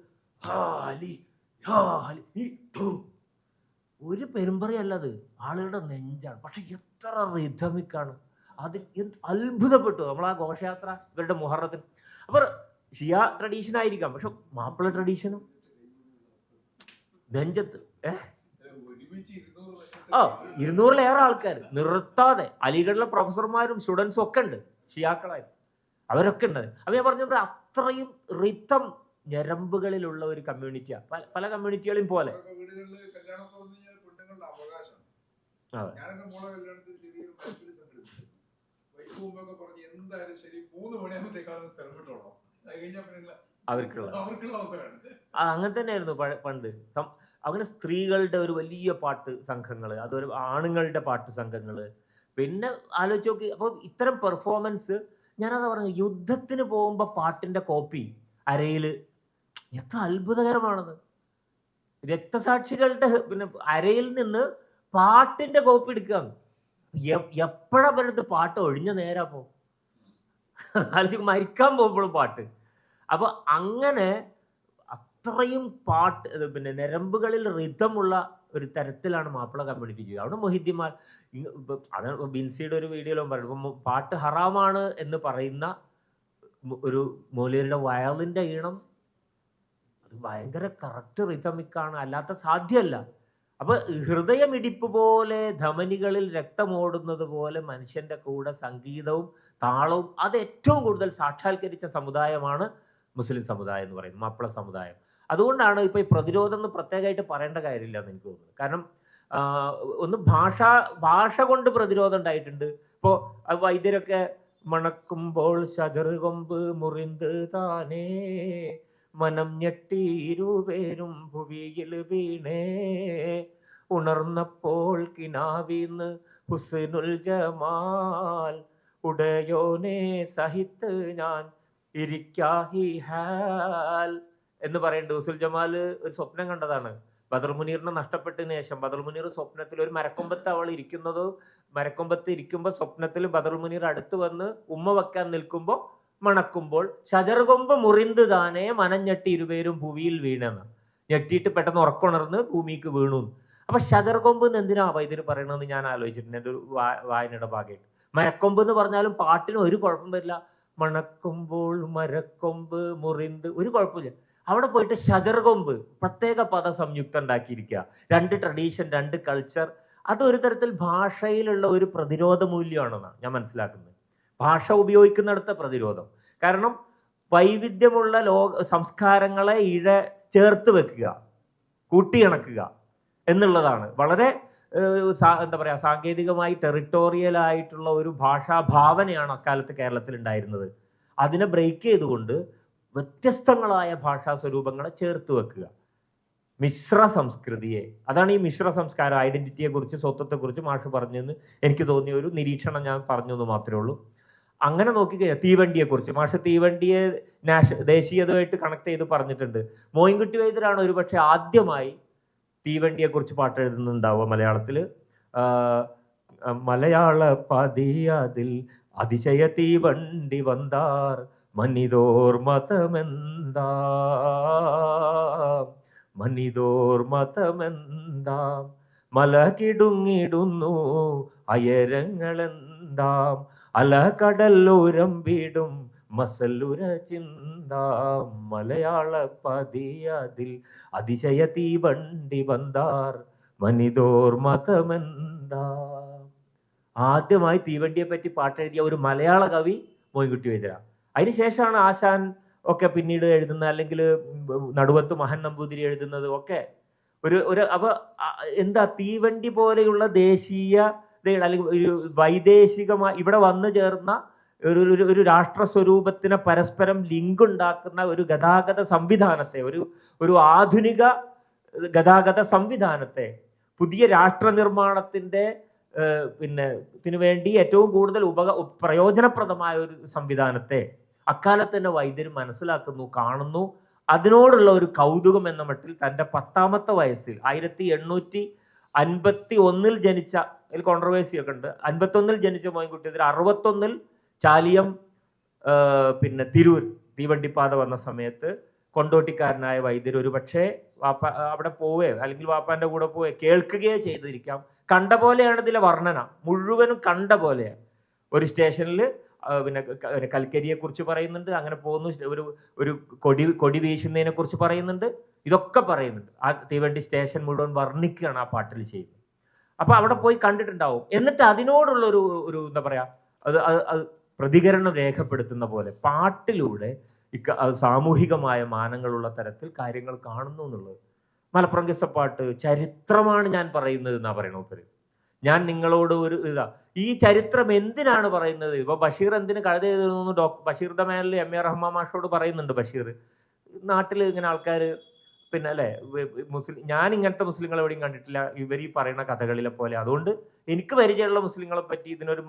ഒരു പെരുമ്പറയല്ല അത്, ആളുകളുടെ നെഞ്ചാണ്. പക്ഷെ എത്ര റിഥമിക്കാണ് അത്. അത്ഭുതപ്പെട്ടു നമ്മൾ ആ ഘോഷയാത്ര ഇവരുടെ മുഹറത്തിന്. അപ്പൊ ഷിയ ട്രഡീഷൻ ആയിരിക്കാം, പക്ഷെ മാപ്പിള ട്രഡീഷനും നെഞ്ചത്ത് 200-ലേറെ ആൾക്കാർ നിർത്താതെ. അലിഗഡിലെ പ്രൊഫസർമാരും സ്റ്റുഡൻസും ഒക്കെ ഉണ്ട്, ഷിയാക്കളായി അവരൊക്കെ ഉണ്ട്. അപ്പൊ ഞാൻ പറഞ്ഞത് അത്രയും റിത്തം ഞരമ്പുകളിലുള്ള ഒരു കമ്മ്യൂണിറ്റിയാണ്. പല കമ്മ്യൂണിറ്റികളെയും പോലെ. അവർക്കുള്ള അങ്ങനെ തന്നെയായിരുന്നു പണ്ട്. അങ്ങനെ സ്ത്രീകളുടെ ഒരു വലിയ പാട്ട് സംഘങ്ങൾ, അതൊരു ആണുങ്ങളുടെ പാട്ട് സംഘങ്ങൾ. പിന്നെ ആലോചിച്ച് നോക്കി. അപ്പോൾ ഇത്തരം പെർഫോമൻസ്, ഞാനതാ പറഞ്ഞു, യുദ്ധത്തിന് പോകുമ്പോൾ പാട്ടിന്റെ കോപ്പി അരയിൽ, എത്ര അത്ഭുതകരമാണത്. രക്തസാക്ഷികളുടെ പിന്നെ അരയിൽ നിന്ന് പാട്ടിന്റെ കോപ്പി എടുക്കുക. എപ്പോഴാ പറയുന്നത് പാട്ട് ഒഴിഞ്ഞ നേരപ്പോ ആലോചിച്ച് മരിക്കാൻ പോകുമ്പോഴും പാട്ട്. അപ്പൊ അങ്ങനെ അത്രയും പാട്ട് പിന്നെ ഞരമ്പുകളിൽ റിതമുള്ള ഒരു തരത്തിലാണ് മാപ്പിള കമ്മ്യൂണിറ്റി ചെയ്യുക. അവിടെ മൊഹിദ്ദിമാർ, അതാണ് ബിൻസിയുടെ ഒരു വീഡിയോയിലും പറയുന്നത്, പാട്ട് ഹറാമാണ് എന്ന് പറയുന്ന ഒരു മൗലവിയുടെ വയലിന്റെ ഈണം അത് ഭയങ്കര കറക്റ്റ് റിതമിക്കാണ്, അല്ലാത്ത സാധ്യമല്ല. അപ്പൊ ഹൃദയമിടിപ്പ് പോലെ, ധമനികളിൽ രക്തമോടുന്നത് പോലെ മനുഷ്യന്റെ കൂടെ സംഗീതവും താളവും അത് ഏറ്റവും കൂടുതൽ സാക്ഷാത്കരിച്ച സമുദായമാണ് മുസ്ലിം സമുദായം എന്ന് പറയുന്നത്, മാപ്പിള സമുദായം. അതുകൊണ്ടാണ് ഇപ്പൊ ഈ പ്രതിരോധം എന്ന് പ്രത്യേകമായിട്ട് പറയേണ്ട കാര്യമില്ല എന്ന് എനിക്ക് തോന്നുന്നത്. കാരണം ഒന്ന് ഭാഷ കൊണ്ട് പ്രതിരോധം ഉണ്ടായിട്ടുണ്ട്. ഇപ്പോ വൈദ്യരൊക്കെ മണക്കുമ്പോൾ ശജറ് കൊമ്പ് മുറിന്ത് താനേ മനം ഞെട്ടി ഇരുപേരും ഭുവിയിൽ വീണേ ഉണർന്നപ്പോൾ കിനാവിന്ന് ഹുസ്നുൽ ജമാൽ, ഉടയോനെ സഹിത്ത് ഞാൻ ഇരിക്കാഹി ഹാൽ എന്ന് പറയുന്നുണ്ട്. ഹുസ്നുൽ ജമാൽ ഒരു സ്വപ്നം കണ്ടതാണ്. ബദർ മുനീറിനെ നഷ്ടപ്പെട്ടതിന് ശേഷം ബദർ മുനീർ സ്വപ്നത്തിൽ ഒരു മരക്കൊമ്പത്ത് അവൾ ഇരിക്കുന്നത്, മരക്കൊമ്പത്ത് ഇരിക്കുമ്പോൾ സ്വപ്നത്തിൽ ബദർ മുനീർ അടുത്ത് വന്ന് ഉമ്മ വെക്കാൻ നിൽക്കുമ്പോൾ മണക്കുമ്പോൾ ഷജർകൊമ്പ് മുറിന്ത് താനേ മനഞ്ഞെട്ടി ഇരുപേരും ഭൂമിയിൽ വീണെന്ന്. ഞെട്ടിയിട്ട് പെട്ടെന്ന് ഉറക്കുണർന്ന് ഭൂമിക്ക് വീണു. അപ്പൊ ഷജർകൊമ്പ് എന്ന് എന്തിനാ വൈദ്യര് പറയണമെന്ന് ഞാൻ ആലോചിച്ചിട്ടുണ്ട് എൻ്റെ ഒരു വായനയുടെ ഭാഗമായിട്ട്. മരക്കൊമ്പ് എന്ന് പറഞ്ഞാലും പാട്ടിന് ഒരു കുഴപ്പം വരില്ല. മണക്കുമ്പോൾ മരക്കൊമ്പ് മുറിന്ത് ഒരു കുഴപ്പമില്ല. അവിടെ പോയിട്ട് ഷജർകൊമ്പ് പ്രത്യേക പദ സംയുക്തം ഉണ്ടാക്കിയിരിക്കുക. രണ്ട് ട്രഡീഷൻ, രണ്ട് കൾച്ചർ. അതൊരു തരത്തിൽ ഭാഷയിലുള്ള ഒരു പ്രതിരോധ മൂല്യമാണെന്നാണ് ഞാൻ മനസ്സിലാക്കുന്നത്. ഭാഷ ഉപയോഗിക്കുന്നിടത്ത പ്രതിരോധം. കാരണം വൈവിധ്യമുള്ള സംസ്കാരങ്ങളെ ചേർത്ത് വെക്കുക, കൂട്ടിയിണക്കുക എന്നുള്ളതാണ് വളരെ എന്താ പറയുക, സാങ്കേതികമായി ടെറിട്ടോറിയൽ ആയിട്ടുള്ള ഒരു ഭാഷാ ഭാവനയാണ് അക്കാലത്ത് കേരളത്തിൽ ഉണ്ടായിരുന്നത്. അതിനെ ബ്രേക്ക് ചെയ്തുകൊണ്ട് വ്യത്യസ്തങ്ങളായ ഭാഷാ സ്വരൂപങ്ങളെ ചേർത്ത് വെക്കുക, മിശ്ര സംസ്കൃതിയെ. അതാണ് ഈ മിശ്ര സംസ്കാരം. ഐഡന്റിറ്റിയെ കുറിച്ച്, സ്വത്വത്തെക്കുറിച്ച് മാഷ് പറഞ്ഞെന്ന് എനിക്ക് തോന്നിയ ഒരു നിരീക്ഷണം ഞാൻ പറഞ്ഞു എന്ന് മാത്രമേ ഉള്ളൂ. അങ്ങനെ നോക്കിക്കഴിഞ്ഞാൽ തീവണ്ടിയെക്കുറിച്ച് മാഷ് തീവണ്ടിയെ ദേശീയതയായിട്ട് കണക്ട് ചെയ്ത് പറഞ്ഞിട്ടുണ്ട്. മോയിൻകുട്ടി വൈദ്യരാണ് ഒരുപക്ഷെ ആദ്യമായി തീവണ്ടിയെക്കുറിച്ച് പാട്ട് എഴുതുന്നുണ്ടാവുക മലയാളത്തിൽ. മലയാള പതിയതിൽ അതിശയ തീവണ്ടി വந்தாർ മനിതോർ മതമെന്താ, മനിതോർ മതമെന്താം, മല കിടുങ്ങിടുന്നു അയരങ്ങളെന്താം, അല കടലോരം വീടും മസലുര ചിന്താം, മലയാള പതിയതിൽ അതിശയ തീവണ്ടി വந்தாർ മനിതോർ മതമെന്താ. ആദ്യമായി തീവണ്ടിയെ പറ്റി പാട്ടെഴുതിയ ഒരു മലയാള കവി മോയിൻകുട്ടി വൈദ്യര. അതിനുശേഷമാണ് ആശാൻ ഒക്കെ പിന്നീട് എഴുതുന്ന, അല്ലെങ്കിൽ നടുവത്ത് മഹൻ നമ്പൂതിരി എഴുതുന്നത് ഒക്കെ ഒരു അപ്പൊ എന്താ തീവണ്ടി പോലെയുള്ള ദേശീയ അല്ലെങ്കിൽ ഒരു വൈദേശികമായി ഇവിടെ വന്നു ചേർന്ന ഒരു രാഷ്ട്ര സ്വരൂപത്തിനെ പരസ്പരം ലിങ്ക് ഉണ്ടാക്കുന്ന ഒരു ഗതാഗത സംവിധാനത്തെ, ഒരു ആധുനിക ഗതാഗത സംവിധാനത്തെ, പുതിയ രാഷ്ട്ര നിർമ്മാണത്തിന്റെ ഇതിനു വേണ്ടി ഏറ്റവും കൂടുതൽ പ്രയോജനപ്രദമായ ഒരു സംവിധാനത്തെ അക്കാലത്ത് തന്നെ വൈദ്യര് മനസ്സിലാക്കുന്നു, കാണുന്നു. അതിനോടുള്ള ഒരു കൗതുകം എന്ന മട്ടിൽ തൻ്റെ 10ാമത്തെ വയസ്സിൽ 1851 ജനിച്ച, അതിൽ കോൺട്രവേഴ്സി ഒക്കെ ഉണ്ട്, 51 ജനിച്ച മോയിൻകുട്ടി വൈദ്യർ 61 ചാലിയം തിരൂർ തീവണ്ടിപ്പാത വന്ന സമയത്ത് കൊണ്ടോട്ടിക്കാരനായ വൈദ്യർ ഒരു പക്ഷേ അവിടെ പോവേ അല്ലെങ്കിൽ വാപ്പാന്റെ കൂടെ പോവേ കേൾക്കുകയോ ചെയ്തിരിക്കാം. കണ്ട പോലെയാണ് ഇതിലെ വർണ്ണന, മുഴുവനും കണ്ട പോലെയാണ്. ഒരു സ്റ്റേഷനിൽ കൽക്കരിയെ കുറിച്ച് പറയുന്നുണ്ട്, അങ്ങനെ പോകുന്നു, ഒരു കൊടി വീശുന്നതിനെ കുറിച്ച് പറയുന്നുണ്ട്, ഇതൊക്കെ പറയുന്നുണ്ട്. ആ തീവണ്ടി സ്റ്റേഷൻ മുഴുവൻ വർണ്ണിക്കുകയാണ് ആ പാട്ടിൽ ചെയ്യുന്നത്. അപ്പൊ അവിടെ പോയി കണ്ടിട്ടുണ്ടാവും. എന്നിട്ട് അതിനോടുള്ള ഒരു എന്താ പറയാ, അത് പ്രതികരണം രേഖപ്പെടുത്തുന്ന പോലെ പാട്ടിലൂടെ സാമൂഹികമായ മാനങ്ങളുള്ള തരത്തിൽ കാര്യങ്ങൾ കാണുന്നു എന്നുള്ളത്. മലപ്പുറം കിസ്സപ്പാട്ട് ചരിത്രമാണ് ഞാൻ പറയുന്നത് എന്നാ പറയണ. ഞാൻ നിങ്ങളോട് ഒരു ഈ ചരിത്രം എന്തിനാണ് പറയുന്നത്? ഇപ്പൊ ബഷീർ എന്തിന് കഴുത എഴുതുന്നു? ബഷീർ ദമേനിൽ എം എ റഹ്മാൻ മാഷോട് പറയുന്നുണ്ട്. ബഷീർ നാട്ടിൽ ഇങ്ങനെ ആൾക്കാർ അല്ലെ ഞാൻ ഇങ്ങനത്തെ മുസ്ലിങ്ങളെ എവിടെയും കണ്ടിട്ടില്ല ഇവർ ഈ പറയുന്ന കഥകളിലെ പോലെ. അതുകൊണ്ട് എനിക്ക് പരിചയമുള്ള മുസ്ലിങ്ങളെ പറ്റി ഇതിനൊരു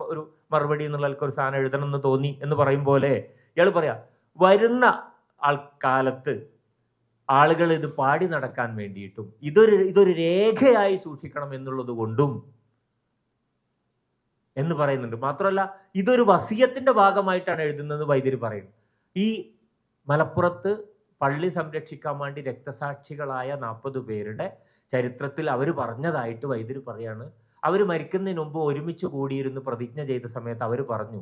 മറുപടി എന്നുള്ള ഒരു സാധനം എഴുതണം എന്ന് തോന്നി എന്ന് പറയും പോലെ ഇയാൾ പറയാ, വരുന്ന ആൾക്കാലത്ത് ആളുകൾ ഇത് പാടി നടക്കാൻ വേണ്ടിയിട്ടും ഇതൊരു രേഖയായി സൂക്ഷിക്കണം എന്നുള്ളത് കൊണ്ടും എന്ന് പറയുന്നുണ്ട്. മാത്രമല്ല ഇതൊരു വസിയത്തിന്റെ ഭാഗമായിട്ടാണ് എഴുതുന്നത് വൈദ്യര് പറയുന്നത്. ഈ മലപ്പുറത്ത് പള്ളി സംരക്ഷിക്കാൻ വേണ്ടി രക്തസാക്ഷികളായ 40 പേരുടെ ചരിത്രത്തിൽ അവർ പറഞ്ഞതായിട്ട് വൈദ്യര് പറയാണ്. അവർ മരിക്കുന്നതിന് മുമ്പ് ഒരുമിച്ച് കൂടിയിരുന്ന് പ്രതിജ്ഞ ചെയ്ത സമയത്ത് അവർ പറഞ്ഞു,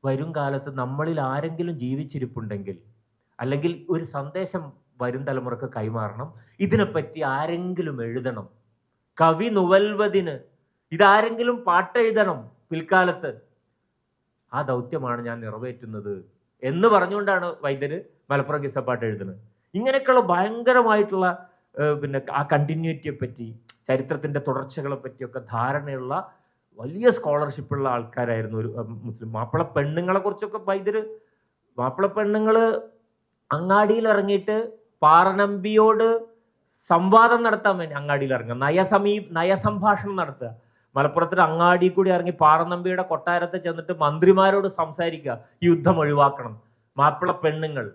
വരും കാലത്ത് നമ്മളിൽ ആരെങ്കിലും ജീവിച്ചിരിപ്പുണ്ടെങ്കിൽ അല്ലെങ്കിൽ ഒരു സന്ദേശം വരും തലമുറക്ക് കൈമാറണം, ഇതിനെപ്പറ്റി ആരെങ്കിലും എഴുതണം, കവി നുവൽവതിന് ഇതാരെങ്കിലും പാട്ടെഴുതണം പിൽക്കാലത്ത്, ആ ദൗത്യമാണ് ഞാൻ നിറവേറ്റുന്നത് എന്ന് പറഞ്ഞുകൊണ്ടാണ് വൈദ്യര് മലപ്പുറം കിസ്സപ്പാട്ട് എഴുതുന്നത്. ഇങ്ങനെയൊക്കെയുള്ള ഭയങ്കരമായിട്ടുള്ള ആ കണ്ടിന്യൂറ്റിയെ പറ്റി, ചരിത്രത്തിന്റെ തുടർച്ചകളെ പറ്റിയൊക്കെ ധാരണയുള്ള വലിയ സ്കോളർഷിപ്പുള്ള ആൾക്കാരായിരുന്നു ഒരു മുസ്ലിം. മാപ്പിള പെണ്ണുങ്ങളെ കുറിച്ചൊക്കെ വൈദ്യര്, മാപ്പിള പെണ്ണുങ്ങള് അങ്ങാടിയിൽ ഇറങ്ങിയിട്ട് പാറനമ്പിയോട് സംവാദം നടത്താൻ വേണ്ടി അങ്ങാടിയിൽ ഇറങ്ങുക, നയസംഭാഷണം നടത്തുക. മലപ്പുറത്തിന് അങ്ങാടി കൂടി ഇറങ്ങി പാറനമ്പിയുടെ കൊട്ടാരത്തെ ചെന്നിട്ട് മന്ത്രിമാരോട് സംസാരിക്കുക, യുദ്ധം ഒഴിവാക്കണം. മാപ്പിള പെണ്ണുങ്ങൾ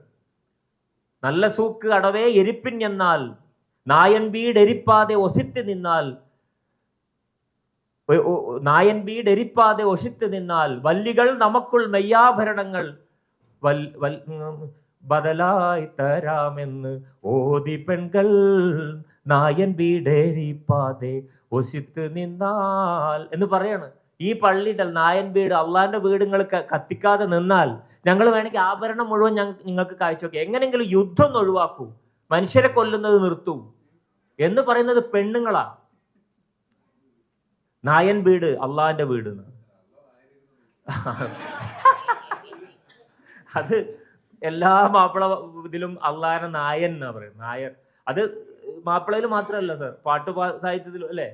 നല്ല സൂക്ക് അടവേ എരിപ്പിൻ എന്നാൽ നായൻ വീടെരിപ്പാതെ ഒസിത്ത് നിന്നാൽ, നായൻ വീടെരിപ്പാതെ ഒസിത്ത് നിന്നാൽ വല്ലികൾ നമുക്കുൾ മെയ്യാഭരണങ്ങൾ ബദലായി തരാമെന്ന് ഓതി പെൺകൾ നായൻ വീടെരിപ്പാതെ ഒസിത്ത് നിന്നാൽ എന്ന് പറയാണ്. ഈ പള്ളിയുടെ നായൻ വീട്, അള്ളാന്റെ വീടുകൾ കത്തിക്കാതെ നിന്നാൽ ഞങ്ങൾ വേണമെങ്കിൽ ആഭരണം മുഴുവൻ നിങ്ങൾക്ക് കാഴ്ചവെക്കാം, എങ്ങനെയെങ്കിലും യുദ്ധം ഒന്ന് ഒഴിവാക്കൂ, മനുഷ്യരെ കൊല്ലുന്നത് നിർത്തൂ എന്ന് പറയുന്നത് പെണ്ണുങ്ങളാ. നായൻ വീട് അള്ളാന്റെ വീട് അത് എല്ലാ മാപ്പിള ഇതിലും അള്ളാനെ നായൻ എന്നാ പറയും, നായർ. അത് മാപ്പിളയിൽ മാത്രമല്ല സർ, പാട്ടു സാഹിത്യത്തിലും അല്ലേ.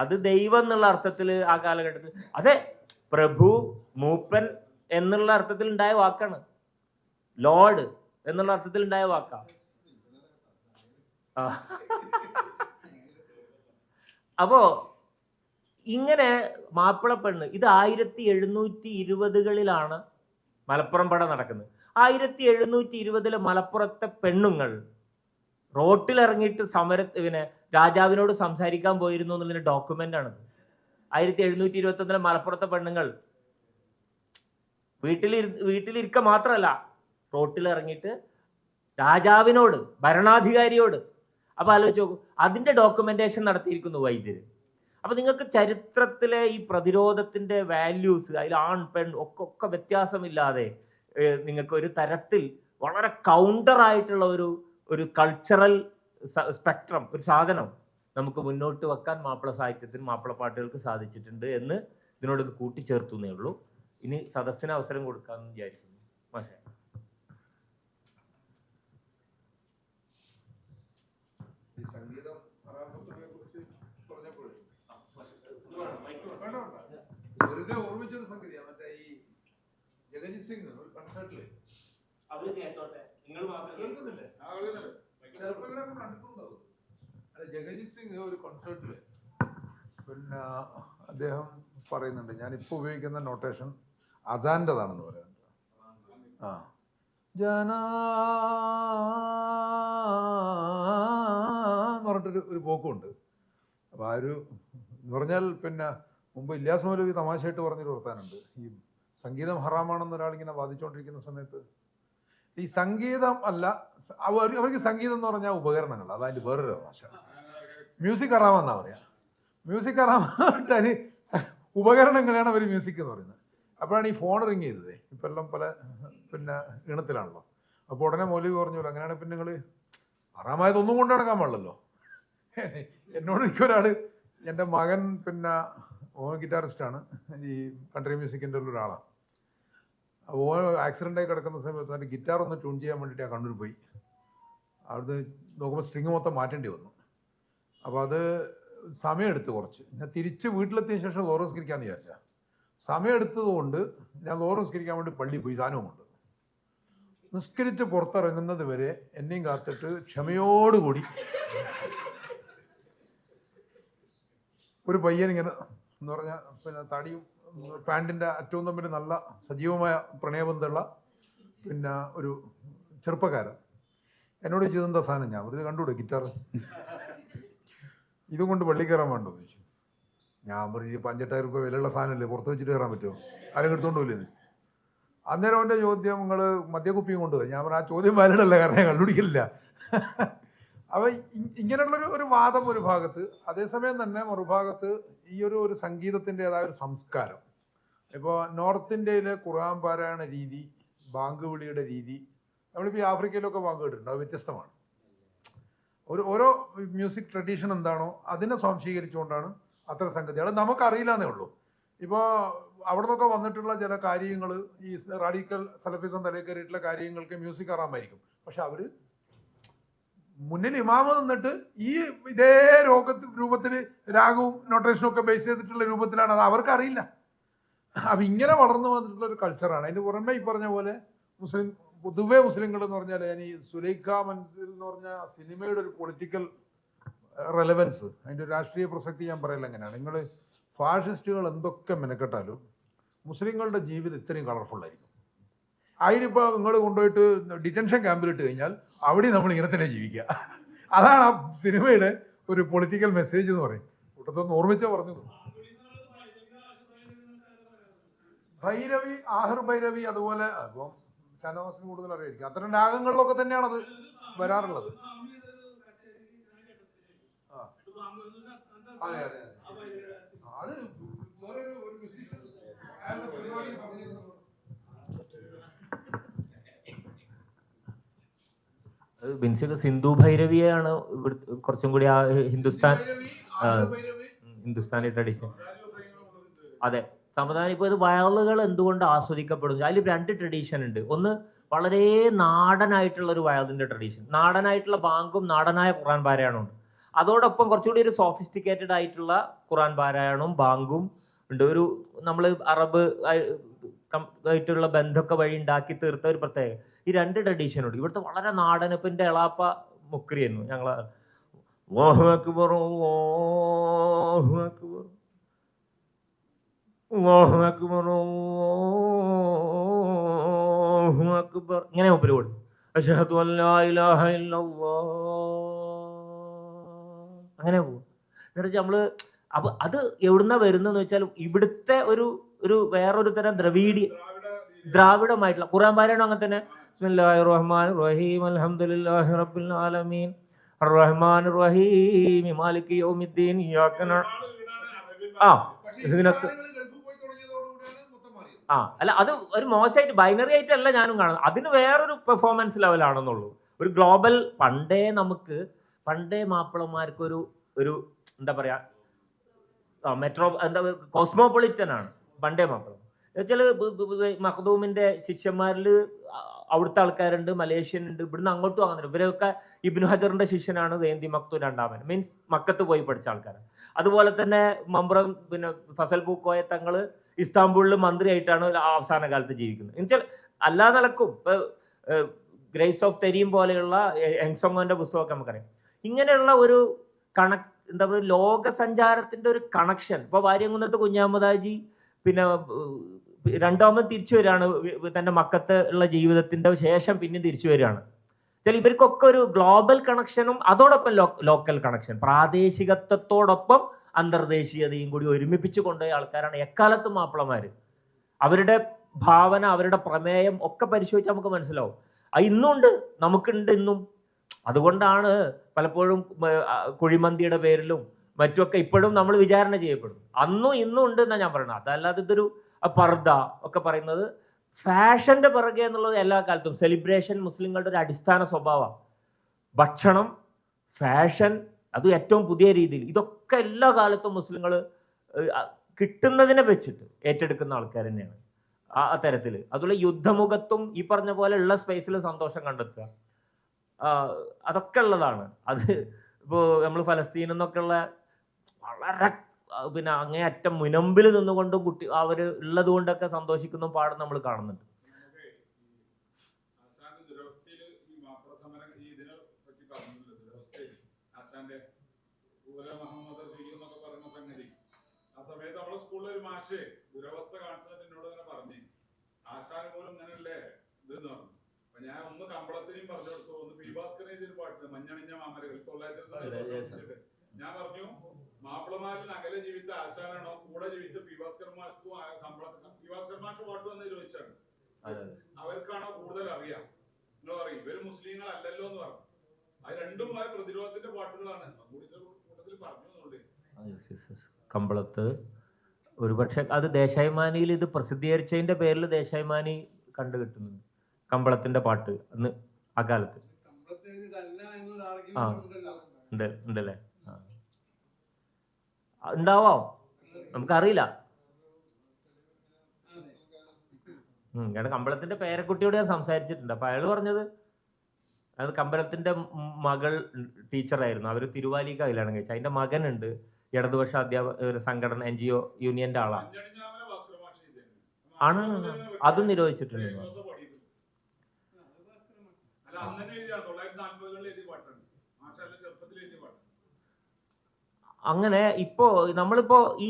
അത് ദൈവം എന്നുള്ള അർത്ഥത്തിൽ ആ കാലഘട്ടത്തിൽ, അതെ, പ്രഭു മൂപ്പൻ എന്നുള്ള അർത്ഥത്തിൽ ഉണ്ടായ വാക്കാണ്, ലോർഡ് എന്നുള്ള അർത്ഥത്തിൽ ഉണ്ടായ വാക്കാ. അപ്പോ ഇങ്ങനെ മാപ്പിള പെണ്ണ്, ഇത് 1720കളിലാണ് മലപ്പുറം പട നടക്കുന്നത്. 1720 മലപ്പുറത്തെ പെണ്ണുങ്ങൾ റോട്ടിലിറങ്ങിയിട്ട് പിന്നെ രാജാവിനോട് സംസാരിക്കാൻ പോയിരുന്നു എന്നുള്ളതിന്റെ ഡോക്യുമെന്റ് ആണ്. 1721 മലപ്പുറത്തെ പെണ്ണുങ്ങൾ വീട്ടിലിരിക്ക മാത്രമല്ല, റോട്ടിലിറങ്ങിയിട്ട് രാജാവിനോട്, ഭരണാധികാരിയോട്. അപ്പൊ ആലോചിച്ച് നോക്കൂ, അതിന്റെ ഡോക്യുമെന്റേഷൻ നടത്തിയിരിക്കുന്നു വൈദ്യര്. അപ്പൊ നിങ്ങൾക്ക് ചരിത്രത്തിലെ ഈ പ്രതിരോധത്തിന്റെ വാല്യൂസ്, അതിൽ ആൺ പെൺ ഒക്കെ വ്യത്യാസമില്ലാതെ നിങ്ങൾക്ക് ഒരു തരത്തിൽ വളരെ കൗണ്ടർ ആയിട്ടുള്ള ഒരു കൾച്ചറൽ സ്പെക്ട്രം, ഒരു സാധനം നമുക്ക് മുന്നോട്ട് വെക്കാൻ മാപ്പിള സാഹിത്യത്തിന്, മാപ്പിള പാട്ടുകൾക്ക് സാധിച്ചിട്ടുണ്ട് എന്ന് ഇതിനോട് കൂട്ടിച്ചേർത്തുന്നേ ഉള്ളൂ. ഇനി സദസ്സിന് അവസരം കൊടുക്കാമെന്ന് വിചാരിക്കുന്നു. മാഷേ, വെറുതെ ഓർമ്മിച്ചൊരു സംഗതിയാണ്, മറ്റേ ഈ ജഗജിത് സിംഗ് ഒരു കൺസേർട്ടില് ജഗജിത് സിംഗ് ഒരു കൺസേർട്ടില് പിന്നെ അദ്ദേഹം പറയുന്നുണ്ട്, ഞാനിപ്പോ ഉപയോഗിക്കുന്ന നൊട്ടേഷൻ അദാൻ്റെതാണെന്ന് പറയുന്നത്. എന്ന് പറഞ്ഞിട്ടൊരു ഒരു പോക്കുണ്ട്. അപ്പൊ ആ ഒരു എന്ന് പറഞ്ഞാൽ, പിന്നെ മുമ്പ് ഇല്യാസ് മൗലവി തമാശയായിട്ട് പറഞ്ഞൊരു വർത്താനുണ്ട്, ഈ സംഗീതം ഹറാമാണെന്ന് ഒരാളിങ്ങനെ വാദിച്ചുകൊണ്ടിരിക്കുന്ന സമയത്ത്, ഈ സംഗീതം അല്ല, അവർക്ക് സംഗീതം എന്ന് പറഞ്ഞാൽ ഉപകരണങ്ങൾ, അതതിൻ്റെ വേറൊരു ഭാഷ. മ്യൂസിക് ഹറാമെന്നാ പറയാ. മ്യൂസിക് ഹറാമായിട്ട് ഉപകരണങ്ങളാണ് അവർ മ്യൂസിക് എന്ന് പറയുന്നത്. അപ്പോഴാണ് ഈ ഫോൺ റിങ് ചെയ്തത്. ഇപ്പം എല്ലാം പല പിന്നെ ഈണത്തിലാണല്ലോ. അപ്പോൾ ഉടനെ മൗലവി പറഞ്ഞു, അങ്ങനെയാണ് പിന്നെ നിങ്ങൾ ഹറാമായതൊന്നും കൊണ്ട് നടക്കാൻ പാടില്ലല്ലോ. എന്നോട് എനിക്കൊരാള്, എൻ്റെ മകൻ പിന്നെ ഓൻ ഗിറ്റാറിസ്റ്റാണ്, ഈ കൺട്രി മ്യൂസിക്കിൻ്റെ ഒരാളാണ്. അപ്പോൾ ഓൻ ആക്സിഡൻ്റായി കിടക്കുന്ന സമയത്ത് എൻ്റെ ഗിറ്റാർ ഒന്ന് ട്യൂൺ ചെയ്യാൻ വേണ്ടിയിട്ട് ആ കണ്ണൂർ പോയി. അവിടുന്ന് നോക്കുമ്പോൾ സ്ട്രിങ് മൊത്തം മാറ്റേണ്ടി വന്നു. അപ്പോൾ അത് സമയമെടുത്ത് കുറച്ച്. ഞാൻ തിരിച്ച് വീട്ടിലെത്തിയ ശേഷം ലോറ നിസ്കരിക്കാമെന്ന് വിചാരിച്ചാൽ, സമയമെടുത്തത് കൊണ്ട് ഞാൻ ലോറ നിസ്കരിക്കാൻ വേണ്ടി പള്ളിയിൽ പോയി, സാധനവും കൊണ്ട് നിസ്കരിച്ച് പുറത്തിറങ്ങുന്നത് വരെ എന്നെയും കാത്തിട്ട് ക്ഷമയോടുകൂടി ഒരു പയ്യനിങ്ങനെ എന്ന് പറഞ്ഞാൽ, പിന്നെ തടിയും പാൻറ്റിൻ്റെ അറ്റവും തമ്മിൽ നല്ല സജീവമായ പ്രണയബന്ധമുള്ള പിന്നെ ഒരു ചെറുപ്പക്കാരൻ എന്നോട് ചെയ്തെന്താ സാധനം, ഞാൻ വെറുതെ കണ്ടുകൂടെ ഗിറ്റാർ, ഇതും കൊണ്ട് പള്ളി കയറാൻ വേണ്ടോ ചോദിച്ചു. ഞാൻ പറഞ്ഞു, 5,000 രൂപ വിലയുള്ള സാധനമല്ലേ, പുറത്ത് വെച്ചിട്ട് കയറാൻ പറ്റുമോ, ആരും എടുത്തോണ്ട് പോയില്ലേ. അന്നേരം അവൻ്റെ ചോദ്യം, നിങ്ങൾ മദ്യക്കുപ്പിയും കൊണ്ടുപോയി. ഞാൻ പറഞ്ഞു, ആ ചോദ്യം വാലിഡല്ല, കാരണം ഞാൻ കണ്ടുപിടിക്കില്ല. അപ്പൊ ഇങ്ങനെയുള്ളൊരു വാദം ഒരു ഭാഗത്ത്, അതേസമയം തന്നെ മറുഭാഗത്ത് ഈ ഒരു സംഗീതത്തിൻ്റെതായ ഒരു സംസ്കാരം. ഇപ്പോൾ നോർത്ത് ഇന്ത്യയിലെ ഖുർആൻ പാരായണ രീതി, ബാങ്ക് വിളിയുടെ രീതി, നമ്മളിപ്പോൾ ഈ ആഫ്രിക്കയിലൊക്കെ ബാങ്ക് കേട്ടിട്ടുണ്ട്, അത് വ്യത്യസ്തമാണ്. ഓരോ മ്യൂസിക് ട്രഡീഷൻ എന്താണോ അതിനെ സ്വാംശീകരിച്ചുകൊണ്ടാണ് അത്തരം സംഗതികൾ. നമുക്കറിയില്ല എന്നേ ഉള്ളൂ. ഇപ്പോൾ അവിടെ നിന്നൊക്കെ വന്നിട്ടുള്ള ചില കാര്യങ്ങൾ, ഈ റാഡിക്കൽ സലഫിസം തലയിൽ കയറിയിട്ടുള്ള കാര്യങ്ങൾക്ക് മ്യൂസിക് ഹറാമായിരിക്കും. പക്ഷെ അവർ മുന്നിൽ ഇമാമ് നിന്നിട്ട് ഈ ഇതേ രൂപത്തിൽ രാഗവും നൊട്ടേഷനും ഒക്കെ ബേസ് ചെയ്തിട്ടുള്ള രൂപത്തിലാണ്. അത് അവർക്കറിയില്ല. അപ്പം ഇങ്ങനെ വളർന്നു വന്നിട്ടുള്ള ഒരു കൾച്ചറാണ്. അതിന് പുറമെ ഈ പറഞ്ഞ പോലെ പൊതുവെ മുസ്ലിങ്ങൾ എന്ന് പറഞ്ഞാൽ ഞാൻ ഈ സുലൈഖ മൻസിൽ എന്ന് പറഞ്ഞ സിനിമയുടെ ഒരു പൊളിറ്റിക്കൽ റെലവൻസ്, അതിൻ്റെ ഒരു രാഷ്ട്രീയ പ്രസക്തി ഞാൻ പറയില്ല എങ്ങനെയാണ്. നിങ്ങൾ ഫാഷിസ്റ്റുകൾ എന്തൊക്കെ മെനക്കെട്ടാലും മുസ്ലിങ്ങളുടെ ജീവിതം ഇത്രയും കളർഫുൾ ആയിരിക്കും. അതിനിപ്പോൾ നിങ്ങൾ കൊണ്ടുപോയിട്ട് ഡിറ്റൻഷൻ ക്യാമ്പിലിട്ട് കഴിഞ്ഞാൽ അവിടെ നമ്മൾ ഇങ്ങനെ തന്നെ ജീവിക്കുക. അതാണ് ആ സിനിമയുടെ ഒരു പൊളിറ്റിക്കൽ മെസ്സേജ് എന്ന് പറയും. കൂട്ടത്തൊന്ന് ഓർമ്മിച്ചാൽ പറഞ്ഞത് ഭൈരവി, ആഹിർ ഭൈരവി, അതുപോലെ അപ്പം ഷാനവാസിന് കൂടുതൽ അറിയായിരിക്കും. അത്തരം രാഗങ്ങളിലൊക്കെ തന്നെയാണത് വരാറുള്ളത്. അതെ അതെ, അത് വേറൊരു മ്യൂസീഷ്യൻ അയാളുടെ പരിപാടി പറഞ്ഞിരുന്നു. ബിൻസിക്ക് സിന്ധു ഭൈരവിയാണ് കുറച്ചും കൂടി ആ ഹിന്ദുസ്ഥാനി ട്രഡീഷൻ. അതെ, സമുദായം. ഇപ്പോൾ ഇത് വയലുകൾ എന്തുകൊണ്ട് ആസ്വദിക്കപ്പെടുന്നു, അതിൽ 2 ട്രഡീഷൻ ഉണ്ട്. ഒന്ന് വളരെ നാടനായിട്ടുള്ള ഒരു വയലിന്റെ ട്രഡീഷൻ, നാടനായിട്ടുള്ള ബാങ്കും നാടനായ ഖുർആൻ പാരായണവും ഉണ്ട്. അതോടൊപ്പം കുറച്ചുകൂടി ഒരു സോഫിസ്റ്റിക്കേറ്റഡ് ആയിട്ടുള്ള ഖുർആൻ പാരായണവും ബാങ്കും ഉണ്ട്. ഒരു നമ്മൾ അറബ് ആയിട്ടുള്ള ബന്ധമൊക്കെ വഴി ഉണ്ടാക്കി തീർത്ത ഒരു പ്രത്യേക ഈ 2 ട്രഡീഷൻ ഉണ്ട്. ഇവിടുത്തെ വളരെ നാടൻ. ഇപ്പം എൻ്റെ എളാപ്പ മുക്രിയായിരുന്നു. ഞങ്ങൾ അല്ലാഹു അക്ബർ അല്ലാഹു അക്ബർ അല്ലാഹു അക്ബർ അല്ലാഹു അക്ബർ ഇങ്ങനെ മുമ്പിൽ കൊടുത്തു. അശ്ഹദു അല്ലാ ഇലാഹ ഇല്ലല്ലാഹ് അങ്ങനെ പോകും. എന്നുവെച്ചാൽ നമ്മള് അപ്പൊ അത് എവിടുന്ന വരുന്നതെന്ന് വെച്ചാൽ ഇവിടുത്തെ ഒരു വേറൊരു തരം ദ്രാവിഡമായിട്ടുള്ള ഖുർആൻ പാരായണം അങ്ങനെ തന്നെ. ബിസ്മില്ലാഹിർ റഹ്മാനിർ റഹീം അൽഹംദുലില്ലാഹി റബ്ബിൽ ആലമീൻ അർറഹ്മാനിർ റഹീം മാലികി യൗമിദ്ദീൻ ഇയ്യാക അല്ല, അത് ഒരു മോശമായിട്ട് ബൈനറി ആയിട്ടല്ല ഞാനും കാണുന്നത്. അതിന് വേറൊരു പെർഫോമൻസ് ലെവലാണെന്നുള്ളൂ. ഒരു ഗ്ലോബൽ പണ്ടേ മാപ്പിളമാർക്ക് ഒരു എന്താ പറയാ കോസ്മോപൊളിറ്റൻ ആണ് പണ്ടേ മാപ്പിള. എന്നുവെച്ചാൽ മഖ്ദൂമിന്റെ ശിഷ്യന്മാരിൽ അവിടുത്തെ ആൾക്കാരുണ്ട്, മലേഷ്യൻ ഉണ്ട്, ഇവിടുന്ന് അങ്ങോട്ടും അങ്ങനെ. ഇവരൊക്കെ ഇബ്നു ഹജറിന്റെ ശിഷ്യനാണ് സൈന്തി മക്തൂം രണ്ടാമൻ, മീൻസ് മക്കത്ത് പോയി പഠിച്ച ആൾക്കാരാണ്. അതുപോലെ തന്നെ മമ്പ്രം ഫസൽ പൂക്കോയ തങ്ങള് ഇസ്താംബൂളിൽ മന്ത്രിയായിട്ടാണ് അവസാന കാലത്ത് ജീവിക്കുന്നത്. എന്നുവെച്ചാൽ എല്ലാ നിലക്കും ഗ്രേസ് ഓഫ് തെരീം പോലെയുള്ള എൻസോങ്ങോന്റെ പുസ്തകമൊക്കെ നമുക്കറിയാം. ഇങ്ങനെയുള്ള ഒരു എന്താ പറയുക, ലോക സഞ്ചാരത്തിന്റെ ഒരു കണക്ഷൻ. ഇപ്പൊ വാര്യംകുന്നത്ത് കുഞ്ഞാമദാജി പിന്നെ രണ്ടാമത് തിരിച്ചു വരികയാണ്, തന്റെ മക്കത്ത് ഉള്ള ജീവിതത്തിന്റെ ശേഷം പിന്നെ തിരിച്ചു വരികയാണ്. ചില ഇവർക്കൊക്കെ ഒരു ഗ്ലോബൽ കണക്ഷനും അതോടൊപ്പം ലോക്കൽ കണക്ഷൻ, പ്രാദേശികത്വത്തോടൊപ്പം അന്തർദേശീയതയും കൂടി ഒരുമിപ്പിച്ചു കൊണ്ടുപോയ ആൾക്കാരാണ് എക്കാലത്തും മാപ്പിളമാര്. അവരുടെ ഭാവന, അവരുടെ പ്രമേയം ഒക്കെ പരിശോധിച്ചാൽ നമുക്ക് മനസ്സിലാവും. അത് ഇന്നുണ്ട്, നമുക്കുണ്ട് ഇന്നും. അതുകൊണ്ടാണ് പലപ്പോഴും കുഴിമന്തിയുടെ പേരിലും മറ്റുമൊക്കെ ഇപ്പോഴും നമ്മൾ വിചാരണ ചെയ്യപ്പെടും. അന്നും ഇന്നും ഉണ്ട് എന്നാണ് ഞാൻ പറയുന്നത്. അതല്ലാതെ ഇതൊരു പർദ്ദ ഒക്കെ പറയുന്നത് ഫാഷന്റെ പിറകെ എന്നുള്ളത് എല്ലാ കാലത്തും സെലിബ്രേഷൻ മുസ്ലിങ്ങളുടെ ഒരു അടിസ്ഥാന സ്വഭാവം. ഭക്ഷണം, ഫാഷൻ, അത് ഏറ്റവും പുതിയ രീതിയിൽ, ഇതൊക്കെ എല്ലാ കാലത്തും മുസ്ലിങ്ങൾ കിട്ടുന്നതിനെ വെച്ചിട്ട് ഏറ്റെടുക്കുന്ന ആൾക്കാർ തന്നെയാണ് ആ തരത്തിൽ. അതുപോലെ യുദ്ധമുഖത്തും ഈ പറഞ്ഞ പോലെ ഉള്ള സ്പേസിൽ സന്തോഷം കണ്ടെത്തുക, അതൊക്കെ ഉള്ളതാണ്. അത് ഇപ്പോൾ നമ്മൾ ഫലസ്തീനിൽ നിന്നൊക്കെ ഉള്ള വളരെ അങ്ങേയറ്റം മുനമ്പിൽ നിന്നുകൊണ്ടും അവർ ഉള്ളത് കൊണ്ടൊക്കെ സന്തോഷിക്കുന്നതും പാടും നമ്മൾ കാണുന്നുണ്ട്. സ്കൂളിലൊരു മാഷ് ദുരവസ്ഥ കാണിച്ചത് എന്നോട് തന്നെ പറഞ്ഞു, ആശാന പോലും ഇങ്ങനെയല്ലേ ഇതെന്ന് പറഞ്ഞു. അപ്പൊ ഞാൻ ഒന്ന് കമ്പളത്തിനെയും പറഞ്ഞു കൊടുത്തു, ഒന്ന് പി ഭാസ്കരൻ എഴുതിയൊരു പാട്ട് മഞ്ഞണിഞ്ഞ മാമരകൾ 900 ഞാൻ പറഞ്ഞു, മാപ്പിളമാരിൽ അകലെ ജീവിച്ച ആശാനാണോ കൂടെ ജീവിച്ച പി ഭാസ്കർ മാഷ്ക്കും പി ഭാസ്കർ മാഷ് പാട്ട് വന്ന് ചോദിച്ചാണ്, അവർക്കാണോ കൂടുതൽ അറിയാം? നിങ്ങൾ പറയും ഇവര് മുസ്ലിങ്ങളല്ലല്ലോ എന്ന് പറഞ്ഞു. അത് രണ്ടും പ്രതിരോധത്തിന്റെ പാട്ടുകളാണ് കൂട്ടത്തിൽ പറഞ്ഞു. കമ്പളത്ത് ഒരുപക്ഷെ അത് ദേശാഭിമാനിയിൽ ഇത് പ്രസിദ്ധീകരിച്ചതിന്റെ പേരിൽ ദേശാഭിമാനി കണ്ടു കിട്ടുന്നുണ്ട് കമ്പളത്തിന്റെ പാട്ട് അന്ന് ആ കാലത്ത്. ഉണ്ടല്ലേ? ഉണ്ടാവാം, നമുക്കറിയില്ല. കാരണം കമ്പളത്തിന്റെ പേരക്കുട്ടിയോട് ഞാൻ സംസാരിച്ചിട്ടുണ്ട്. അപ്പൊ അയാൾ പറഞ്ഞത് അത് കമ്പലത്തിന്റെ മകൾ ടീച്ചറായിരുന്നു. അവര് തിരുവാലിക്ക കല്യാണം കഴിച്ചു. അതിന്റെ മകനുണ്ട് ഇടതുപക്ഷ അധ്യാപക സംഘടന NGO യൂണിയന്റെ ആളാണ്. ആണ് അതും നിരോധിച്ചിട്ടുണ്ട്. അന്ന് തന്നെ എഴുതിയാണ് 940 എഴുതിയ പാട്ടാണ്. മാഷല്ല ചെറുപ്പത്തിൽ എഴുതിയ പാട്ട്. അങ്ങനെ ഇപ്പോ നമ്മളിപ്പോ ഈ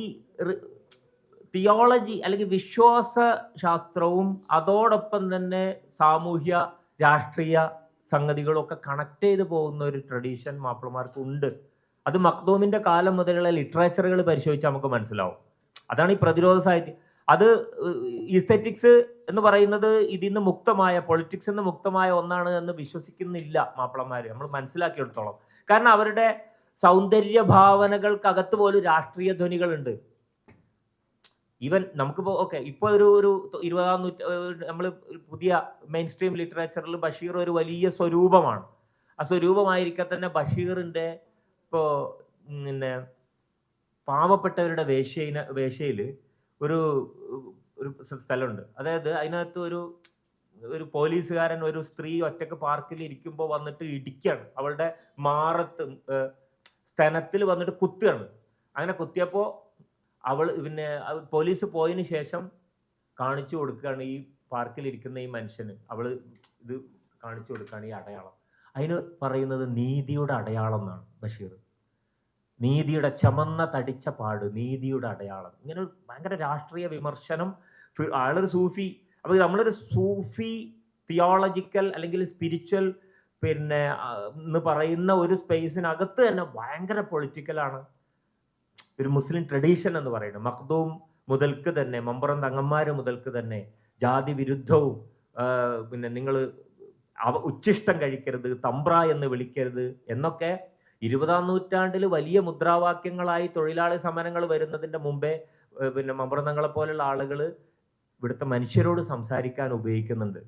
തിയോളജി അല്ലെങ്കിൽ വിശ്വാസ ശാസ്ത്രവും അതോടൊപ്പം തന്നെ സാമൂഹ്യ രാഷ്ട്രീയ സംഗതികളും ഒക്കെ കണക്ട് ചെയ്ത് പോകുന്ന ഒരു ട്രഡീഷൻ മാപ്പിളമാർക്ക് ഉണ്ട്. അത് മഖ്ദൂമിന്റെ കാലം മുതലുള്ള ലിറ്ററേച്ചറുകൾ പരിശോധിച്ചാൽ നമുക്ക് മനസ്സിലാവും. അതാണ് ഈ പ്രതിരോധ സാഹിത്യം. അത് ഈസ്തെറ്റിക്സ് എന്ന് പറയുന്നത് ഇതിന്ന് മുക്തമായ, പൊളിറ്റിക്സ് നിന്ന് മുക്തമായ ഒന്നാണ് എന്ന് വിശ്വസിക്കുന്നില്ല മാപ്പിളമാര്, നമ്മൾ മനസ്സിലാക്കിയെടുത്തോളം. കാരണം അവരുടെ സൗന്ദര്യ ഭാവനകൾക്കകത്ത് പോലും രാഷ്ട്രീയ ധ്വനികളുണ്ട്. ഈവൻ നമുക്കിപ്പോൾ ഇപ്പൊ ഒരു 20-ാം നമ്മൾ പുതിയ മെയിൻ സ്ട്രീം ലിറ്ററേച്ചറിൽ ബഷീർ ഒരു വലിയ സ്വരൂപമാണ്. ആ സ്വരൂപമായിരിക്കെ തന്നെ ബഷീറിന്റെ ഇപ്പോ പിന്നെ പാവപ്പെട്ടവരുടെ വേശ്യയിൽ ഒരു സ്ഥലമുണ്ട്. അതായത് അതിനകത്ത് ഒരു പോലീസുകാരൻ ഒരു സ്ത്രീ ഒറ്റക്ക് പാർക്കിൽ ഇരിക്കുമ്പോൾ വന്നിട്ട് ഇടിക്കുകയാണ്, അവളുടെ മാറത്ത് സ്തനത്തിൽ വന്നിട്ട് കുത്തുകയാണ്. അങ്ങനെ കുത്തിയപ്പോൾ പിന്നെ പോലീസ് പോയതിന് ശേഷം കാണിച്ചു കൊടുക്കുകയാണ് ഈ പാർക്കിലിരിക്കുന്ന ഈ മനുഷ്യന്, അവള് ഇത് കാണിച്ചു കൊടുക്കുകയാണ് ഈ അടയാളം. അതിന് പറയുന്നത് നീതിയുടെ അടയാളം എന്നാണ് ബഷീർ. നീതിയുടെ ചമന്ന തടിച്ച പാട്, നീതിയുടെ അടയാളം. ഇങ്ങനെ ഭയങ്കര രാഷ്ട്രീയ വിമർശനം. ആളൊരു സൂഫി. അപ്പൊ നമ്മളൊരു സൂഫി തിയോളജിക്കൽ അല്ലെങ്കിൽ സ്പിരിച്വൽ പിന്നെ എന്ന് പറയുന്ന ഒരു സ്പേസിനകത്ത് തന്നെ ഭയങ്കര പൊളിറ്റിക്കലാണ് ഒരു മുസ്ലിം ട്രഡീഷൻ എന്ന് പറയുന്നത്. മഖ്ദൂം മുതൽക്ക് തന്നെ, മമ്പുറം തങ്ങന്മാര് മുതൽക്ക് തന്നെ ജാതി വിരുദ്ധവും പിന്നെ നിങ്ങൾ ഉച്ഛിഷ്ടം കഴിക്കരുത്, തമ്പ്ര എന്ന് വിളിക്കരുത് എന്നൊക്കെ 20-ാം നൂറ്റാണ്ടിൽ വലിയ മുദ്രാവാക്യങ്ങളായി തൊഴിലാളി സമരങ്ങൾ വരുന്നതിന്റെ മുമ്പേ പിന്നെ മമ്പുറം തങ്ങളെ പോലുള്ള ആളുകൾ ഇവിടുത്തെ മനുഷ്യരോട് സംസാരിക്കാൻ ഉപയോഗിക്കുന്നുണ്ട്.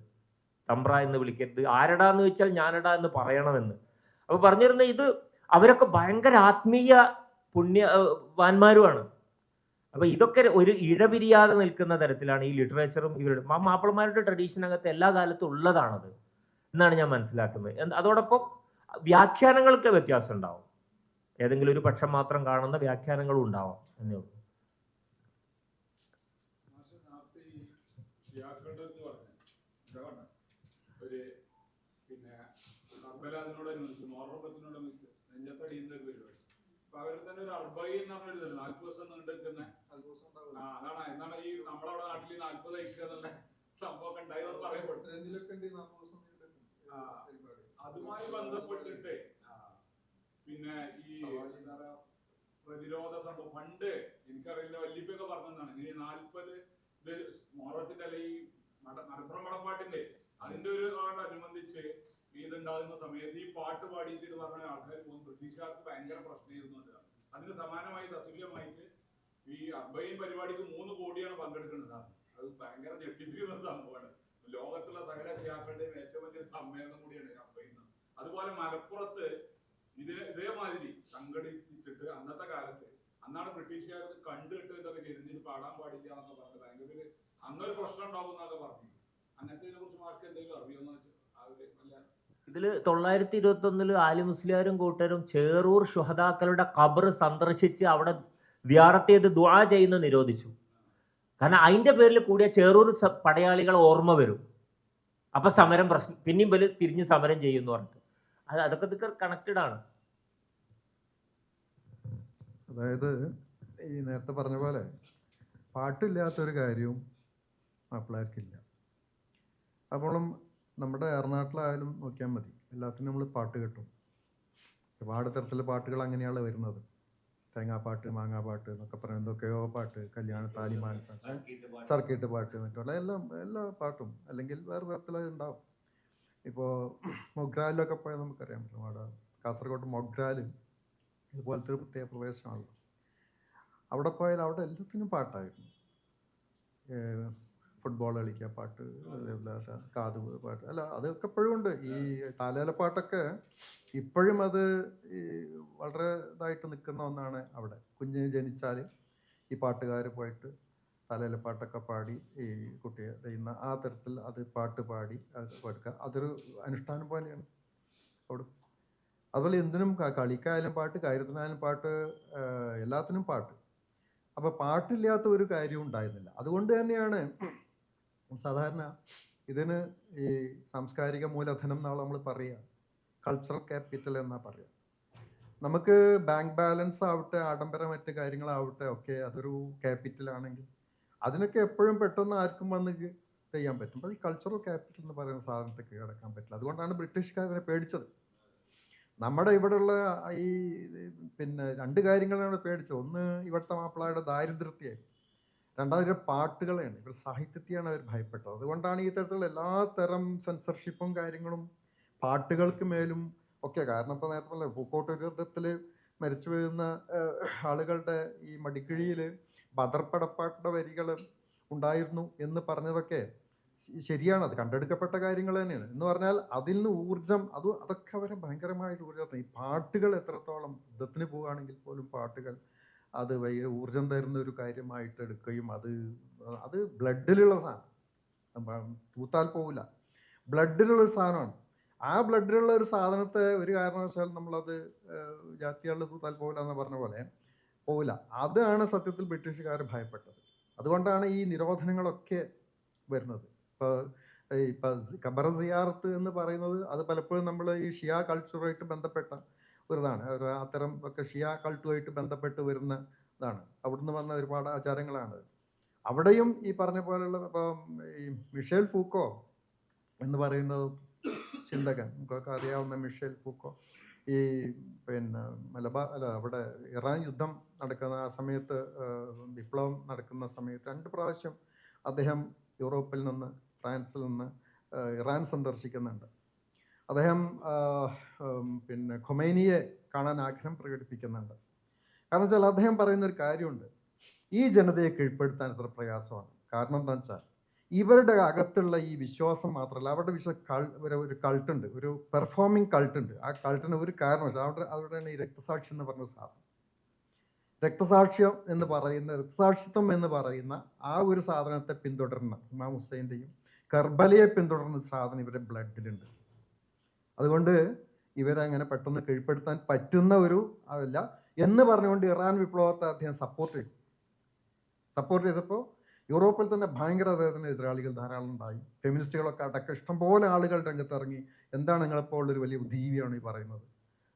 തമ്പ്ര എന്ന് വിളിക്കരുത്, ആരടാന്ന് ചോദിച്ചാൽ ഞാനടാ എന്ന് പറയണമെന്ന്. അപ്പൊ പറഞ്ഞിരുന്ന ഇത് അവരൊക്കെ ഭയങ്കര ആത്മീയ പുണ്യവാന്മാരുമാണ്. അപ്പൊ ഇതൊക്കെ ഒരു ഇഴപിരിയാതെ നിൽക്കുന്ന തരത്തിലാണ് ഈ ലിറ്ററേച്ചറും ഇവരുടെ മാപ്പിളമാരുടെ ട്രഡീഷനകത്ത് എല്ലാ കാലത്തും ഉള്ളതാണത് എന്നാണ് ഞാൻ മനസ്സിലാക്കുന്നത്. അതോടൊപ്പം വ്യാഖ്യാനങ്ങൾക്ക് വ്യത്യാസം ഉണ്ടാവും, ഏതെങ്കിലും ഒരു പക്ഷം മാത്രം കാണുന്ന വ്യാഖ്യാനങ്ങളും ഉണ്ടാവാം എന്നേ ഉള്ളൂ. അവര് തന്നെ ഒരു അർബൈ എന്ന് പറഞ്ഞൊരു 40 ദിവസം നീണ്ടുനിൽക്കുന്ന അതാണ്. എന്നാണ് ഈ നമ്മളവിടെ നാട്ടിൽ 40 കഴിക്കുക എന്നുള്ള സംഭവം ഉണ്ടായത് പറയപ്പെട്ടു. അതുമായി ബന്ധപ്പെട്ടിട്ട് പിന്നെ ഈ എന്താ പറയാ പ്രതിരോധ സംഭവം പണ്ട് എനിക്കറിയില്ല, വല്യപ്പൊക്കെ പറഞ്ഞതാണ് ഈ 40 ഇത് മോറത്തിന്റെ അല്ലെ ഈ മലപ്പുറം മടപ്പാട്ടിന്റെ അതിന്റെ ഒരു അനുബന്ധിച്ച് ഇതുണ്ടാകുന്ന സമയത്ത് ഈ പാട്ട് പാടിയിട്ട് ഇത് പറഞ്ഞ ആൾക്കാർ പോകും. ബ്രിട്ടീഷുകാർക്ക് ഭയങ്കര പ്രശ്നമായിരുന്നു. അതിന് സമാനമായി തത്തുല്യമായിട്ട് ഈ അർബൈൻ പരിപാടിക്ക് 3 കോടിയാണ് പങ്കെടുക്കുന്നത്. അത് ഭയങ്കര ഞെട്ടിപ്പിക്കുന്ന സംഭവമാണ്. ലോകത്തുള്ള സകല ഷിയാക്കളുടെയും ഏറ്റവും വലിയ സമ്മേളനം കൂടിയാണ് അർബൈൻ. അതുപോലെ മലപ്പുറത്ത് ഇതേമാതിരി സംഘടിപ്പിച്ചിട്ട് അന്നത്തെ കാലത്ത് അന്നാണ് ബ്രിട്ടീഷുകാർക്ക് കണ്ടിട്ട് ഇതൊക്കെ ചെയ്ത് പാടാൻ പാടില്ല എന്നൊക്കെ പറഞ്ഞത് ഭയങ്കര അന്നൊരു പ്രശ്നം ഉണ്ടാവും എന്നൊക്കെ പറഞ്ഞു. അങ്ങനത്തെ കുറിച്ച് മാർക്ക് എന്തെങ്കിലും അറിയുമെന്ന് വെച്ചാൽ ഇതില് 921 ആലി മുസ്ലിയാരും കൂട്ടരും ചേറൂർ ശുഹദാക്കളുടെ ഖബർ സന്ദർശിച്ച് അവിടെ ദിയാറത്ത് ചെയ്ത് ദുആ ചെയ്യുന്നത് നിരോധിച്ചു. കാരണം അതിന്റെ പേരിൽ കൂടിയ ചേറൂർ പടയാളികൾ ഓർമ്മ വരും. അപ്പൊ സമരം പ്രശ്നം, പിന്നെയും പേര് തിരിഞ്ഞ് സമരം ചെയ്യുമെന്ന് പറഞ്ഞിട്ട് അതൊക്കെ ഇതൊക്കെ കണക്റ്റഡ് ആണ്. അതായത് ഈ നേരത്തെ പറഞ്ഞ പോലെ പാട്ടില്ലാത്തൊരു കാര്യവും മാപ്പിളാർക്കില്ല. അപ്പോഴും നമ്മുടെ എറണാട്ടിലായാലും നോക്കിയാൽ മതി, എല്ലാത്തിനും നമ്മൾ പാട്ട് കിട്ടും. ഒരുപാട് തരത്തിലുള്ള പാട്ടുകൾ അങ്ങനെയാണ് വരുന്നത്. തേങ്ങാപ്പാട്ട്, മാങ്ങാപ്പാട്ട് എന്നൊക്കെ പറയുന്നത് എന്തൊക്കെയോ പാട്ട്, കല്യാണ താലിമാൻ പാട്ട്, സർക്കിട്ട് പാട്ട് എന്നിട്ടുള്ള എല്ലാ പാട്ടും അല്ലെങ്കിൽ വേറെ തരത്തിലത് ഉണ്ടാവും. ഇപ്പോൾ മൊഗ്രാലിലൊക്കെ പോയാൽ നമുക്കറിയാം, നമ്മുടെ കാസർഗോഡ് മൊഗ്രാല് ഇതുപോലത്തെ ഒരു പ്രത്യേക പ്രദേശമാണല്ലോ. അവിടെ പോയാൽ അവിടെ എല്ലാത്തിനും പാട്ടായിരുന്നു. ഫുട്ബോൾ കളിക്കുക പാട്ട്, അതേപോലെ കാത് പാട്ട്, അല്ല അതൊക്കെ ഇപ്പോഴും ഉണ്ട്. ഈ താലേലപ്പാട്ടൊക്കെ ഇപ്പോഴും അത് ഈ വളരെ ഇതായിട്ട് നിൽക്കുന്ന ഒന്നാണ്. അവിടെ കുഞ്ഞ് ജനിച്ചാൽ ഈ പാട്ടുകാർ പോയിട്ട് താലേലപ്പാട്ടൊക്കെ പാടി ഈ കുട്ടിയെ ചെയ്യുന്ന ആ തരത്തിൽ അത് പാട്ട് പാടി അത് കൊടുക്കുക. അതൊരു അനുഷ്ഠാനം പോലെയാണ് അവിടെ. അതുപോലെ എന്തിനും കളിക്കായാലും പാട്ട്, കാര്യത്തിനായാലും പാട്ട്, എല്ലാത്തിനും പാട്ട്. അപ്പോൾ പാട്ടില്ലാത്ത ഒരു കാര്യവും ഉണ്ടായിരുന്നില്ല. അതുകൊണ്ട് തന്നെയാണ് സാധാരണ ഇതിന് ഈ സാംസ്കാരിക മൂലധനം എന്നാണ് നമ്മൾ പറയുക, കൾച്ചറൽ ക്യാപിറ്റൽ എന്നാ പറയുക. നമുക്ക് ബാങ്ക് ബാലൻസ് ആവട്ടെ, ആഡംബര മറ്റ് കാര്യങ്ങളാവട്ടെ, ഒക്കെ അതൊരു ക്യാപിറ്റൽ ആണെങ്കിൽ അതിനൊക്കെ എപ്പോഴും പെട്ടെന്ന് ആർക്കും വന്ന് ചെയ്യാൻ പറ്റും. പക്ഷേ ഈ കൾച്ചറൽ ക്യാപിറ്റൽ എന്ന് പറയുന്ന സാധനത്തെ കീഴടക്കാൻ പറ്റില്ല. അതുകൊണ്ടാണ് ബ്രിട്ടീഷുകാരനെ പേടിച്ചത്. നമ്മുടെ ഇവിടെയുള്ള ഈ പിന്നെ രണ്ട് കാര്യങ്ങളാണ് പേടിച്ചത്. ഒന്ന് ഇവിടുത്തെ മാപ്പിളയുടെ ദാരിദ്ര്യത്തെ, രണ്ടാമത് പാട്ടുകളെയാണ്, ഇവർ സാഹിത്യത്തെയാണ് അവർ ഭയപ്പെട്ടത്. അതുകൊണ്ടാണ് ഈ തരത്തിലുള്ള എല്ലാ തരം സെൻസർഷിപ്പും കാര്യങ്ങളും പാട്ടുകൾക്ക് മേലും ഒക്കെ. കാരണം ഇപ്പോൾ നേരത്തെ പറഞ്ഞ പൂക്കോട്ട് യുദ്ധത്തിൽ മരിച്ചു വീഴുന്ന ആളുകളുടെ ഈ മടിക്കിഴിയിൽ ബദർപ്പടപ്പാട്ടിൻ്റെ വരികൾ ഉണ്ടായിരുന്നു എന്ന് പറഞ്ഞതൊക്കെ ശരിയാണ്. അത് കണ്ടെടുക്കപ്പെട്ട കാര്യങ്ങൾ തന്നെയാണ്. എന്ന് പറഞ്ഞാൽ അതിൽ നിന്ന് ഊർജം, അതൊക്കെ അവരെ ഭയങ്കരമായിട്ട് ഊർജ്ജത്തിന്. ഈ പാട്ടുകൾ എത്രത്തോളം യുദ്ധത്തിന് പോവുകയാണെങ്കിൽ പോലും പാട്ടുകൾ അത് ഭയങ്കര ഊർജം തരുന്ന ഒരു കാര്യമായിട്ട് എടുക്കുകയും അത് ബ്ലഡിലുള്ള സാധനം, തൂത്താൽ പോവില്ല, ബ്ലഡിലുള്ള ഒരു സാധനമാണ്. ആ ബ്ലഡിലുള്ള ഒരു സാധനത്തെ ഒരു കാരണവശാലും നമ്മളത് ജാതികളിൽ തൂത്താൽ പോവില്ല എന്ന് പറഞ്ഞ പോലെ പോവില്ല. അതാണ് സത്യത്തിൽ ബ്രിട്ടീഷുകാർ ഭയപ്പെട്ടത്. അതുകൊണ്ടാണ് ഈ നിരോധനങ്ങളൊക്കെ വരുന്നത്. ഇപ്പം ഖബർ സിയാറത്ത് എന്ന് പറയുന്നത് അത് പലപ്പോഴും നമ്മൾ ഈ ഷിയ കൾച്ചറുമായിട്ട് ബന്ധപ്പെട്ട ഒരിതാണ്. അത്തരം ഒക്കെ ഷിയ കൾട്ടുമായിട്ട് ബന്ധപ്പെട്ട് വരുന്ന ഇതാണ്. അവിടുന്ന് വന്ന ഒരുപാട് ആചാരങ്ങളാണ്. അവിടെയും ഈ പറഞ്ഞ പോലെയുള്ള ഇപ്പം ഈ മിഷേൽ ഫൂക്കോ എന്ന് പറയുന്നത് ചിന്തകൻ, നമുക്കൊക്കെ അറിയാവുന്ന മിഷേൽ ഫൂക്കോ, ഈ പിന്നെ അവിടെ ഇറാൻ യുദ്ധം നടക്കുന്ന ആ സമയത്ത്, വിപ്ലവം നടക്കുന്ന സമയത്ത് 2 പ്രാവശ്യം അദ്ദേഹം യൂറോപ്പിൽ നിന്ന്, ഫ്രാൻസിൽ നിന്ന് ഇറാൻ സന്ദർശിക്കുന്നുണ്ട്. അദ്ദേഹം പിന്നെ ഖൊമൈനിയെ കാണാൻ ആഗ്രഹം പ്രകടിപ്പിക്കുന്നുണ്ട്. കാരണം വെച്ചാൽ അദ്ദേഹം പറയുന്നൊരു കാര്യമുണ്ട്, ഈ ജനതയെ കീഴ്പ്പെടുത്താൻ എത്ര പ്രയാസമാണ്. കാരണം എന്താണെന്ന് വെച്ചാൽ ഇവരുടെ അകത്തുള്ള ഈ വിശ്വാസം മാത്രമല്ല, അവരുടെ ഒരു കൾട്ടുണ്ട്, ഒരു പെർഫോമിങ് കൾട്ടുണ്ട്. ആ കൾട്ടിന് ഒരു കാരണം വെച്ചാൽ അവിടെയാണ് ഈ രക്തസാക്ഷി എന്ന് പറഞ്ഞ സാധനം. രക്തസാക്ഷിത്വം എന്ന് പറയുന്ന ആ ഒരു സാധനത്തെ പിന്തുടരുന്ന ഇമാം ഹുസൈൻ്റെയും കർബലയെ പിന്തുടരുന്ന സാധനം ഇവരുടെ ബ്ലഡിലുണ്ട്. അതുകൊണ്ട് ഇവരങ്ങനെ പെട്ടെന്ന് കീഴ്പ്പെടുത്താൻ പറ്റുന്ന ഒരു അതല്ല എന്ന് പറഞ്ഞുകൊണ്ട് ഇറാൻ വിപ്ലവത്തെ അദ്ദേഹം സപ്പോർട്ട് ചെയ്തപ്പോൾ യൂറോപ്പിൽ തന്നെ ഭയങ്കര അദ്ദേഹത്തിന് എതിരാളികൾ ധാരാളം ഉണ്ടായി. ഫെമിനിസ്റ്റുകളൊക്കെ അടക്കം ഇഷ്ടംപോലെ ആളുകൾ രംഗത്തിറങ്ങി, എന്താണ് നിങ്ങളെപ്പോൾ ഉള്ളൊരു വലിയ ദീവിയാണ് ഈ പറയുന്നത്,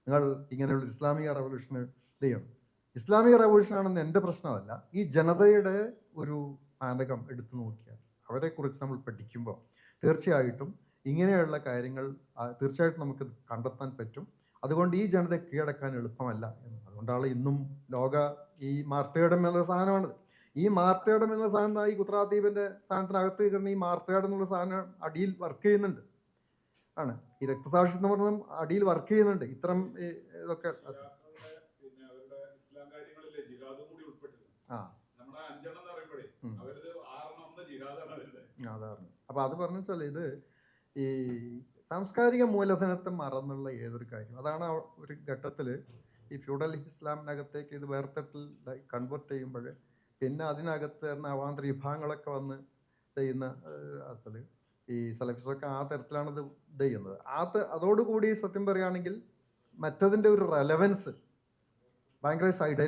നിങ്ങൾ ഇങ്ങനെയുള്ള ഇസ്ലാമിക റവല്യൂഷന് ചെയ്യണം. ഇസ്ലാമിക റവല്യൂഷനാണെന്ന് എൻ്റെ പ്രശ്നമല്ല, ഈ ജനതയുടെ ഒരു നാടകം എടുത്തു നോക്കിയാൽ അവരെക്കുറിച്ച് നമ്മൾ പഠിക്കുമ്പോൾ തീർച്ചയായിട്ടും ഇങ്ങനെയുള്ള കാര്യങ്ങൾ തീർച്ചയായിട്ടും നമുക്ക് കണ്ടെത്താൻ പറ്റും. അതുകൊണ്ട് ഈ ജനതയെ കീഴടക്കാൻ എളുപ്പമല്ല എന്ന്. അതുകൊണ്ടാണ് ഇന്നും ഈ മാർട്ടേഡം എന്നുള്ള സാധനമാണ്. ഈ മാർട്ടേഡം എന്നുള്ള സാധനം ഈ ഗുജറാത്തീപിൻ്റെ സാധനത്തിനകത്ത് കയറുന്ന ഈ മാർട്ടേഡം എന്നുള്ള സാധനം അടിയിൽ വർക്ക് ചെയ്യുന്നുണ്ട്. ആണ് ഈ രക്തസാക്ഷി എന്ന് പറഞ്ഞാൽ അടിയിൽ വർക്ക് ചെയ്യുന്നുണ്ട്. ഇത്തരം ഇതൊക്കെ അതാണ്. അപ്പൊ അത് പറഞ്ഞാൽ ഇത് ഈ സാംസ്കാരിക മൂലധനത്തെ മറന്നുള്ള ഏതൊരു കാര്യം, അതാണ് ഒരു ഘട്ടത്തിൽ ഈ ഫ്യൂഡൽ ഇസ്ലാമിനകത്തേക്ക് ഇത് വേർത്തട്ടിൽ കൺവേർട്ട് ചെയ്യുമ്പോൾ പിന്നെ അതിനകത്ത് തന്നെ അവാന്തര വിഭാഗങ്ങളൊക്കെ വന്ന് ചെയ്യുന്ന അസല് ഈ സലഫിസൊക്കെ ആ തരത്തിലാണ് ഇത് ചെയ്യുന്നത്. അതോടുകൂടി സത്യം പറയുകയാണെങ്കിൽ മറ്റതിൻ്റെ ഒരു റെലവൻസ് ഭയങ്കര സൈഡ്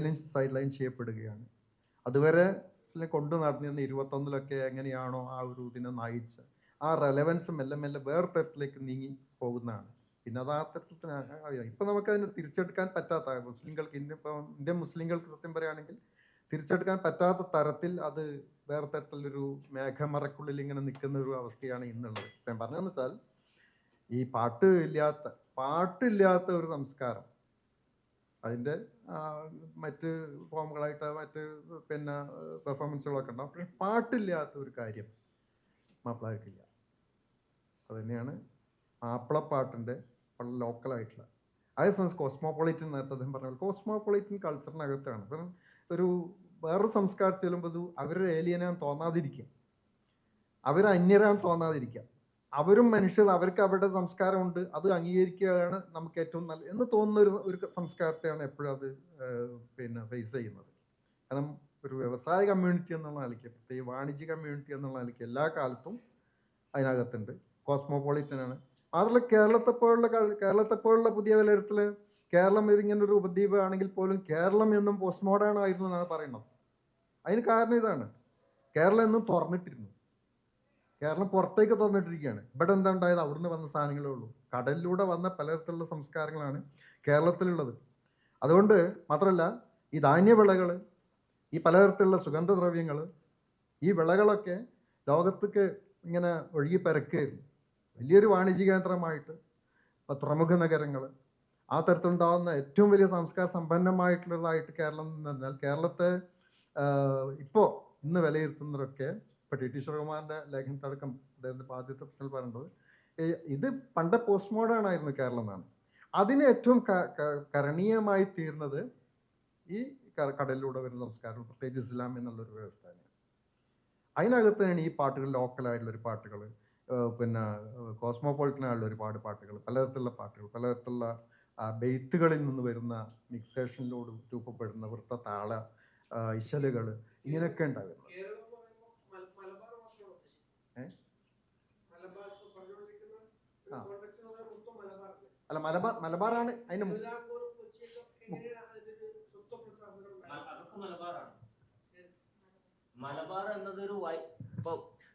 ലൈൻ ചെയ്യപ്പെടുകയാണ്. അതുവരെ കൊണ്ടു നടന്നിരുന്ന 21-ലൊക്കെ എങ്ങനെയാണോ ആ ഒരു ഇതിനെ നയിച്ച് ആ റെലവൻസ് മെല്ലെ മെല്ലെ വേറെ തരത്തിലേക്ക് നീങ്ങി പോകുന്നതാണ്. പിന്നെ അത് ആ തരത്തിൽ ഇപ്പം നമുക്കതിന് തിരിച്ചെടുക്കാൻ പറ്റാത്ത മുസ്ലിങ്ങൾക്ക്, ഇന്ത്യൻ മുസ്ലിങ്ങൾക്ക് സത്യം പറയുകയാണെങ്കിൽ തിരിച്ചെടുക്കാൻ പറ്റാത്ത തരത്തിൽ അത് വേറെ തരത്തിലൊരു മേഘമറക്കുള്ളിൽ ഇങ്ങനെ നിൽക്കുന്ന ഒരു അവസ്ഥയാണ് ഇന്നുള്ളത്. ഞാൻ പറഞ്ഞതെന്ന് വെച്ചാൽ ഈ പാട്ടില്ലാത്ത ഒരു സംസ്കാരം, അതിൻ്റെ മറ്റ് ഫോമുകളായിട്ട് മറ്റ് പിന്നെ പെർഫോമൻസുകളൊക്കെ ഉണ്ടാവും. പക്ഷെ പാട്ടില്ലാത്ത ഒരു കാര്യം മാപ്പിളാർക്കില്ല. അതുതന്നെയാണ് മാപ്പിളപ്പാട്ടിൻ്റെ വളരെ ലോക്കലായിട്ടുള്ള. അതേസമയം കോസ്മോപൊളിറ്റൻ, നേരത്തെ അദ്ദേഹം പറഞ്ഞ പോലെ കോസ്മോപൊളിറ്റൻ കൾച്ചറിനകത്താണ്. അപ്പം ഒരു വേറൊരു സംസ്കാരം ചെല്ലുമ്പോൾ അവരൊരു ഏലിയനാണ് തോന്നാതിരിക്കുക, അവരന്യരാണ് തോന്നാതിരിക്കുക. അവരും മനുഷ്യർ, അവർക്ക് അവരുടെ സംസ്കാരമുണ്ട്, അത് അംഗീകരിക്കുകയാണ് നമുക്ക് ഏറ്റവും നല്ല എന്ന് തോന്നുന്ന ഒരു സംസ്കാരത്തെയാണ് എപ്പോഴും അത് പിന്നെ ഫേസ് ചെയ്യുന്നത്. കാരണം ഒരു വ്യവസായ കമ്മ്യൂണിറ്റി എന്നുള്ള നിലയ്ക്ക്, പ്രത്യേകിച്ച് വാണിജ്യ കമ്മ്യൂണിറ്റി എന്നുള്ള നിലയ്ക്ക് എല്ലാ കാലത്തും അതിനകത്തുണ്ട്. കോസ്മോപൊളിറ്റനാണ്. മാത്രമല്ല കേരളത്തെപ്പോലുള്ള പുതിയ വിലയിരുത്തൽ, കേരളം ഇതിങ്ങനെ ഒരു ഉപദ്വീപ് ആണെങ്കിൽ പോലും കേരളം എന്നും പോസ്റ്റ് മോഡേൺ ആയിരുന്നു എന്നാണ് പറയുന്നത്. അതിന് കാരണം ഇതാണ്, കേരളം എന്നും തുറന്നിട്ടിരുന്നു. കേരളം പുറത്തേക്ക് തുറന്നിട്ടിരിക്കുകയാണ്. ഇവിടെ എന്താ ഉണ്ടായത്? അവിടുന്ന് വന്ന സാധനങ്ങളേ ഉള്ളൂ. കടലിലൂടെ വന്ന പലതരത്തിലുള്ള സംസ്കാരങ്ങളാണ് കേരളത്തിലുള്ളത്. അതുകൊണ്ട് മാത്രമല്ല, ഈ ധാന്യവിളകൾ, ഈ പലതരത്തിലുള്ള സുഗന്ധദ്രവ്യങ്ങൾ, ഈ വിളകളൊക്കെ ലോകത്തേക്ക് ഇങ്ങനെ ഒഴുകി പരക്കുകയായിരുന്നു. വലിയൊരു വാണിജ്യ കേന്ദ്രമായിട്ട് തുറമുഖ നഗരങ്ങൾ, ആ തരത്തിലുണ്ടാകുന്ന ഏറ്റവും വലിയ സംസ്കാര സമ്പന്നമായിട്ടുള്ളതായിട്ട് കേരളം എന്ന് പറഞ്ഞാൽ, കേരളത്തെ ഇപ്പോൾ ഇന്ന് വിലയിരുത്തുന്നവരൊക്കെ, ഇപ്പോൾ ടി ടി ശ്രീകുമാറിൻ്റെ ലേഖനത്തടക്കം അദ്ദേഹത്തിൻ്റെ ആദ്യത്തെ പുസ്തകത്തിൽ പറയുന്നത് ഇത് പണ്ട് പോസ്റ്റ് മോഡേൺ ആയിരുന്നു കേരളം എന്നാണ്. അതിന് ഏറ്റവും കരണീയമായി തീർന്നത് ഈ കടലിലൂടെ വരുന്ന സംസ്കാരം, പ്രത്യേകിച്ച് ഇസ്ലാം എന്നുള്ളൊരു വ്യവസ്ഥ തന്നെയാണ്. അതിനകത്ത് തന്നെയാണ് ഈ പാട്ടുകൾ, ലോക്കലായിട്ടുള്ളൊരു പാട്ടുകൾ, പിന്നെ കോസ്മോപൊളിറ്റനായുള്ള ഒരുപാട് പാട്ടുകൾ, പലതരത്തിലുള്ള പാട്ടുകൾ, പലതരത്തിലുള്ള ബെയ്ത്തുകളിൽ നിന്ന് വരുന്ന മിക്സേഷനിലൂടെ രൂപപ്പെടുന്ന വൃത്ത താള ഇശലുകൾ, ഇങ്ങനെയൊക്കെ ഉണ്ടാകുന്നത്. അല്ല, മലബാറാണ് അതിന് മലബാർ എന്നതൊരു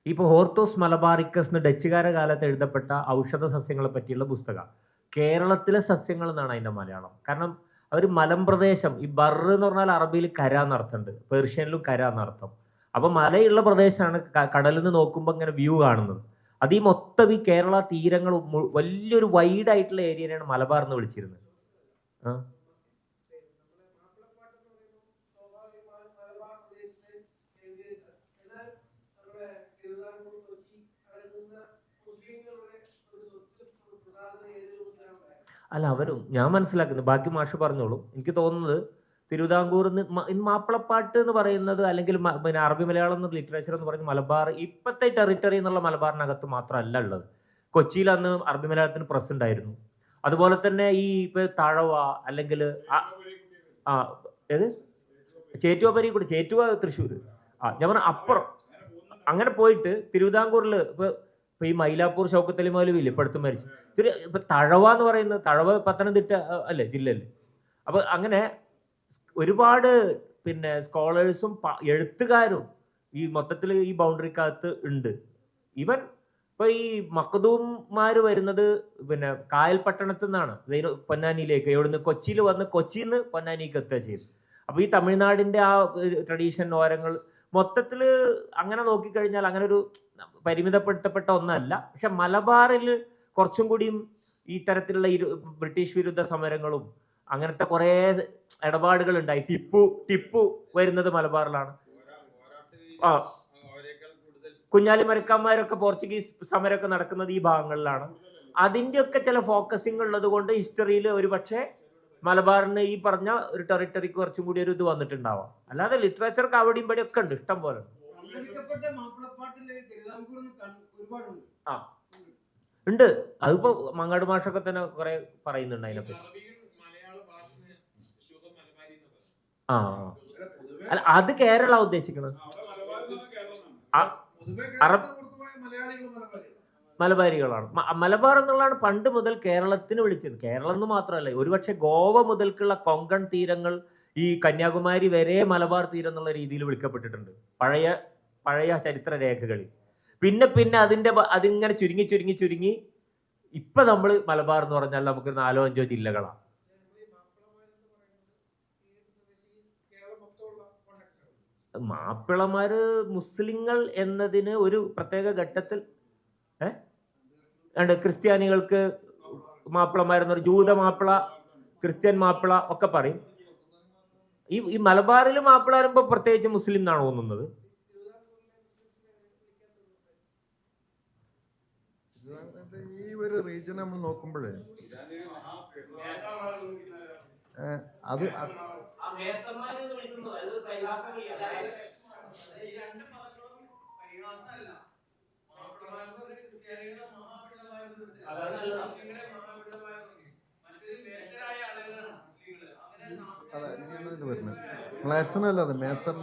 ഇപ്പൊ ഹോർത്തോസ് മലബാറിക്കസ് എന്ന് ഡച്ചുകാര കാലത്ത് എഴുതപ്പെട്ട ഔഷധ സസ്യങ്ങളെ പറ്റിയുള്ള പുസ്തകം. കേരളത്തിലെ സസ്യങ്ങൾ എന്നാണ് അതിന്റെ മലയാളം. കാരണം അവർ മലമ്പ്രദേശം, ഈ ബർ എന്ന് പറഞ്ഞാൽ അറബിയിൽ കര എന്നർത്ഥമുണ്ട്, പേർഷ്യനിലും കര എന്നർത്ഥം. അപ്പൊ മലയുള്ള പ്രദേശമാണ്, കടലിൽ നിന്ന് നോക്കുമ്പോൾ ഇങ്ങനെ വ്യൂ കാണുന്നത്. അത് ഈ മൊത്തം ഈ കേരള തീരങ്ങൾ വലിയൊരു വൈഡ് ആയിട്ടുള്ള ഏരിയയാണ് മലബാർ എന്ന് വിളിച്ചിരുന്നത്. അല്ല, അവരും ഞാൻ മനസ്സിലാക്കുന്നത്, ബാക്കി മാഷ് പറഞ്ഞോളൂ. എനിക്ക് തോന്നുന്നത് തിരുവിതാംകൂർ മാപ്പിളപ്പാട്ട് എന്ന് പറയുന്നത്, അല്ലെങ്കിൽ പിന്നെ അറബി മലയാളം എന്ന ലിറ്ററേച്ചർ എന്ന് പറയുന്നത് മലബാർ ഇപ്പോഴത്തെ ടെറിട്ടറി എന്നുള്ള മലബാറിനകത്ത് മാത്രമല്ല ഉള്ളത്. കൊച്ചിയിൽ അന്ന് അറബി മലയാളത്തിന് പ്രസ് ഉണ്ടായിരുന്നു. അതുപോലെ തന്നെ ഈ ഇപ്പൊ തഴവ, അല്ലെങ്കിൽ ഏത് ചേറ്റുവ പരിക്കൂടി, ചേറ്റുവ തൃശ്ശൂർ, ഞാൻ പറഞ്ഞ അപ്പുറം അങ്ങനെ പോയിട്ട് തിരുവിതാംകൂറിൽ ഇപ്പൊ ഈ മൈലാപ്പൂർ ഷൗക്കത്ത് അലി മൗലവി ഇപ്പോഴത്തെ മരിച്ചു. ഇപ്പൊ തഴവ എന്ന് പറയുന്നത്, തഴവ പത്തനംതിട്ട അല്ലേ ജില്ലല്ലേ. അപ്പൊ അങ്ങനെ ഒരുപാട് പിന്നെ സ്കോളേഴ്സും എഴുത്തുകാരും ഈ മൊത്തത്തിൽ ഈ ബൗണ്ടറിക്കകത്ത് ഉണ്ട്. ഈവൻ ഇപ്പൊ ഈ മഖദൂംമാര് വരുന്നത് പിന്നെ കായൽ പട്ടണത്തിൽ നിന്നാണ് പൊന്നാനിയിലേക്ക്, എവിടുന്ന് കൊച്ചിയിൽ വന്ന് കൊച്ചിയിൽ നിന്ന് പൊന്നാനിക്ക് എത്തുക ചെയ്തു. അപ്പൊ ഈ തമിഴ്നാടിന്റെ ആ ട്രഡീഷൻ ഓരങ്ങൾ മൊത്തത്തിൽ അങ്ങനെ നോക്കിക്കഴിഞ്ഞാൽ അങ്ങനെ ഒരു പരിമിതപ്പെടുത്തപ്പെട്ട ഒന്നല്ല. പക്ഷെ മലബാറിൽ കുറച്ചും കൂടിയും ഈ തരത്തിലുള്ള ബ്രിട്ടീഷ് വിരുദ്ധ സമരങ്ങളും അങ്ങനത്തെ കുറെ ഇടപാടുകൾ ഉണ്ടായി. ടിപ്പു വരുന്നത് മലബാറിലാണ്. കുഞ്ഞാലി മരക്കാന്മാരൊക്കെ പോർച്ചുഗീസ് സമരമൊക്കെ നടക്കുന്നത് ഈ ഭാഗങ്ങളിലാണ്. അതിൻ്റെയൊക്കെ ചില ഫോക്കസിങ് ഉള്ളത് കൊണ്ട് ഹിസ്റ്ററിയിൽ ഒരു പക്ഷേ മലബാറിന് ഈ പറഞ്ഞ ഒരു ടെറിട്ടറിക്ക് കുറച്ചും കൂടി ഒരു ഇത് വന്നിട്ടുണ്ടാവാം. അല്ലാതെ ലിറ്ററേച്ചർക്ക് അവിടെയും ഇവിടെ ഒക്കെ ഉണ്ട്, ഇഷ്ടം പോലെ ഉണ്ട്. അതിപ്പോ മങ്ങാട് മാഷൊക്കെ തന്നെ കുറെ പറയുന്നുണ്ട് അതിനെപ്പറ്റി. അല്ല, അത് കേരള ഉദ്ദേശിക്കുന്നത് മലബാരികളാണ്. മലബാർ എന്നുള്ളതാണ് പണ്ട് മുതൽ കേരളത്തിന് വിളിച്ചത്. കേരളം എന്ന് മാത്രമല്ല, ഒരുപക്ഷെ ഗോവ മുതൽക്കുള്ള കൊങ്കൺ തീരങ്ങൾ, ഈ കന്യാകുമാരി വരെ മലബാർ തീരം എന്നുള്ള രീതിയിൽ വിളിക്കപ്പെട്ടിട്ടുണ്ട് പഴയ ചരിത്ര രേഖകളിൽ. പിന്നെ അതിങ്ങനെ ചുരുങ്ങി ഇപ്പൊ നമ്മൾ മലബാർ എന്ന് പറഞ്ഞാൽ നമുക്ക് 4-5 ജില്ലകളാണ്. മാപ്പിളമാര് മുസ്ലിങ്ങൾ എന്നതിന് ഒരു പ്രത്യേക ഘട്ടത്തിൽ ക്രിസ്ത്യാനികൾക്ക് മാപ്പിളമാരെന്ന് പറയും. ജൂത മാപ്പിള, ക്രിസ്ത്യൻ മാപ്പിള ഒക്കെ പറയും. ഈ മലബാറിൽ മാപ്പിള വരുമ്പോ പ്രത്യേകിച്ച് മുസ്ലിം എന്നാണ് തോന്നുന്നത്. ഈ ഒരു റീജിയൻ നമ്മൾ നോക്കുമ്പോഴേ അത് അതെ, അങ്ങനെയാണ് ഇത് വരുന്നത്. ഫ്ലാക്സൺ അല്ല, അത് മേത്തർ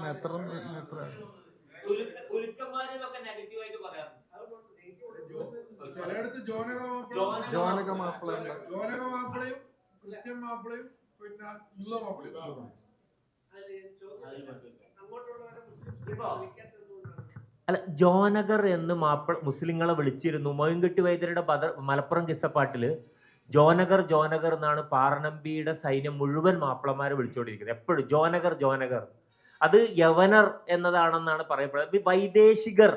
ജോനക മാപ്പിളയും ക്രിസ്ത്യൻ മാപ്പിളയും പിന്നെ യൂത മാപ്പിളയും. അല്ല, ജോനഗർ എന്ന് മുസ്ലിങ്ങളെ വിളിച്ചിരുന്നു. മോയിൻകുട്ടി വൈദ്യരുടെ മലപ്പുറം കിസ്സപ്പാട്ടില് ജോനഗർ ജോനഗർ എന്നാണ് പാറനമ്പിയുടെ സൈന്യം മുഴുവൻ മാപ്പിളമാരെ വിളിച്ചുകൊണ്ടിരിക്കുന്നത്. എപ്പോഴും ജോനഗർ ജോനഗർ. അത് യവനർ എന്നതാണെന്നാണ് പറയപ്പെടുന്നത്. വൈദേശികർ,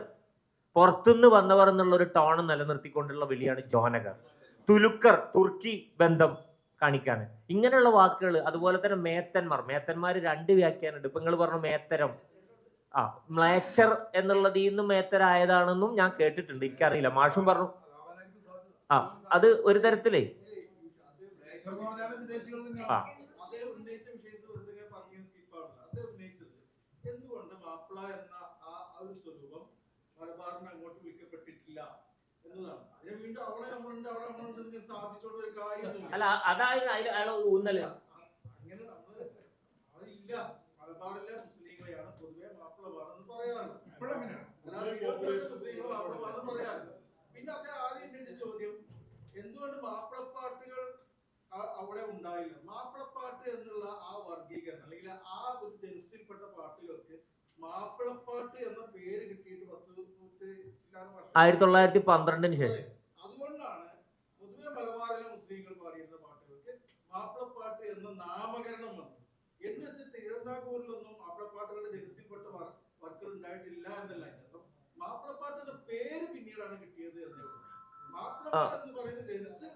പുറത്തുനിന്ന് വന്നവർ എന്നുള്ള ഒരു ടോൺ നിലനിർത്തിക്കൊണ്ടുള്ള വിളിയാണ് ജോനഗർ. തുലുക്കർ, തുർക്കി ബന്ധം കാണിക്കാൻ ഇങ്ങനെയുള്ള വാക്കുകൾ. അതുപോലെ തന്നെ മേത്തന്മാർ 2 വ്യാഖ്യാനമുണ്ട്. ഇപ്പൊ നിങ്ങൾ പറഞ്ഞു മേത്തരം, മ്ലേച്ഛർ എന്നുള്ളതിൽ നിന്ന് മേത്തരായതാണെന്നും ഞാൻ കേട്ടിട്ടുണ്ട്. എനിക്കറിയില്ല, മാഷും പറഞ്ഞു. അത് ഒരു തരത്തിലേ എന്തുകൊണ്ട് മാപ്പിള എന്ന ആ ഒരു സ്വരൂപം മലബാറിന് അങ്ങോട്ട് വിളിക്കപ്പെട്ടിട്ടില്ല എന്നതാണ്. അതിനെ വീണ്ടും അവിടെ നമ്മളുണ്ട് സ്ഥാപിച്ചോണ്ട് ഒരു കാര്യം അല്ല, അതായത് അയാളെ ഊന്നല് അങ്ങനെ നമ്മള് അതില്ല. മലബാറിലെ മുസ്ലിങ്ങളെയാണ് പൊതുവെ മാപ്പിളമാരെന്ന് പറയാറുള്ളത്. മുസ്ലിങ്ങൾ മാപ്പിളമാരെന്ന് പറയാറുള്ളത്. പിന്നെ അദ്ദേഹം ആദ്യം ഉന്നയിച്ച ചോദ്യം, എന്തുകൊണ്ട് മാപ്പിളപ്പാട്ടുകൾ അവിടെ ഉണ്ടായില്ല? മാപ്പിളപ്പാട്ട് എന്നുള്ള ആ വർഗീകരണം അല്ലെങ്കിൽ ആ ഒരു ജനുസിൽപ്പെട്ട പാട്ടുകൾക്ക് മാപ്പിളപ്പാട്ട് എന്ന പേര് കിട്ടിയിട്ട് 1912 ശേഷം. അതുകൊണ്ടാണ് പൊതുവെ മലബാറിലെ മുസ്ലിങ്ങൾ പാടിയിരുന്ന പാട്ടുകൾക്ക് മാപ്പിളപ്പാട്ട് എന്ന നാമകരണം വന്നത്. എന്ന് വെച്ച് തിരുവിതാംകൂറിലൊന്നും മാപ്പിളപ്പാട്ടുകളുടെ ജനുസിൽപ്പെട്ട വർക്കുകൾ ഉണ്ടായിട്ടില്ല എന്നല്ല അർത്ഥം. മാപ്പിളപ്പാട്ട് എന്ന പേര് പിന്നീടാണ് കിട്ടിയത് എന്നേ ഉള്ളൂ. മാപ്പിളപ്പാട്ട് എന്ന് പറയുന്ന ജനുസ്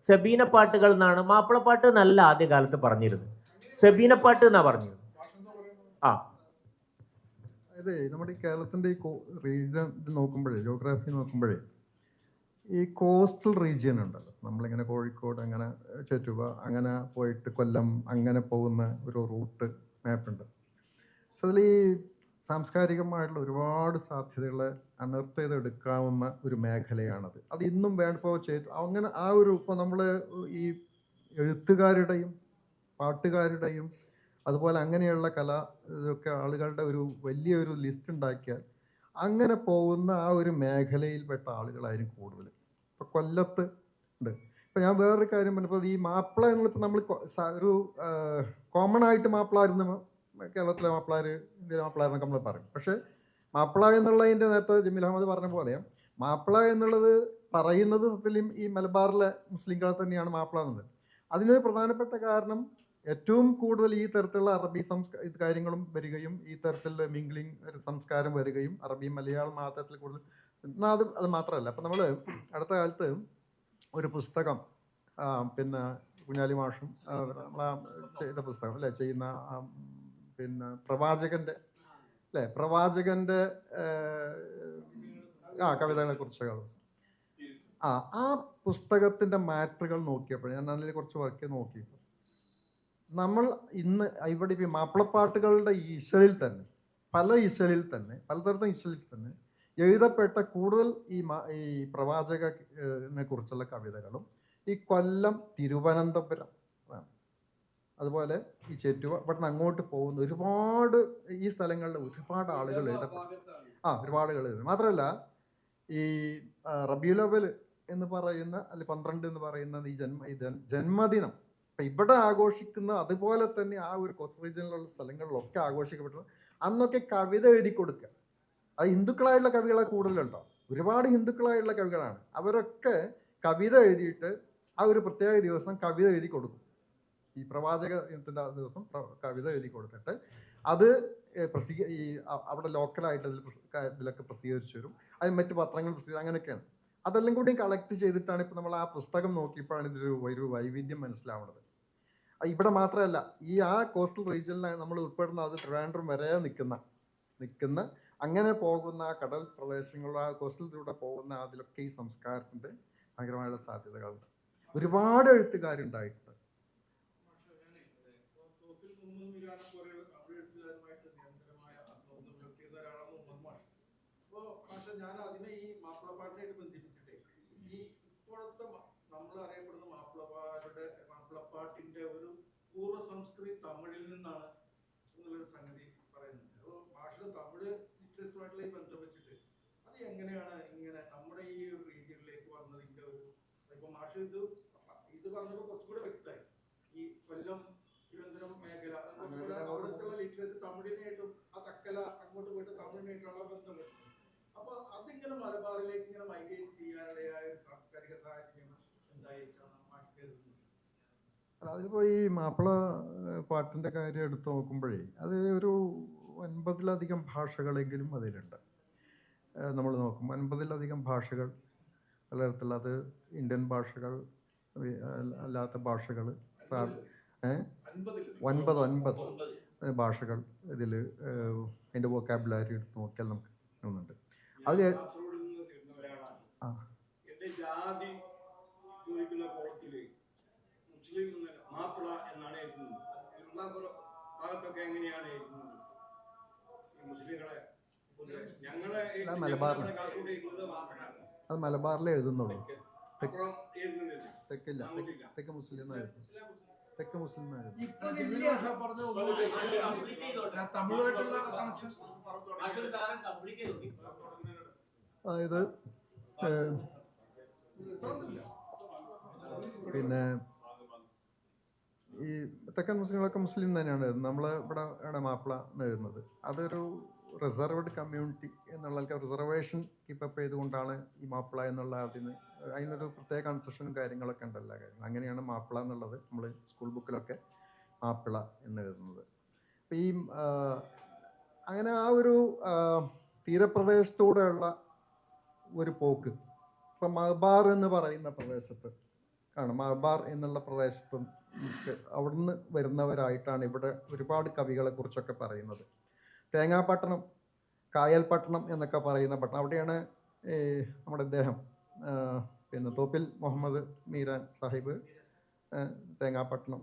സെബീനപ്പാട്ടുകൾ എന്നാണ്. മാപ്പിളപ്പാട്ട് എന്നല്ല ആദ്യ കാലത്ത് പറഞ്ഞിരുന്നത്, സെബീനപ്പാട്ട് എന്നാ പറഞ്ഞത്. അതെ, നമ്മുടെ ഈ കേരളത്തിന്റെ ഈ റീജിയൻ നോക്കുമ്പോഴേ, ജോഗ്രാഫി നോക്കുമ്പോഴേ, ഈ കോസ്റ്റൽ റീജിയൻ ഉണ്ടല്ലോ, നമ്മളിങ്ങനെ കോഴിക്കോട് അങ്ങനെ ചുറ്റുക അങ്ങനെ പോയിട്ട് കൊല്ലം അങ്ങനെ പോകുന്ന ഒരു റൂട്ട് മാപ്പുണ്ട്. സോ അതിൽ ഈ സാംസ്കാരികമായിട്ടുള്ള ഒരുപാട് സാധ്യതകളെ അനർത്ത് ചെയ്തെടുക്കാവുന്ന ഒരു മേഖലയാണത്. അത് ഇന്നും വേണ്ടപ്പോൾ അങ്ങനെ ആ ഒരു ഇപ്പോൾ നമ്മൾ ഈ എഴുത്തുകാരുടെയും പാട്ടുകാരുടെയും അതുപോലെ അങ്ങനെയുള്ള ഇതൊക്കെ ആളുകളുടെ ഒരു വലിയൊരു ലിസ്റ്റ് ഉണ്ടാക്കിയാൽ അങ്ങനെ പോകുന്ന ആ ഒരു മേഖലയിൽപ്പെട്ട ആളുകളായിരിക്കും കൂടുതൽ. ഇപ്പോൾ കൊല്ലത്ത് ഉണ്ട്. ഇപ്പം ഞാൻ വേറൊരു കാര്യം പറഞ്ഞപ്പോൾ ഈ മാപ്പിള എന്നുള്ളപ്പോൾ നമ്മൾ ഒരു കോമൺ ആയിട്ട് മാപ്പിളായിരുന്നു, കേരളത്തിലെ മാപ്പിളാർ, ഇന്ത്യയിലെ മാപ്പിളാരെന്നൊക്കെ നമ്മൾ പറയും. പക്ഷേ മാപ്പിള എന്നുള്ളതിൻ്റെ നേരത്തെ ജമീൽ അഹമ്മദ് പറഞ്ഞ പോലെ മാപ്പിള എന്നുള്ളത് പറയുന്നത് സത്യത്തിലും ഈ മലബാറിലെ മുസ്ലിങ്ങളെ തന്നെയാണ് മാപ്പിള എന്നത്. അതിനൊരു പ്രധാനപ്പെട്ട കാരണം ഏറ്റവും കൂടുതൽ ഈ തരത്തിലുള്ള അറബി കാര്യങ്ങളും വരികയും ഈ തരത്തിലുള്ള മിംഗ്ലിംഗ് ഒരു സംസ്കാരം വരികയും അറബി മലയാളം ആ തരത്തിൽ കൂടുതൽ. എന്നാൽ അത് മാത്രമല്ല, അപ്പം നമ്മൾ അടുത്ത കാലത്ത് ഒരു പുസ്തകം പിന്നെ കുഞ്ഞാലി മാഷും നമ്മളാ ചെയ്ത പുസ്തകം അല്ലേ ചെയ്യുന്ന പിന്നെ പ്രവാചകൻ്റെ കവിതകളെ കുറിച്ചുകൾ ആ പുസ്തകത്തിൻ്റെ മാറ്ററുകൾ നോക്കിയപ്പോൾ ഞാൻ അതിൽ കുറച്ച് വർക്ക് നോക്കിയപ്പോൾ നമ്മൾ ഇന്ന് ഇവിടെ ഈ മാപ്പിളപ്പാട്ടുകളുടെ ഈശ്വരിൽ തന്നെ പലതരത്തിലും ഈശ്വരിൽ തന്നെ എഴുതപ്പെട്ട കൂടുതൽ ഈ പ്രവാചകനെ കുറിച്ചുള്ള കവിതകളും ഈ കൊല്ലം, തിരുവനന്തപുരം, അതുപോലെ ഈ ചേറ്റുവ, ഇവിടുന്ന് അങ്ങോട്ട് പോകുന്ന ഒരുപാട് ഈ സ്ഥലങ്ങളിൽ ഒരുപാട് ആളുകൾ എഴുതും. മാത്രമല്ല ഈ റബീഉൽ അവ്വൽ എന്ന് പറയുന്ന അല്ലെങ്കിൽ 12 എന്ന് പറയുന്നത് ഈ ജന്മദിനം ഇപ്പം ഇവിടെ ആഘോഷിക്കുന്ന അതുപോലെ തന്നെ ആ ഒരു കോസ്റ്റ് റീജിയനിലുള്ള സ്ഥലങ്ങളിലൊക്കെ ആഘോഷിക്കപ്പെട്ടത്. അന്നൊക്കെ കവിത എഴുതി കൊടുക്കുക. അത് ഹിന്ദുക്കളായിട്ടുള്ള കവികളെ കൂടുതലുണ്ടോ, ഒരുപാട് ഹിന്ദുക്കളായിട്ടുള്ള കവികളാണ്. അവരൊക്കെ കവിത എഴുതിയിട്ട് ആ ഒരു പ്രത്യേക ദിവസം കവിത എഴുതി കൊടുക്കും. ഈ പ്രവാചകത്തിൻ്റെ ദിവസം കവിത എഴുതി കൊടുത്തിട്ട് അത് ഈ അവിടെ ലോക്കലായിട്ട് ഇതിലൊക്കെ പ്രസിദ്ധീകരിച്ചു വരും. അത് മറ്റ് പത്രങ്ങൾ അങ്ങനെയൊക്കെയാണ്. അതെല്ലാം കൂടി കളക്ട് ചെയ്തിട്ടാണ് ഇപ്പം നമ്മൾ ആ പുസ്തകം നോക്കിയപ്പോഴാണ് ഒരു വൈവിധ്യം മനസ്സിലാവുന്നത്. ഇവിടെ മാത്രമല്ല, ഈ ആ കോസ്റ്റൽ റീജിയനിൽ നമ്മൾ ഉൾപ്പെടുന്ന അത് ട്രിവാൻഡ്രം വരെ നിൽക്കുന്ന അങ്ങനെ പോകുന്ന ആ കടൽ പ്രദേശങ്ങളുടെ ആ കോസ്റ്റലിലൂടെ പോകുന്ന അതിലൊക്കെ ഈ സംസ്കാരത്തിൻ്റെ ഭയങ്കരമായുള്ള സാധ്യതകളുണ്ട്. ഒരുപാട് എഴുത്തുകാരുണ്ടായിട്ടുണ്ട്. ഞാൻ അതിനെ ഈ മാപ്പിളപ്പാട്ടിനായിട്ട് ബന്ധിപ്പിച്ചിട്ടേ ഈ ഇപ്പോഴത്തെ നമ്മൾ അറിയപ്പെടുന്ന മാപ്പിളപ്പാട്ടിന്റെ ഒരു പൂർവ്വ സംസ്കൃതി തമിഴിൽ നിന്നാണ് എന്നുള്ളൊരു സംഗതി പറയുന്നുണ്ട്. അപ്പോൾ മാഷ് തമിഴ് ലിറ്ററേച്ചറുമായിട്ടുള്ള ബന്ധം വെച്ചിട്ട് അത് എങ്ങനെയാണ് ഇങ്ങനെ നമ്മുടെ ഈ ഒരു രീതിയിലേക്ക് വന്നതിന്റെ ഒരു ഇപ്പൊ മാഷ് ഇത് പറഞ്ഞപ്പോൾ കുറച്ചുകൂടെ വ്യക്തമായി. ഈ കൊല്ലം, തിരുവനന്തപുരം മേഖല അവിടുത്തെ ലിറ്ററേച്ചർ തമിഴിനായിട്ടും ആ തക്കല അങ്ങോട്ട് പോയിട്ട് തമിഴിനായിട്ടുള്ള ബന്ധം വരുന്നത്. അപ്പൊ അതിങ്ങനെ മലബാറിലേക്ക് ഇങ്ങനെ മൈഗ്രേറ്റ് ചെയ്യാനിടയായ ഒരു സാംസ്കാരിക സാഹചര്യം എന്തായിരിക്കണം മാഷ് കരുതുന്നത്? അതിലിപ്പോൾ ഈ മാപ്പിള പാട്ടിൻ്റെ കാര്യം എടുത്ത് നോക്കുമ്പോഴേ അത് ഒരു 9-ലധികം ഭാഷകളെങ്കിലും അതിലുണ്ട്. നമ്മൾ നോക്കും 9-ലധികം ഭാഷകൾ പലതരത്തിലുള്ള, അത് ഇന്ത്യൻ ഭാഷകൾ, അല്ലാത്ത ഭാഷകൾ, 9 ഭാഷകൾ ഇതിൽ അതിൻ്റെ വൊക്കാബുലാരി എടുത്ത് നോക്കിയാൽ നമുക്ക് ഒന്നുണ്ട്. അത് ആ എന്റെ ജാതി ചോദിക്കുന്ന കോളത്തില് മുസ്ലിം മാപ്പിള എന്നാണ് എഴുതുന്നത്. തിരുവനന്തപുരം ഭാഗത്തൊക്കെ എങ്ങനെയാണ് എഴുതുന്നത് ഈ മുസ്ലിങ്ങളെ? ഞങ്ങളെ മലബാറിൽ കാസർഗോഡ് എഴുതുന്നത് മാപ്പിള, അത് മലബാറിലേ എഴുതുന്നുള്ളൂ. അപ്പുറം എഴുതുന്നില്ല. തെക്കില്ല, തെക്ക് മുസ്ലിം എന്നായിരുന്നു. തെക്ക് മുസ്ലിം എന്നായിരുന്നു. ഇപ്പൊ ജമീൽ ആശ പറഞ്ഞ തമിഴുമായിട്ടുള്ള കണക്ഷൻ അതായത് പിന്നെ ഈ തെക്കൻ മുസ്ലിങ്ങളൊക്കെ മുസ്ലിം തന്നെയാണ് എഴുതുന്നത്. നമ്മൾ ഇവിടെ ആണ് മാപ്പിള എന്ന് എഴുതുന്നത്. അതൊരു റിസർവ്ഡ് കമ്മ്യൂണിറ്റി എന്നുള്ള റിസർവേഷൻ കീപ്പപ്പ് ചെയ്തുകൊണ്ടാണ് ഈ മാപ്പിള എന്നുള്ള അതിനൊരു പ്രത്യേക കൺസെഷനും കാര്യങ്ങളൊക്കെ ഉണ്ടല്ലോ. അങ്ങനെയാണ് മാപ്പിള എന്നുള്ളത് നമ്മൾ സ്കൂൾ ബുക്കിലൊക്കെ മാപ്പിള എന്ന് എഴുതുന്നത്. അപ്പം ഈ അങ്ങനെ ആ ഒരു തീരപ്രദേശത്തൂടെയുള്ള ഒരു പോക്ക് ഇപ്പം മലബാർ എന്ന് പറയുന്ന പ്രദേശത്ത് ആണ്. മലബാർ എന്നുള്ള പ്രദേശത്ത് അവിടുന്ന് വരുന്നവരായിട്ടാണ് ഇവിടെ ഒരുപാട് കവികളെ കുറിച്ചൊക്കെ പറയുന്നത്. തേങ്ങാപ്പട്ടണം, കായൽപട്ടണം എന്നൊക്കെ പറയുന്ന പട്ടണം, അവിടെയാണ് നമ്മുടെ ഇദ്ദേഹം പിന്നെ തോപ്പിൽ മുഹമ്മദ് മീരാൻ സാഹിബ് തേങ്ങാപ്പട്ടണം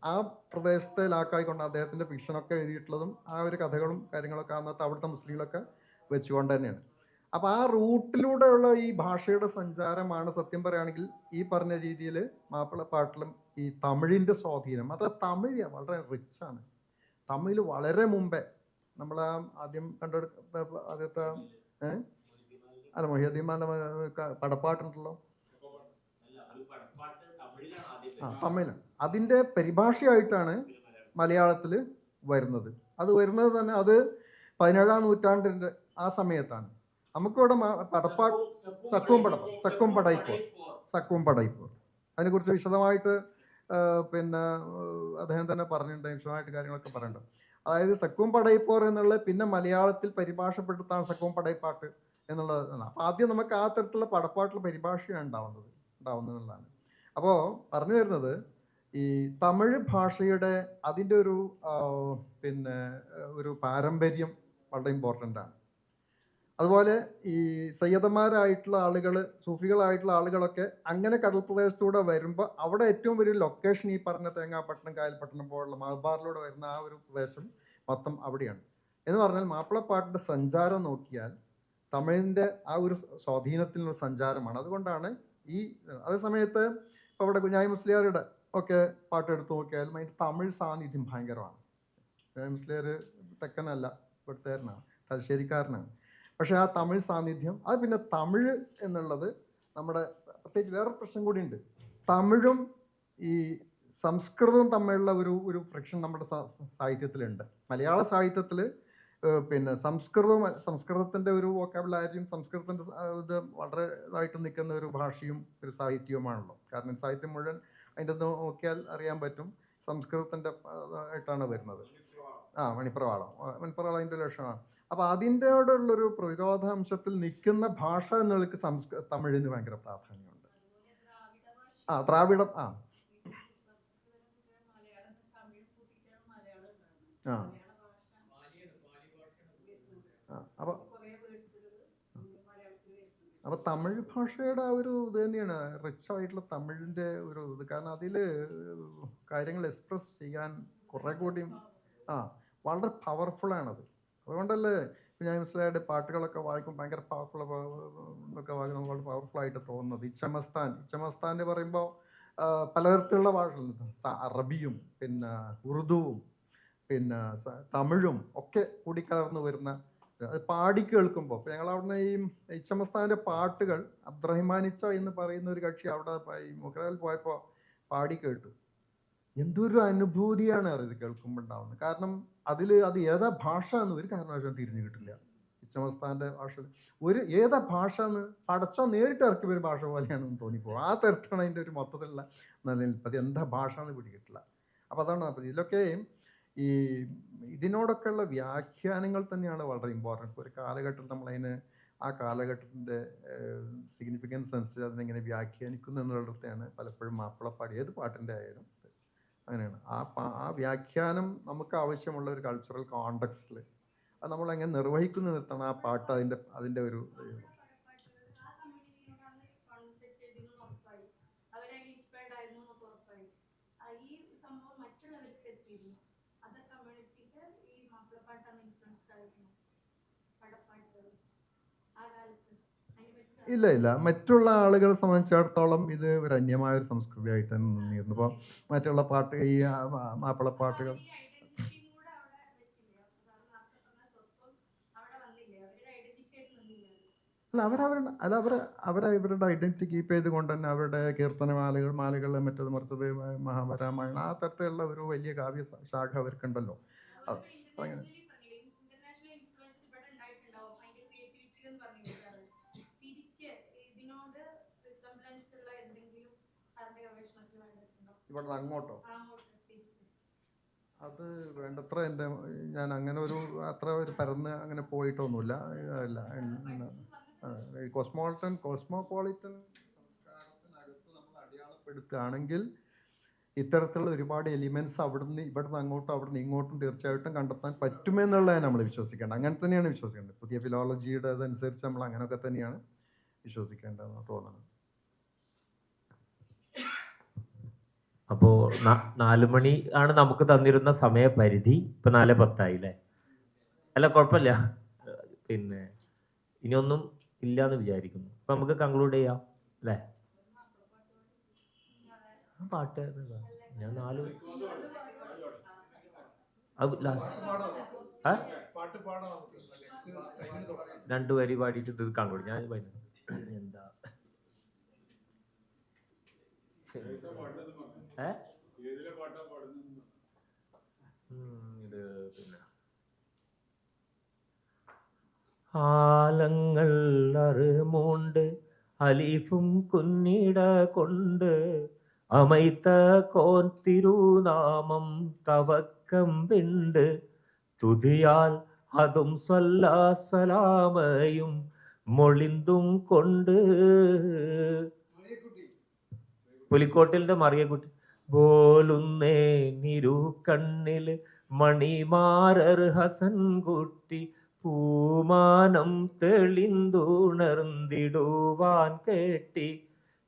ആ പ്രദേശത്തെ ലാക്കായിക്കൊണ്ട് അദ്ദേഹത്തിൻ്റെ ഫിക്ഷനൊക്കെ എഴുതിയിട്ടുള്ളതും ആ ഒരു കഥകളും കാര്യങ്ങളൊക്കെ അന്നത്തെ അവിടുത്തെ മുസ്ലിങ്ങളൊക്കെ വെച്ചുകൊണ്ട് തന്നെയാണ്. അപ്പോൾ ആ റൂട്ടിലൂടെയുള്ള ഈ ഭാഷയുടെ സഞ്ചാരമാണ് സത്യം പറയുകയാണെങ്കിൽ ഈ പറഞ്ഞ രീതിയിൽ മാപ്പിളപ്പാട്ടിലും ഈ തമിഴിൻ്റെ സ്വാധീനം. അത് തമിഴ് വളരെ റിച്ചാണ്. തമിഴിൽ വളരെ മുമ്പേ നമ്മൾ ആദ്യം ആദ്യത്തെ അല്ല മൊഹിയുദ്ദീൻമാൻ്റെ പടപ്പാട്ടുണ്ടല്ലോ, തമിഴ്, അതിൻ്റെ പരിഭാഷയായിട്ടാണ് മലയാളത്തിൽ വരുന്നത്. അത് വരുന്നത് തന്നെ അത് 17-ാം നൂറ്റാണ്ടിൻ്റെ ആ സമയത്താണ്. നമുക്കിവിടെ സക്കും പടയിപ്പോർ അതിനെക്കുറിച്ച് വിശദമായിട്ട് പിന്നെ അദ്ദേഹം തന്നെ പറഞ്ഞിട്ടുണ്ട്, വിശദമായിട്ട് കാര്യങ്ങളൊക്കെ പറയുന്നുണ്ട്. അതായത് സക്കും പടയിപ്പോർ എന്നുള്ളത് പിന്നെ മലയാളത്തിൽ പരിഭാഷപ്പെടുത്താണ് സക്കും പടയിപ്പാട്ട് എന്നുള്ളത്. അപ്പോൾ ആദ്യം നമുക്ക് ആ തരത്തിലുള്ള പടപ്പാട്ടിൽ പരിഭാഷയാണ് ഉണ്ടാവുന്നതാണ്. അപ്പോൾ പറഞ്ഞു വരുന്നത് ഈ തമിഴ് ഭാഷയുടെ അതിൻ്റെ ഒരു പിന്നെ ഒരു പാരമ്പര്യം വളരെ ഇമ്പോർട്ടൻ്റ് ആണ്. അതുപോലെ ഈ സയ്യദന്മാരായിട്ടുള്ള ആളുകൾ, സൂഫികളായിട്ടുള്ള ആളുകളൊക്കെ അങ്ങനെ കടൽ പ്രദേശത്തൂടെ വരുമ്പോൾ അവിടെ ഏറ്റവും വലിയ ലൊക്കേഷൻ ഈ പറഞ്ഞ തേങ്ങാപ്പട്ടണം, കായൽപട്ടണം പോലുള്ള മലബാറിലൂടെ വരുന്ന ആ ഒരു പ്രദേശം മൊത്തം അവിടെയാണ്. എന്ന് പറഞ്ഞാൽ മാപ്പിളപ്പാട്ടിൻ്റെ സഞ്ചാരം നോക്കിയാൽ തമിഴിൻ്റെ ആ ഒരു സ്വാധീനത്തിനുള്ള സഞ്ചാരമാണ്. അതുകൊണ്ടാണ് ഈ അതേ സമയത്ത് ഇപ്പോൾ അവിടെ കുഞ്ഞായി മുസ്ലിയാരുടെ ഒക്കെ പാട്ടെടുത്ത് നോക്കിയാലും അതിൻ്റെ തമിഴ് സാന്നിധ്യം ഭയങ്കരമാണ്. കുഞ്ഞായി മുസ്ലിയാർ തെക്കനല്ല, ഇവിടുത്തേരനാണ്, തലശ്ശേരിക്കാരനാണ്. പക്ഷേ ആ തമിഴ് സാന്നിധ്യം അത് പിന്നെ തമിഴ് എന്നുള്ളത് നമ്മുടെ പ്രത്യേകിച്ച് വേറൊരു പ്രശ്നം കൂടിയുണ്ട്. തമിഴും ഈ സംസ്കൃതവും തമ്മിലുള്ള ഒരു ഫ്രിക്ഷൻ നമ്മുടെ സാഹിത്യത്തിലുണ്ട്. മലയാള സാഹിത്യത്തിൽ പിന്നെ സംസ്കൃതത്തിൻ്റെ ഒരു വൊക്കാബുലാരിയും സംസ്കൃതത്തിൻ്റെ ഇത് വളരെ ഇതായിട്ട് നിൽക്കുന്ന ഒരു ഭാഷയും ഒരു സാഹിത്യവുമാണല്ലോ. കാരണം സാഹിത്യം മുഴുവൻ അതിൻ്റെ നോക്കിയാൽ അറിയാൻ പറ്റും സംസ്കൃതത്തിൻ്റെ ആയിട്ടാണ് വരുന്നത്. മണിപ്രവാളം അതിൻ്റെ ലക്ഷണമാണ്. അപ്പോൾ അതിൻ്റെയോടുള്ളൊരു പ്രതിരോധാംശത്തിൽ നിൽക്കുന്ന ഭാഷ എന്നുള്ളക്ക് തമിഴിന് ഭയങ്കര പ്രാധാന്യമുണ്ട്. ദ്രാവിഡം അപ്പോൾ തമിഴ് ഭാഷയുടെ ആ ഒരു ഇത് തന്നെയാണ് റിച്ച് ആയിട്ടുള്ള തമിഴിൻ്റെ ഒരു ഇത്. കാരണം അതിൽ കാര്യങ്ങൾ എക്സ്പ്രസ് ചെയ്യാൻ കുറേ കൂടിയും വളരെ പവർഫുള്ളാണത്. അതുകൊണ്ടല്ലേ ഞാൻ മനസ്സിലായിട്ട് പാട്ടുകളൊക്കെ വായിക്കും ഭയങ്കര പവർഫുള്ളൊക്കെ വായിക്കും, വളരെ പവർഫുള്ളായിട്ട് തോന്നുന്നത്. ഇച്ചമസ്ഥാൻ പറയുമ്പോൾ പലതരത്തിലുള്ള ഭാഷകളുണ്ട്. അറബിയും പിന്നെ ഉറുദുവും പിന്നെ തമിഴും ഒക്കെ കൂടിക്കലർന്ന് വരുന്ന അത് പാടി കേൾക്കുമ്പോൾ ഇപ്പോൾ ഞങ്ങൾ അവിടുന്ന് ഈ ഇച്ചമസ്ഥാൻ്റെ പാട്ടുകൾ അബ്ദുറഹിമാനിച്ച എന്ന് പറയുന്ന ഒരു കക്ഷി അവിടെ ഈ മുഖ്രാൽ പോയപ്പോൾ പാടി കേട്ടു. എന്തൊരു അനുഭൂതിയാണ് ഇത് കേൾക്കുമ്പോൾ ഉണ്ടാവുന്നത്. കാരണം അതിൽ അത് ഏതാ ഭാഷ എന്ന് ഒരു കാരണവശാലും തിരിഞ്ഞു കിട്ടില്ല. ഇച്ചമസ്ഥാൻ്റെ ഭാഷ ഏതാ ഭാഷ എന്ന് പടച്ചോ നേരിട്ട് ഇറക്കി ഒരു ഭാഷ പോലെയാണെന്ന് തോന്നിപ്പോകും. ആ തരത്തിലാണ് അതിൻ്റെ ഒരു മൊത്തത്തിലുള്ള നിലനിൽപ്പ്. അത് എന്താ ഭാഷ എന്ന് പിടികിട്ടില്ല. അപ്പോൾ അതാണ്. അപ്പോൾ ഇതിലൊക്കെ ഈ ഇതിനോടൊക്കെയുള്ള വ്യാഖ്യാനങ്ങൾ തന്നെയാണ് വളരെ ഇമ്പോർട്ടൻറ്റ്. ഒരു കാലഘട്ടത്തിൽ നമ്മളതിന് ആ കാലഘട്ടത്തിൻ്റെ സിഗ്നിഫിക്കൻസ് അനുസരിച്ച് അതിനെങ്ങനെ വ്യാഖ്യാനിക്കുന്നു എന്നുള്ളിടത്തെയാണ് പലപ്പോഴും മാപ്പിളപ്പാടി ഏത് പാട്ടിൻ്റെ ആയാലും അങ്ങനെയാണ്. ആ വ്യാഖ്യാനം നമുക്ക് ആവശ്യമുള്ള ഒരു കൾച്ചറൽ കോണ്ടെക്സ്റ്റിൽ അത് നമ്മളെങ്ങനെ നിർവഹിക്കുന്നു നിർത്തണം ആ പാട്ട് അതിൻ്റെ ഒരു ഇല്ല മറ്റുള്ള ആളുകളെ സംബന്ധിച്ചിടത്തോളം ഇത് ഒരു അന്യമായ ഒരു സംസ്കൃതിയായിട്ട് തന്നെ നിന്നിരുന്നു. ഇപ്പോൾ മറ്റുള്ള പാട്ട് ഈ മാപ്പിളപ്പാട്ടുകൾ അവരവരുടെ ഐഡന്റിറ്റി കീപ്പ് ചെയ്തുകൊണ്ട് തന്നെ അവരുടെ മാലകൾ മറ്റത് മറിച്ചത് മഹാരാമായണം ആ തരത്തിലുള്ള ഒരു വലിയ കാവ്യ ശാഖ അവർക്കുണ്ടല്ലോ. അങ്ങനെ ഇവിടെ അങ്ങോട്ടോ അത് വേണ്ടത്ര ഞാൻ അങ്ങനെ അത്ര ഒരു പരന്ന് അങ്ങനെ പോയിട്ടൊന്നുമില്ല. അല്ല കോസ്മോപോളിറ്റൻ സംസ്കാരത്തിനകത്ത് നമ്മൾ അടയാളപ്പെടുത്തുകയാണെങ്കിൽ ഇത്തരത്തിലുള്ള ഒരുപാട് എലിമെന്റ്സ് ഇവിടുന്ന് അങ്ങോട്ടും അവിടുന്ന് ഇങ്ങോട്ടും തീർച്ചയായിട്ടും കണ്ടെത്താൻ പറ്റുമെന്നുള്ളതാണ് നമ്മൾ വിശ്വസിക്കേണ്ടത്. അങ്ങനെ തന്നെയാണ് വിശ്വസിക്കേണ്ടത്. പുതിയ ഫിലോളജിയുടെ അതനുസരിച്ച് നമ്മൾ അങ്ങനെയൊക്കെ തന്നെയാണ് വിശ്വസിക്കേണ്ടതെന്ന് തോന്നുന്നത്. അപ്പോൾ 4 മണി ആണ് നമുക്ക് തന്നിരുന്ന സമയപരിധി. ഇപ്പൊ 4:10 അല്ലേ? അല്ല കുഴപ്പമില്ല, പിന്നെ ഇനിയൊന്നും ഇല്ലാന്ന് വിചാരിക്കുന്നു. അപ്പൊ നമുക്ക് കൺക്ലൂഡ് ചെയ്യാം അല്ലേ? പാട്ട് ഞാൻ 4 2 വരി പാടിയിട്ട് ഇത് കൺക്ലൂഡ്. ഞാൻ എന്താ ഇത് പിന്നെ ആലങ്ങൾ അറുമൂണ്ട് അലീഫും കുന്നിട കൊണ്ട് അമൈത്ത കോൻ തിരുനാമം തവക്കം വിണ്ട് തുതിയാൽ അതും സലാമയും മൊളിന്തും കൊണ്ട് പുലിക്കോട്ടിലിന്റെ മറിയക്കുട്ടി പോലുന്നേ നിരു കണ്ണില് മണിമാരർ ഹസൻ കുട്ടി പൂമാനം തെളിന്തുണർന്നിടുവാൻ കേട്ടി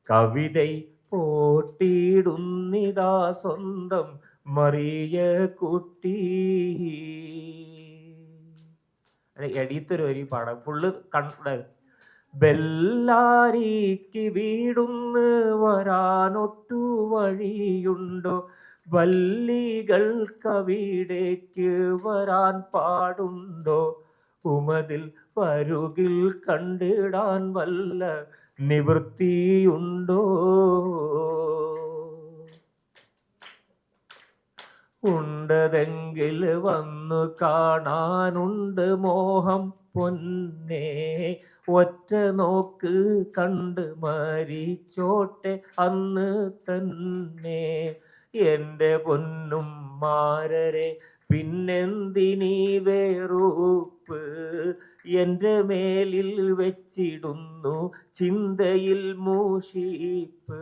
കവിതൈ പോട്ടിടുന്നിതാ സ്വന്തം മറിയ കുട്ടി. എടീത്തൊരു വരി പാടാം. ഫുള്ള് ബെല്ലാരിക്ക് വീടുന്ന് വരാനൊട്ടു വഴിയുണ്ടോ, വല്ലികൾ കവിടേക്ക് വരാൻ പാടുണ്ടോ, ഉമതിൽ വരുകിൽ കണ്ടിടാൻ വല്ല നിവൃത്തിയുണ്ടോ, ഉണ്ടതെങ്കിൽ വന്നു കാണാനുണ്ട് മോഹം പൊന്നേ, ഒറ്റ നോക്ക് കണ്ട് മരിച്ചോട്ടെ അന്ന് തന്നെ, എൻ്റെ പൊന്നും മാരരെ പിന്നെന്തിനീ വേറൂപ്പ്, എൻ്റെ മേലിൽ വെച്ചിടുന്നു ചിന്തയിൽ മൂഷിപ്പ്.